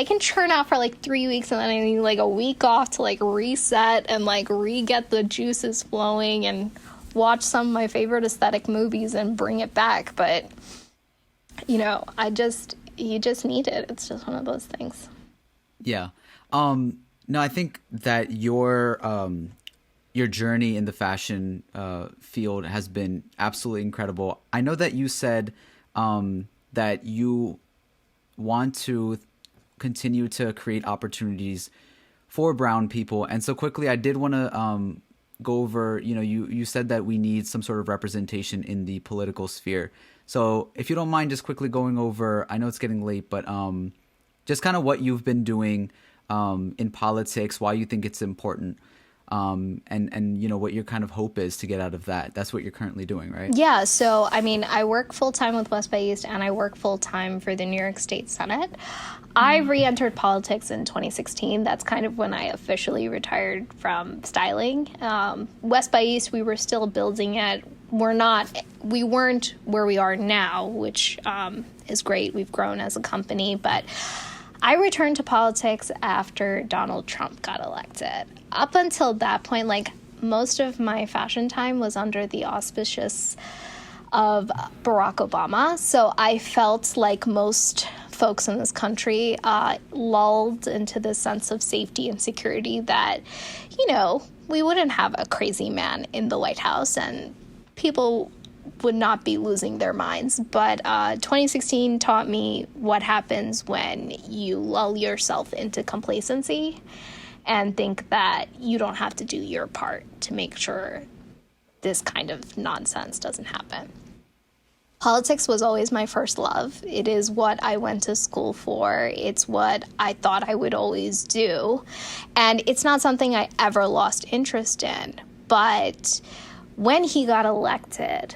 can churn out for like 3 weeks, and then I need like a week off to like reset and like re-get the juices flowing and watch some of my favorite aesthetic movies and bring it back. But, you know, you just need it. It's just one of those things. Yeah. No, I think that your journey in the fashion field has been absolutely incredible. I know that you said that you want to continue to create opportunities for brown people. And so quickly, I did want to go over, you know, you said that we need some sort of representation in the political sphere. So if you don't mind just quickly going over, I know it's getting late, but just kind of what you've been doing in politics, why you think it's important. and you know what your kind of hope is to get out of that. That's what you're currently doing, right? Yeah, so I mean, I work full-time with West by East, and I work full-time for the New York State Senate. I re-entered politics in 2016. That's kind of when I officially retired from styling. West by East, we were still building it. We weren't where we are now, which is great. We've grown as a company, but I returned to politics after Donald Trump got elected. Up until that point, like, most of my fashion time was under the auspices of Barack Obama. So I felt like most folks in this country lulled into this sense of safety and security that, you know, we wouldn't have a crazy man in the White House and people would not be losing their minds. But 2016 taught me what happens when you lull yourself into complacency and think that you don't have to do your part to make sure this kind of nonsense doesn't happen. Politics was always my first love. It is what I went to school for. It's what I thought I would always do. And it's not something I ever lost interest in. But when he got elected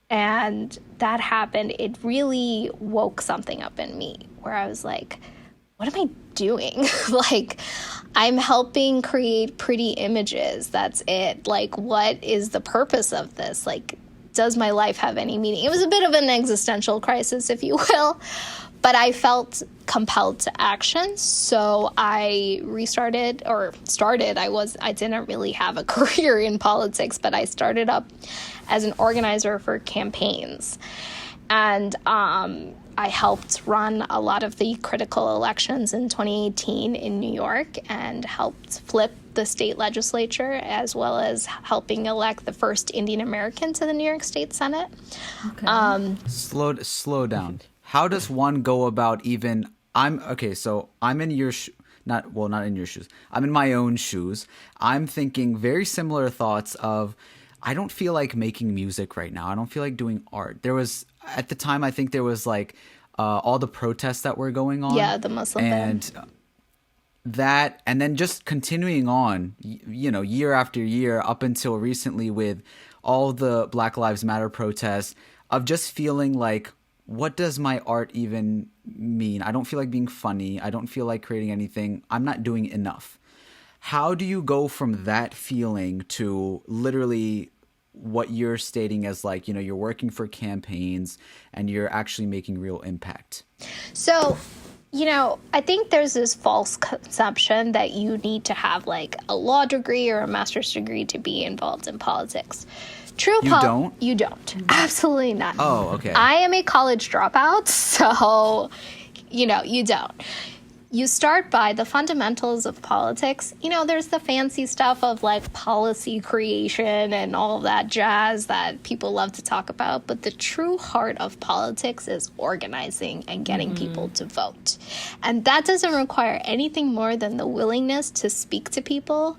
and that happened, it really woke something up in me where I was like, what am I doing? Like, I'm helping create pretty images. That's it. Like, what is the purpose of this? Like, does my life have any meaning? It was a bit of an existential crisis, if you will, but I felt compelled to action. So I I didn't really have a career in politics, but I started up as an organizer for campaigns. And I helped run a lot of the critical elections in 2018 in New York and helped flip the state legislature, as well as helping elect the first Indian American to the New York State Senate. Okay. Slow down. How does one go about even? I'm in your not in your shoes. I'm in my own shoes. I'm thinking very similar thoughts of, I don't feel like making music right now. I don't feel like doing art. There was, at the time, I think there was like all the protests that were going on. Yeah, the Muslim ban. That, and then just continuing on, you know, year after year up until recently with all the Black Lives Matter protests, of just feeling like, what does my art even mean? I don't feel like being funny. I don't feel like creating anything. I'm not doing enough. How do you go from that feeling to literally what you're stating as, like, you know, you're working for campaigns and you're actually making real impact? So, you know, I think there's this false conception that you need to have like a law degree or a master's degree to be involved in politics. You don't? You don't. Absolutely not. Oh, okay. I am a college dropout, so, you know, you don't. You start by the fundamentals of politics. You know, there's the fancy stuff of like policy creation and all that jazz that people love to talk about. But the true heart of politics is organizing and getting people to vote. And that doesn't require anything more than the willingness to speak to people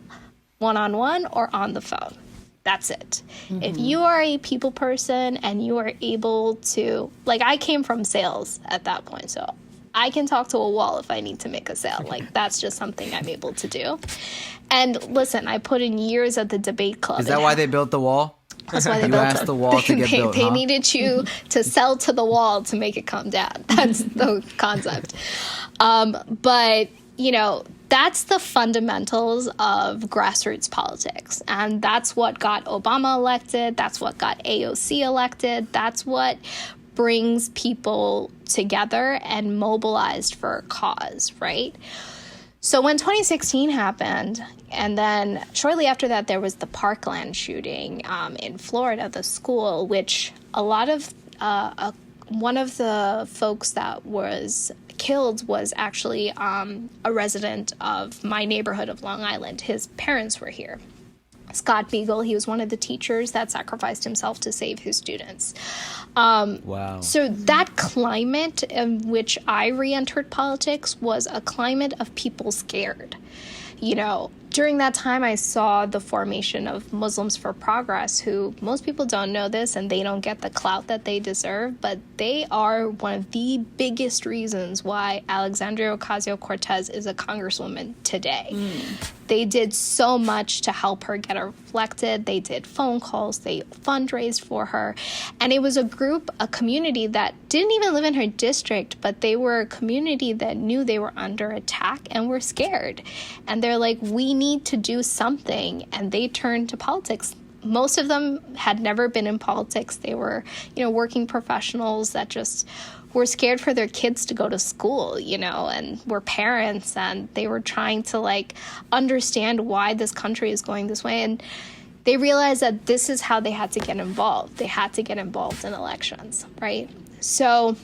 one-on-one or on the phone. That's it. If you are a people person and you are able to, like, I came from sales at that point, so I can talk to a wall if I need to make a sale. Like, that's just something I'm able to do. And listen, I put in years at the debate club. Is that why they built the wall? That's why they you built asked the wall to get built, They needed you to sell to the wall to make it come down. That's the concept. But, you know, that's the fundamentals of grassroots politics. And that's what got Obama elected. That's what got AOC elected. That's what brings people together and mobilized for a cause, right? So when 2016 happened, and then shortly after that, there was the Parkland shooting in Florida, the school, which a lot of one of the folks that was killed was actually a resident of my neighborhood of Long Island. His parents were here. Scott Beagle, he was one of the teachers that sacrificed himself to save his students. Wow. So that climate in which I re-entered politics was a climate of people scared. You know, during that time, I saw the formation of Muslims for Progress, who most people don't know this and they don't get the clout that they deserve, but they are one of the biggest reasons why Alexandria Ocasio-Cortez is a congresswoman today. They did so much to help her get elected. They did phone calls. They fundraised for her. And it was a community that didn't even live in her district, but they were a community that knew they were under attack and were scared. And they're like, we need to do something. And they turned to politics. Most of them had never been in politics. They were, working professionals that just were scared for their kids to go to school, and were parents, and they were trying to understand why this country is going this way. And they realized that this is how they had to get involved. They had to get involved in elections, right? So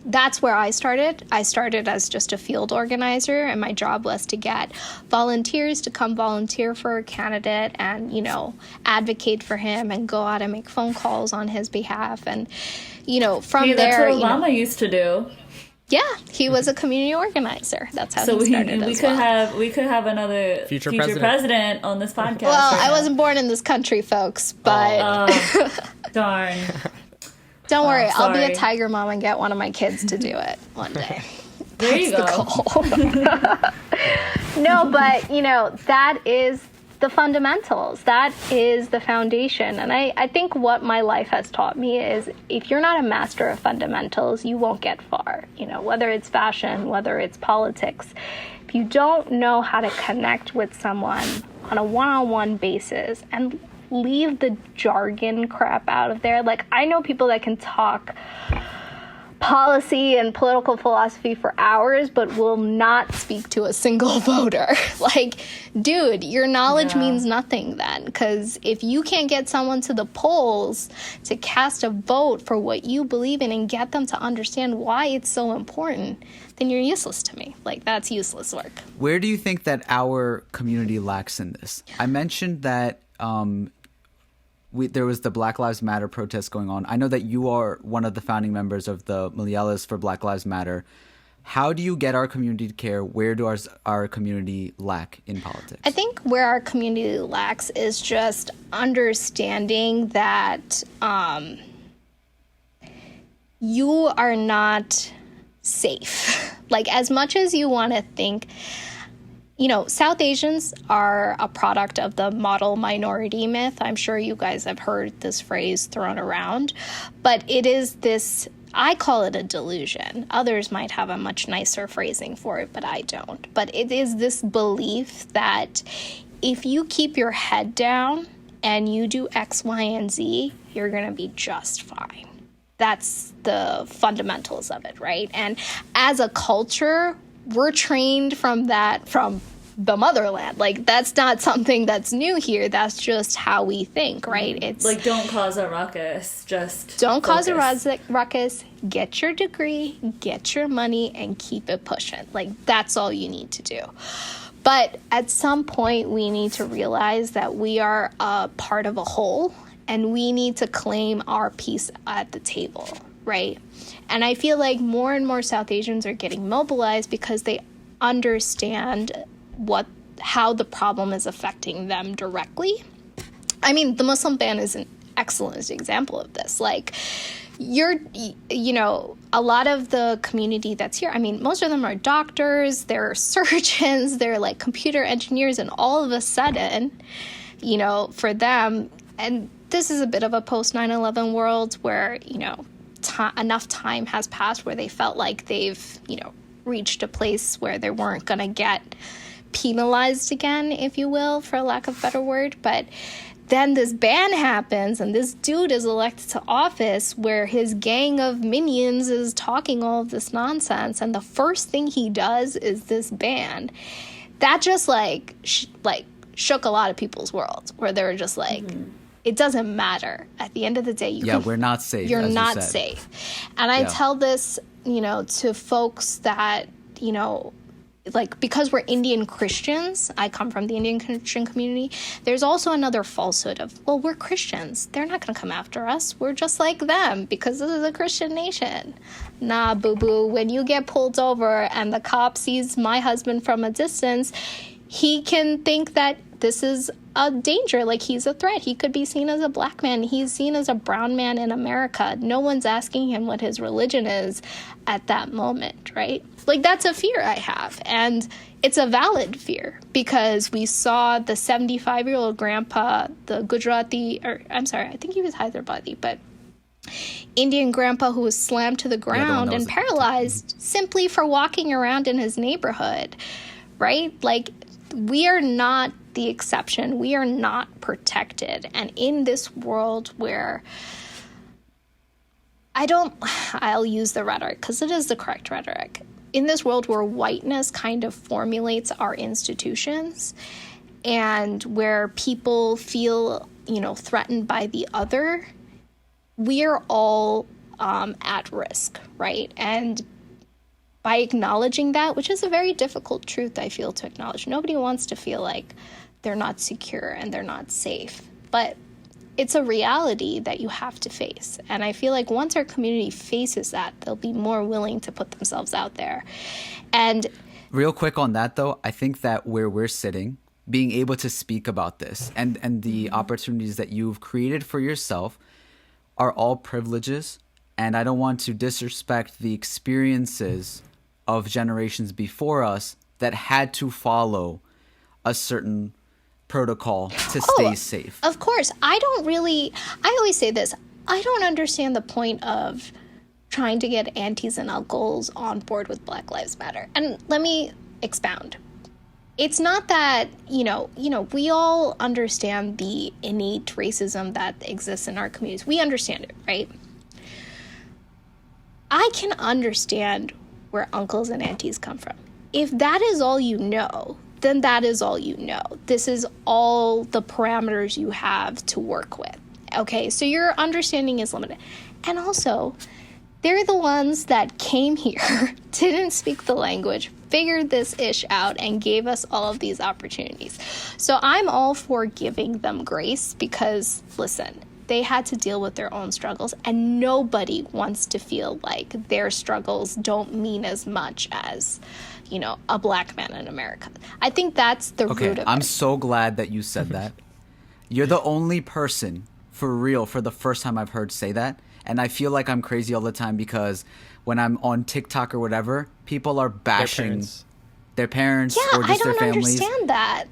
that's where I started. I started as just a field organizer, and my job was to get volunteers to come volunteer for a candidate and, advocate for him and go out and make phone calls on his behalf. And, from there... That's what Obama used to do. Yeah, he was a community organizer. That's how he started we could have another future president on this podcast. Well, I wasn't born in this country, folks, but... Darn. Don't worry, I'll be a tiger mom and get one of my kids to do it one day. There you go. The goal. No, but, that is the fundamentals. That is the foundation. And I think what my life has taught me is if you're not a master of fundamentals, you won't get far. Whether it's fashion, whether it's politics. If you don't know how to connect with someone on a one-on-one basis and leave the jargon crap out of there. I know people that can talk policy and political philosophy for hours, but will not speak to a single voter. Dude, your knowledge means nothing then, because if you can't get someone to the polls to cast a vote for what you believe in and get them to understand why it's so important, then you're useless to me. That's useless work. Where do you think that our community lacks in this? I mentioned that there was the Black Lives Matter protest going on. I know that you are one of the founding members of the Malayalas for Black Lives Matter. How do you get our community to care? Where do our community lack in politics? I think where our community lacks is just understanding that you are not safe. As much as you want to think... South Asians are a product of the model minority myth. I'm sure you guys have heard this phrase thrown around, but it is this, I call it a delusion. Others might have a much nicer phrasing for it, but I don't. But it is this belief that if you keep your head down and you do X, Y, and Z, you're going to be just fine. That's the fundamentals of it, right? And as a culture, we're trained from the motherland. That's not something that's new here. That's just how we think, right? It's don't cause a ruckus. Just don't cause a ruckus. Get your degree, get your money, and keep it pushing. That's all you need to do. But at some point, we need to realize that we are a part of a whole, and we need to claim our piece at the table, right? And I feel like more and more South Asians are getting mobilized because they understand how the problem is affecting them directly. I mean, the Muslim ban is an excellent example of this. A lot of the community that's here, most of them are doctors, they're surgeons, they're computer engineers, and all of a sudden, for them, and this is a bit of a post 9/11 world where, enough time has passed where they felt like they've, reached a place where they weren't going to get penalized again, if you will, for lack of a better word. But then this ban happens and this dude is elected to office where his gang of minions is talking all of this nonsense. And the first thing he does is this ban. That just shook a lot of people's worlds where they were just it doesn't matter. At the end of the day, we're not safe. You're not safe. And I tell this, to folks that, because we're Indian Christians, I come from the Indian Christian community, there's also another falsehood of, well, we're Christians. They're not going to come after us. We're just like them because this is a Christian nation. Nah, boo-boo. When you get pulled over and the cop sees my husband from a distance, he can think that this is a danger. Like, he's a threat. He could be seen as a black man. He's seen as a brown man in America. No one's asking him what his religion is at that moment, right? Like, that's a fear I have. And it's a valid fear, because we saw the 75-year-old grandpa, the Gujarati, or I'm sorry, I think he was Hyderabadi, but Indian grandpa who was slammed to the ground and paralyzed simply for walking around in his neighborhood, right? Like, we are not the exception. We are not protected. And in this world where I'll use the rhetoric because it is the correct rhetoric. In this world where whiteness kind of formulates our institutions, and where people feel, threatened by the other, we are all at risk, right? And by acknowledging that, which is a very difficult truth, I feel, to acknowledge. Nobody wants to feel like they're not secure and they're not safe. But it's a reality that you have to face. And I feel like once our community faces that, they'll be more willing to put themselves out there. And real quick on that, though, I think that where we're sitting, being able to speak about this and the opportunities that you've created for yourself are all privileges. And I don't want to disrespect the experiences of generations before us that had to follow a certain protocol to stay safe. Of course. I always say this, I don't understand the point of trying to get aunties and uncles on board with Black Lives Matter. And let me expound. It's not that, we all understand the innate racism that exists in our communities. We understand it, right? I can understand where uncles and aunties come from. If that is all you know, then that is all you know. This is all the parameters you have to work with. Okay, so your understanding is limited. And also, they're the ones that came here, didn't speak the language, figured this ish out, and gave us all of these opportunities. So I'm all for giving them grace because, listen, they had to deal with their own struggles, and nobody wants to feel like their struggles don't mean as much as, a black man in America. I think that's the root of it. I'm so glad that you said that. You're the only person, for real, for the first time I've heard say that. And I feel like I'm crazy all the time because when I'm on TikTok or whatever, people are bashing their parents or just their families. I don't understand that.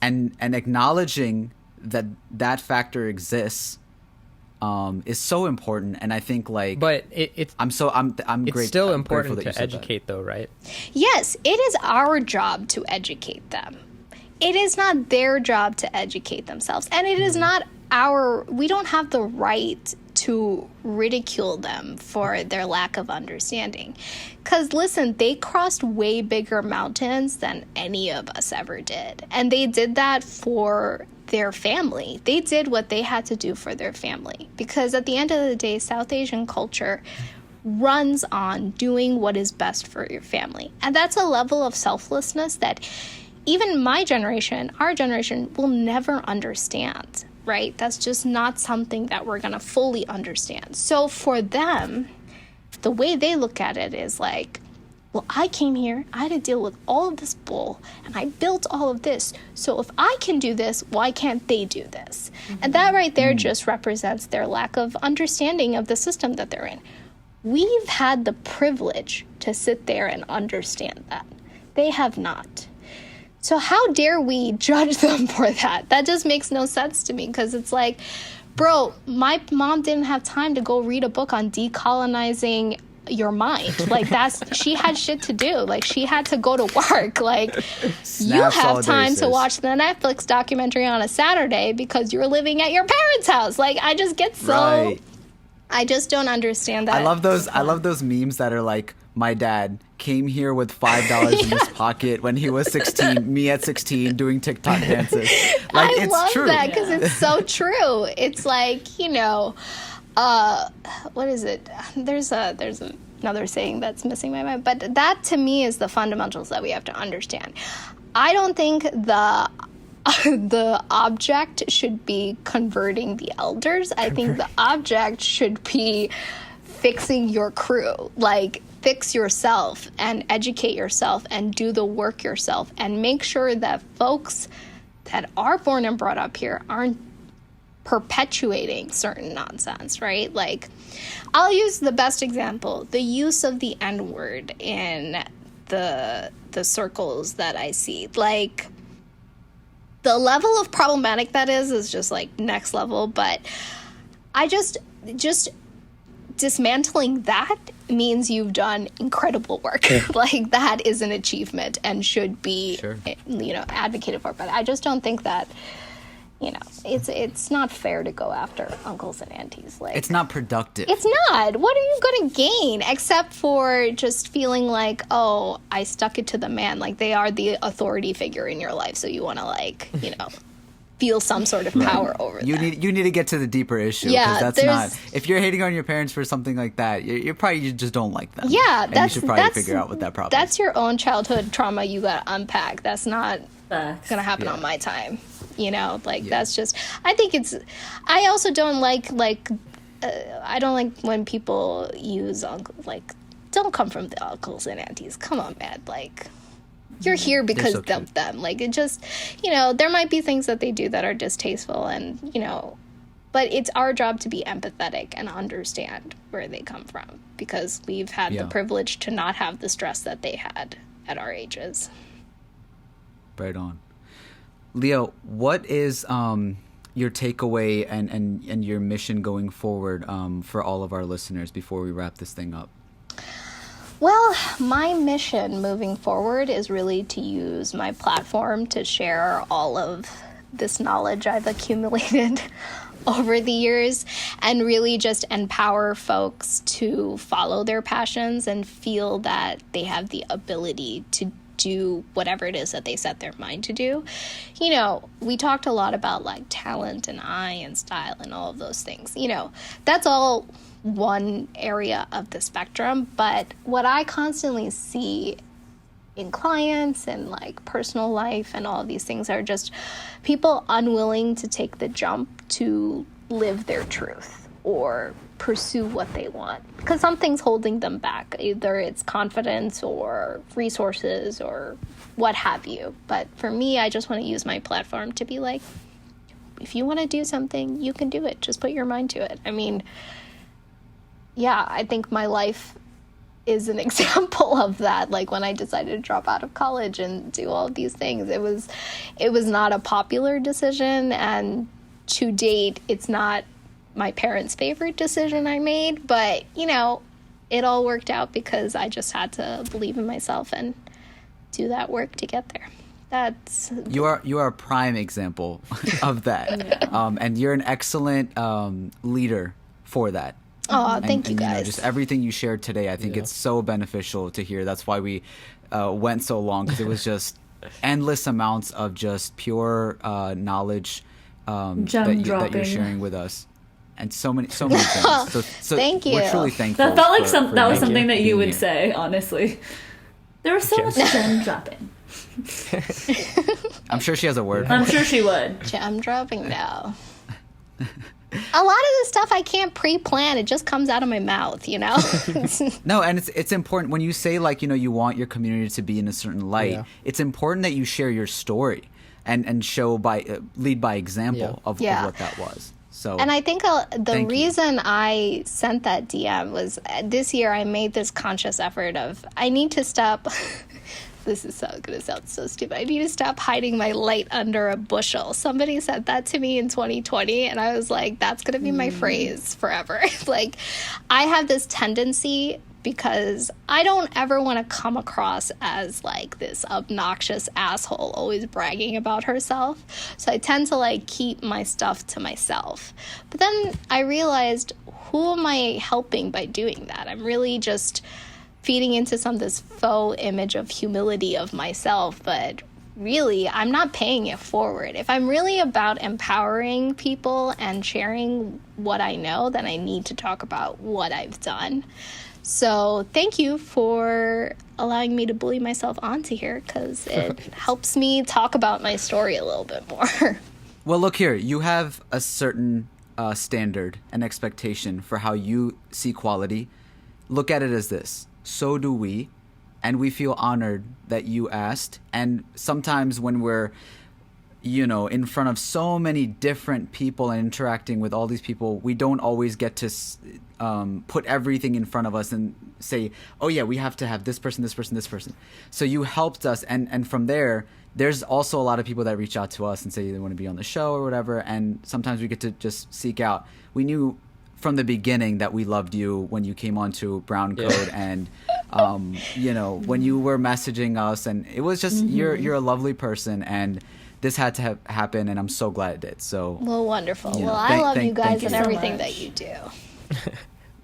And acknowledging that factor exists is so important. And I think but it's still important to educate though, right? Yes, it is our job to educate them. It is not their job to educate themselves. And it is not we don't have the right to ridicule them for their lack of understanding. Because listen, they crossed way bigger mountains than any of us ever did. And they did that for their family. They did what they had to do for their family. Because at the end of the day, South Asian culture runs on doing what is best for your family. And that's a level of selflessness that even my generation, our generation, will never understand, right? That's just not something that we're going to fully understand. So for them, the way they look at it is like, well, I came here, I had to deal with all of this bull, and I built all of this. So if I can do this, why can't they do this? Mm-hmm. And that right there just represents their lack of understanding of the system that they're in. We've had the privilege to sit there and understand that. They have not. So how dare we judge them for that? That just makes no sense to me, because it's like, bro, my mom didn't have time to go read a book on decolonizing your mind. Like, she had shit to do. Like, she had to go to work. Like, you have time to watch the Netflix documentary on a Saturday because you're living at your parents' house. Like, I just get so... Right. I just don't understand that. I love those memes that are like, my dad came here with $5 in his pocket when he was 16, me at 16 doing TikTok dances. Like, I love that because it's so true. It's like, what is it? There's another saying that's missing my mind, but that to me is the fundamentals that we have to understand. I don't think the object should be converting the elders. I think the object should be fixing your crew. Like, fix yourself and educate yourself and do the work yourself and make sure that folks that are born and brought up here aren't perpetuating certain nonsense, right? Like, I'll use the best example, the use of the N-word in the circles that I see. Like, the level of problematic that is just like next level, but I just dismantling that means you've done incredible work. Like, that is an achievement and should be, advocated for. But I just don't think that, it's not fair to go after uncles and aunties. Like, it's not productive. It's not. What are you going to gain except for just feeling like, oh, I stuck it to the man. Like, they are the authority figure in your life, so you want to feel some sort of power over them. You need to get to the deeper issue. Yeah, that's not. If you're hating on your parents for something like that, you probably just don't like them. Yeah, and you should probably figure out what that problem is. That's your own childhood trauma you got to unpack. That's not going to happen on my time. That's just, I also don't like I don't like when people use don't come from the uncles and aunties. Come on, man. Like, you're here because of them. Like, it just, there might be things that they do that are distasteful and, but it's our job to be empathetic and understand where they come from because we've had the privilege to not have the stress that they had at our ages. Right on. Leo, what is your takeaway and your mission going forward for all of our listeners before we wrap this thing up? Well, my mission moving forward is really to use my platform to share all of this knowledge I've accumulated over the years and really just empower folks to follow their passions and feel that they have the ability to do whatever it is that they set their mind to do. We talked a lot about like talent and eye and style and all of those things. That's all one area of the spectrum, but what I constantly see in clients and like personal life and all of these things are just people unwilling to take the jump to live their truth or pursue what they want because something's holding them back. Either it's confidence or resources or what have you. But for me, I just want to use my platform to be like, if you want to do something, you can do it. Just put your mind to it. I mean, I think my life is an example of that. Like, when I decided to drop out of college and do all of these things, it was not a popular decision, and to date, it's not my parents' favorite decision I made, but it all worked out because I just had to believe in myself and do that work to get there. You are a prime example of that. And you're an excellent leader for that. Oh, thank you guys. Just everything you shared today, I think it's so beneficial to hear. That's why we went so long, because it was just endless amounts of just pure knowledge that you're sharing with us, and so many things. So thank you. We're truly thankful. That felt like that was something that you would here. say. Honestly, there was so much gem dropping. I'm sure she has a word. I'm sure she would. Gem dropping now. A lot of this stuff I can't pre-plan. It just comes out of my mouth, No, and it's important when you say, like, you want your community to be in a certain light. Yeah. It's important that you share your story and show lead by example of what that was. So, and I think the reason I sent that DM was this year I made this conscious effort of I need to stop. This is going to sound so stupid. I need to stop hiding my light under a bushel. Somebody said that to me in 2020, and I was like, that's going to be my phrase forever. Like, I have this tendency, because I don't ever want to come across as like this obnoxious asshole always bragging about herself. So I tend to like keep my stuff to myself. But then I realized, who am I helping by doing that? I'm really just feeding into this faux image of humility of myself, but really I'm not paying it forward. If I'm really about empowering people and sharing what I know, then I need to talk about what I've done. So thank you for allowing me to bully myself onto here, because it helps me talk about my story a little bit more. Well, look here, you have a certain standard and expectation for how you see quality. Look at it as this. So do we, and we feel honored that you asked. And sometimes when we're, in front of so many different people and interacting with all these people, we don't always get to put everything in front of us and say, oh yeah, we have to have this person, this person, this person. So you helped us, and from there's also a lot of people that reach out to us and say they want to be on the show or whatever, and sometimes we get to just seek out. We knew from the beginning that we loved you when you came onto Brown Code, and when you were messaging us, and it was just you're a lovely person, and this had to happen, and I'm so glad it did. So well, wonderful. Well, I love you guys and everything that you do.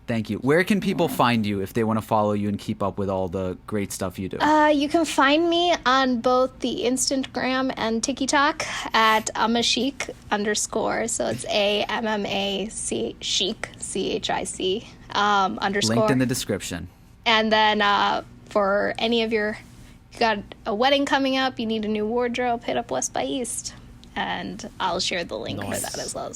Thank you. Where can people find you if they want to follow you and keep up with all the great stuff you do? You can find me on both the Instagram and TikTok at @AMMAChic_. So it's AMMAC chic CHIC _ Linked in the description. And then for any of you got a wedding coming up, you need a new wardrobe, hit up West by East, and I'll share the link for that as well.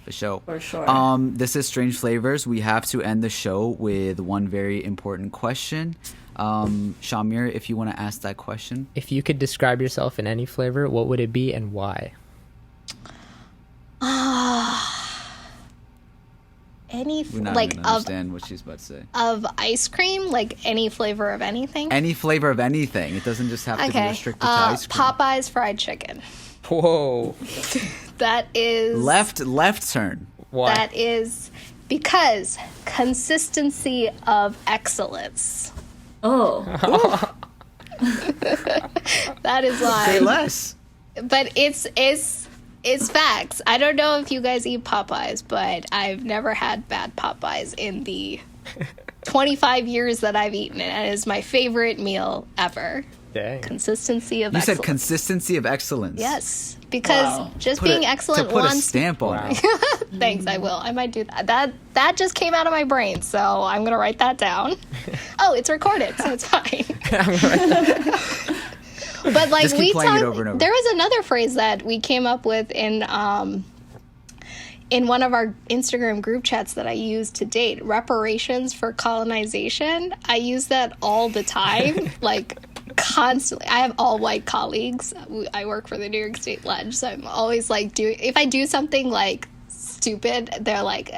The show. For sure. This is Strange Flavors. We have to end the show with one very important question. Shah-Ameer, if you want to ask that question. If you could describe yourself in any flavor, what would it be and why? We're not like even understand what she's about to say. Of ice cream, like any flavor of anything. Any flavor of anything. It doesn't just have to be restricted to ice cream. Popeyes fried chicken. Whoa. That is left turn. Why? That is because consistency of excellence. Oh. That is why. Say less. But it's facts. I don't know if you guys eat Popeyes, but I've never had bad Popeyes in the 25 years that I've eaten it. And it is my favorite meal ever. Dang. Consistency of You excellence. said consistency of excellence. Yes, because just being excellent to put once. a stamp on it. Thanks, I will. I might do that. That just came out of my brain, so I'm gonna write that down. Oh, it's recorded, so it's fine. But like Just keep playing it over and over. There was another phrase that we came up with in one of our Instagram group chats that I use to date. Reparations for colonization. I use that all the time, like constantly. I have all white colleagues. I work for the New York State Ledge, so I'm always like if I do something like stupid, they're like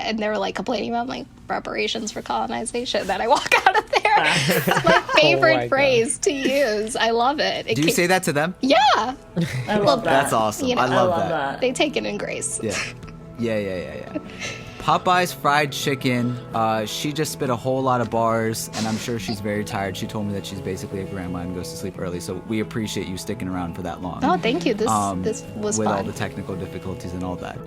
complaining about like reparations for colonization. Then I walk out of there. It's my favorite phrase to use. I love it. Do you say that to them? Yeah. I love that. That's awesome. I love that. They take it in grace. Yeah. Popeye's fried chicken. She just spit a whole lot of bars, and I'm sure she's very tired. She told me that she's basically a grandma and goes to sleep early, so we appreciate you sticking around for that long. Oh, thank you. This was with fun. all the technical difficulties and all that.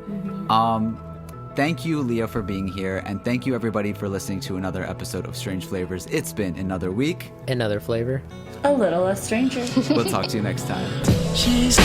Thank you, Liya, for being here, and thank you, everybody, for listening to another episode of Strange Flavors. It's been another week. Another flavor. A little less stranger. We'll talk to you next time. She's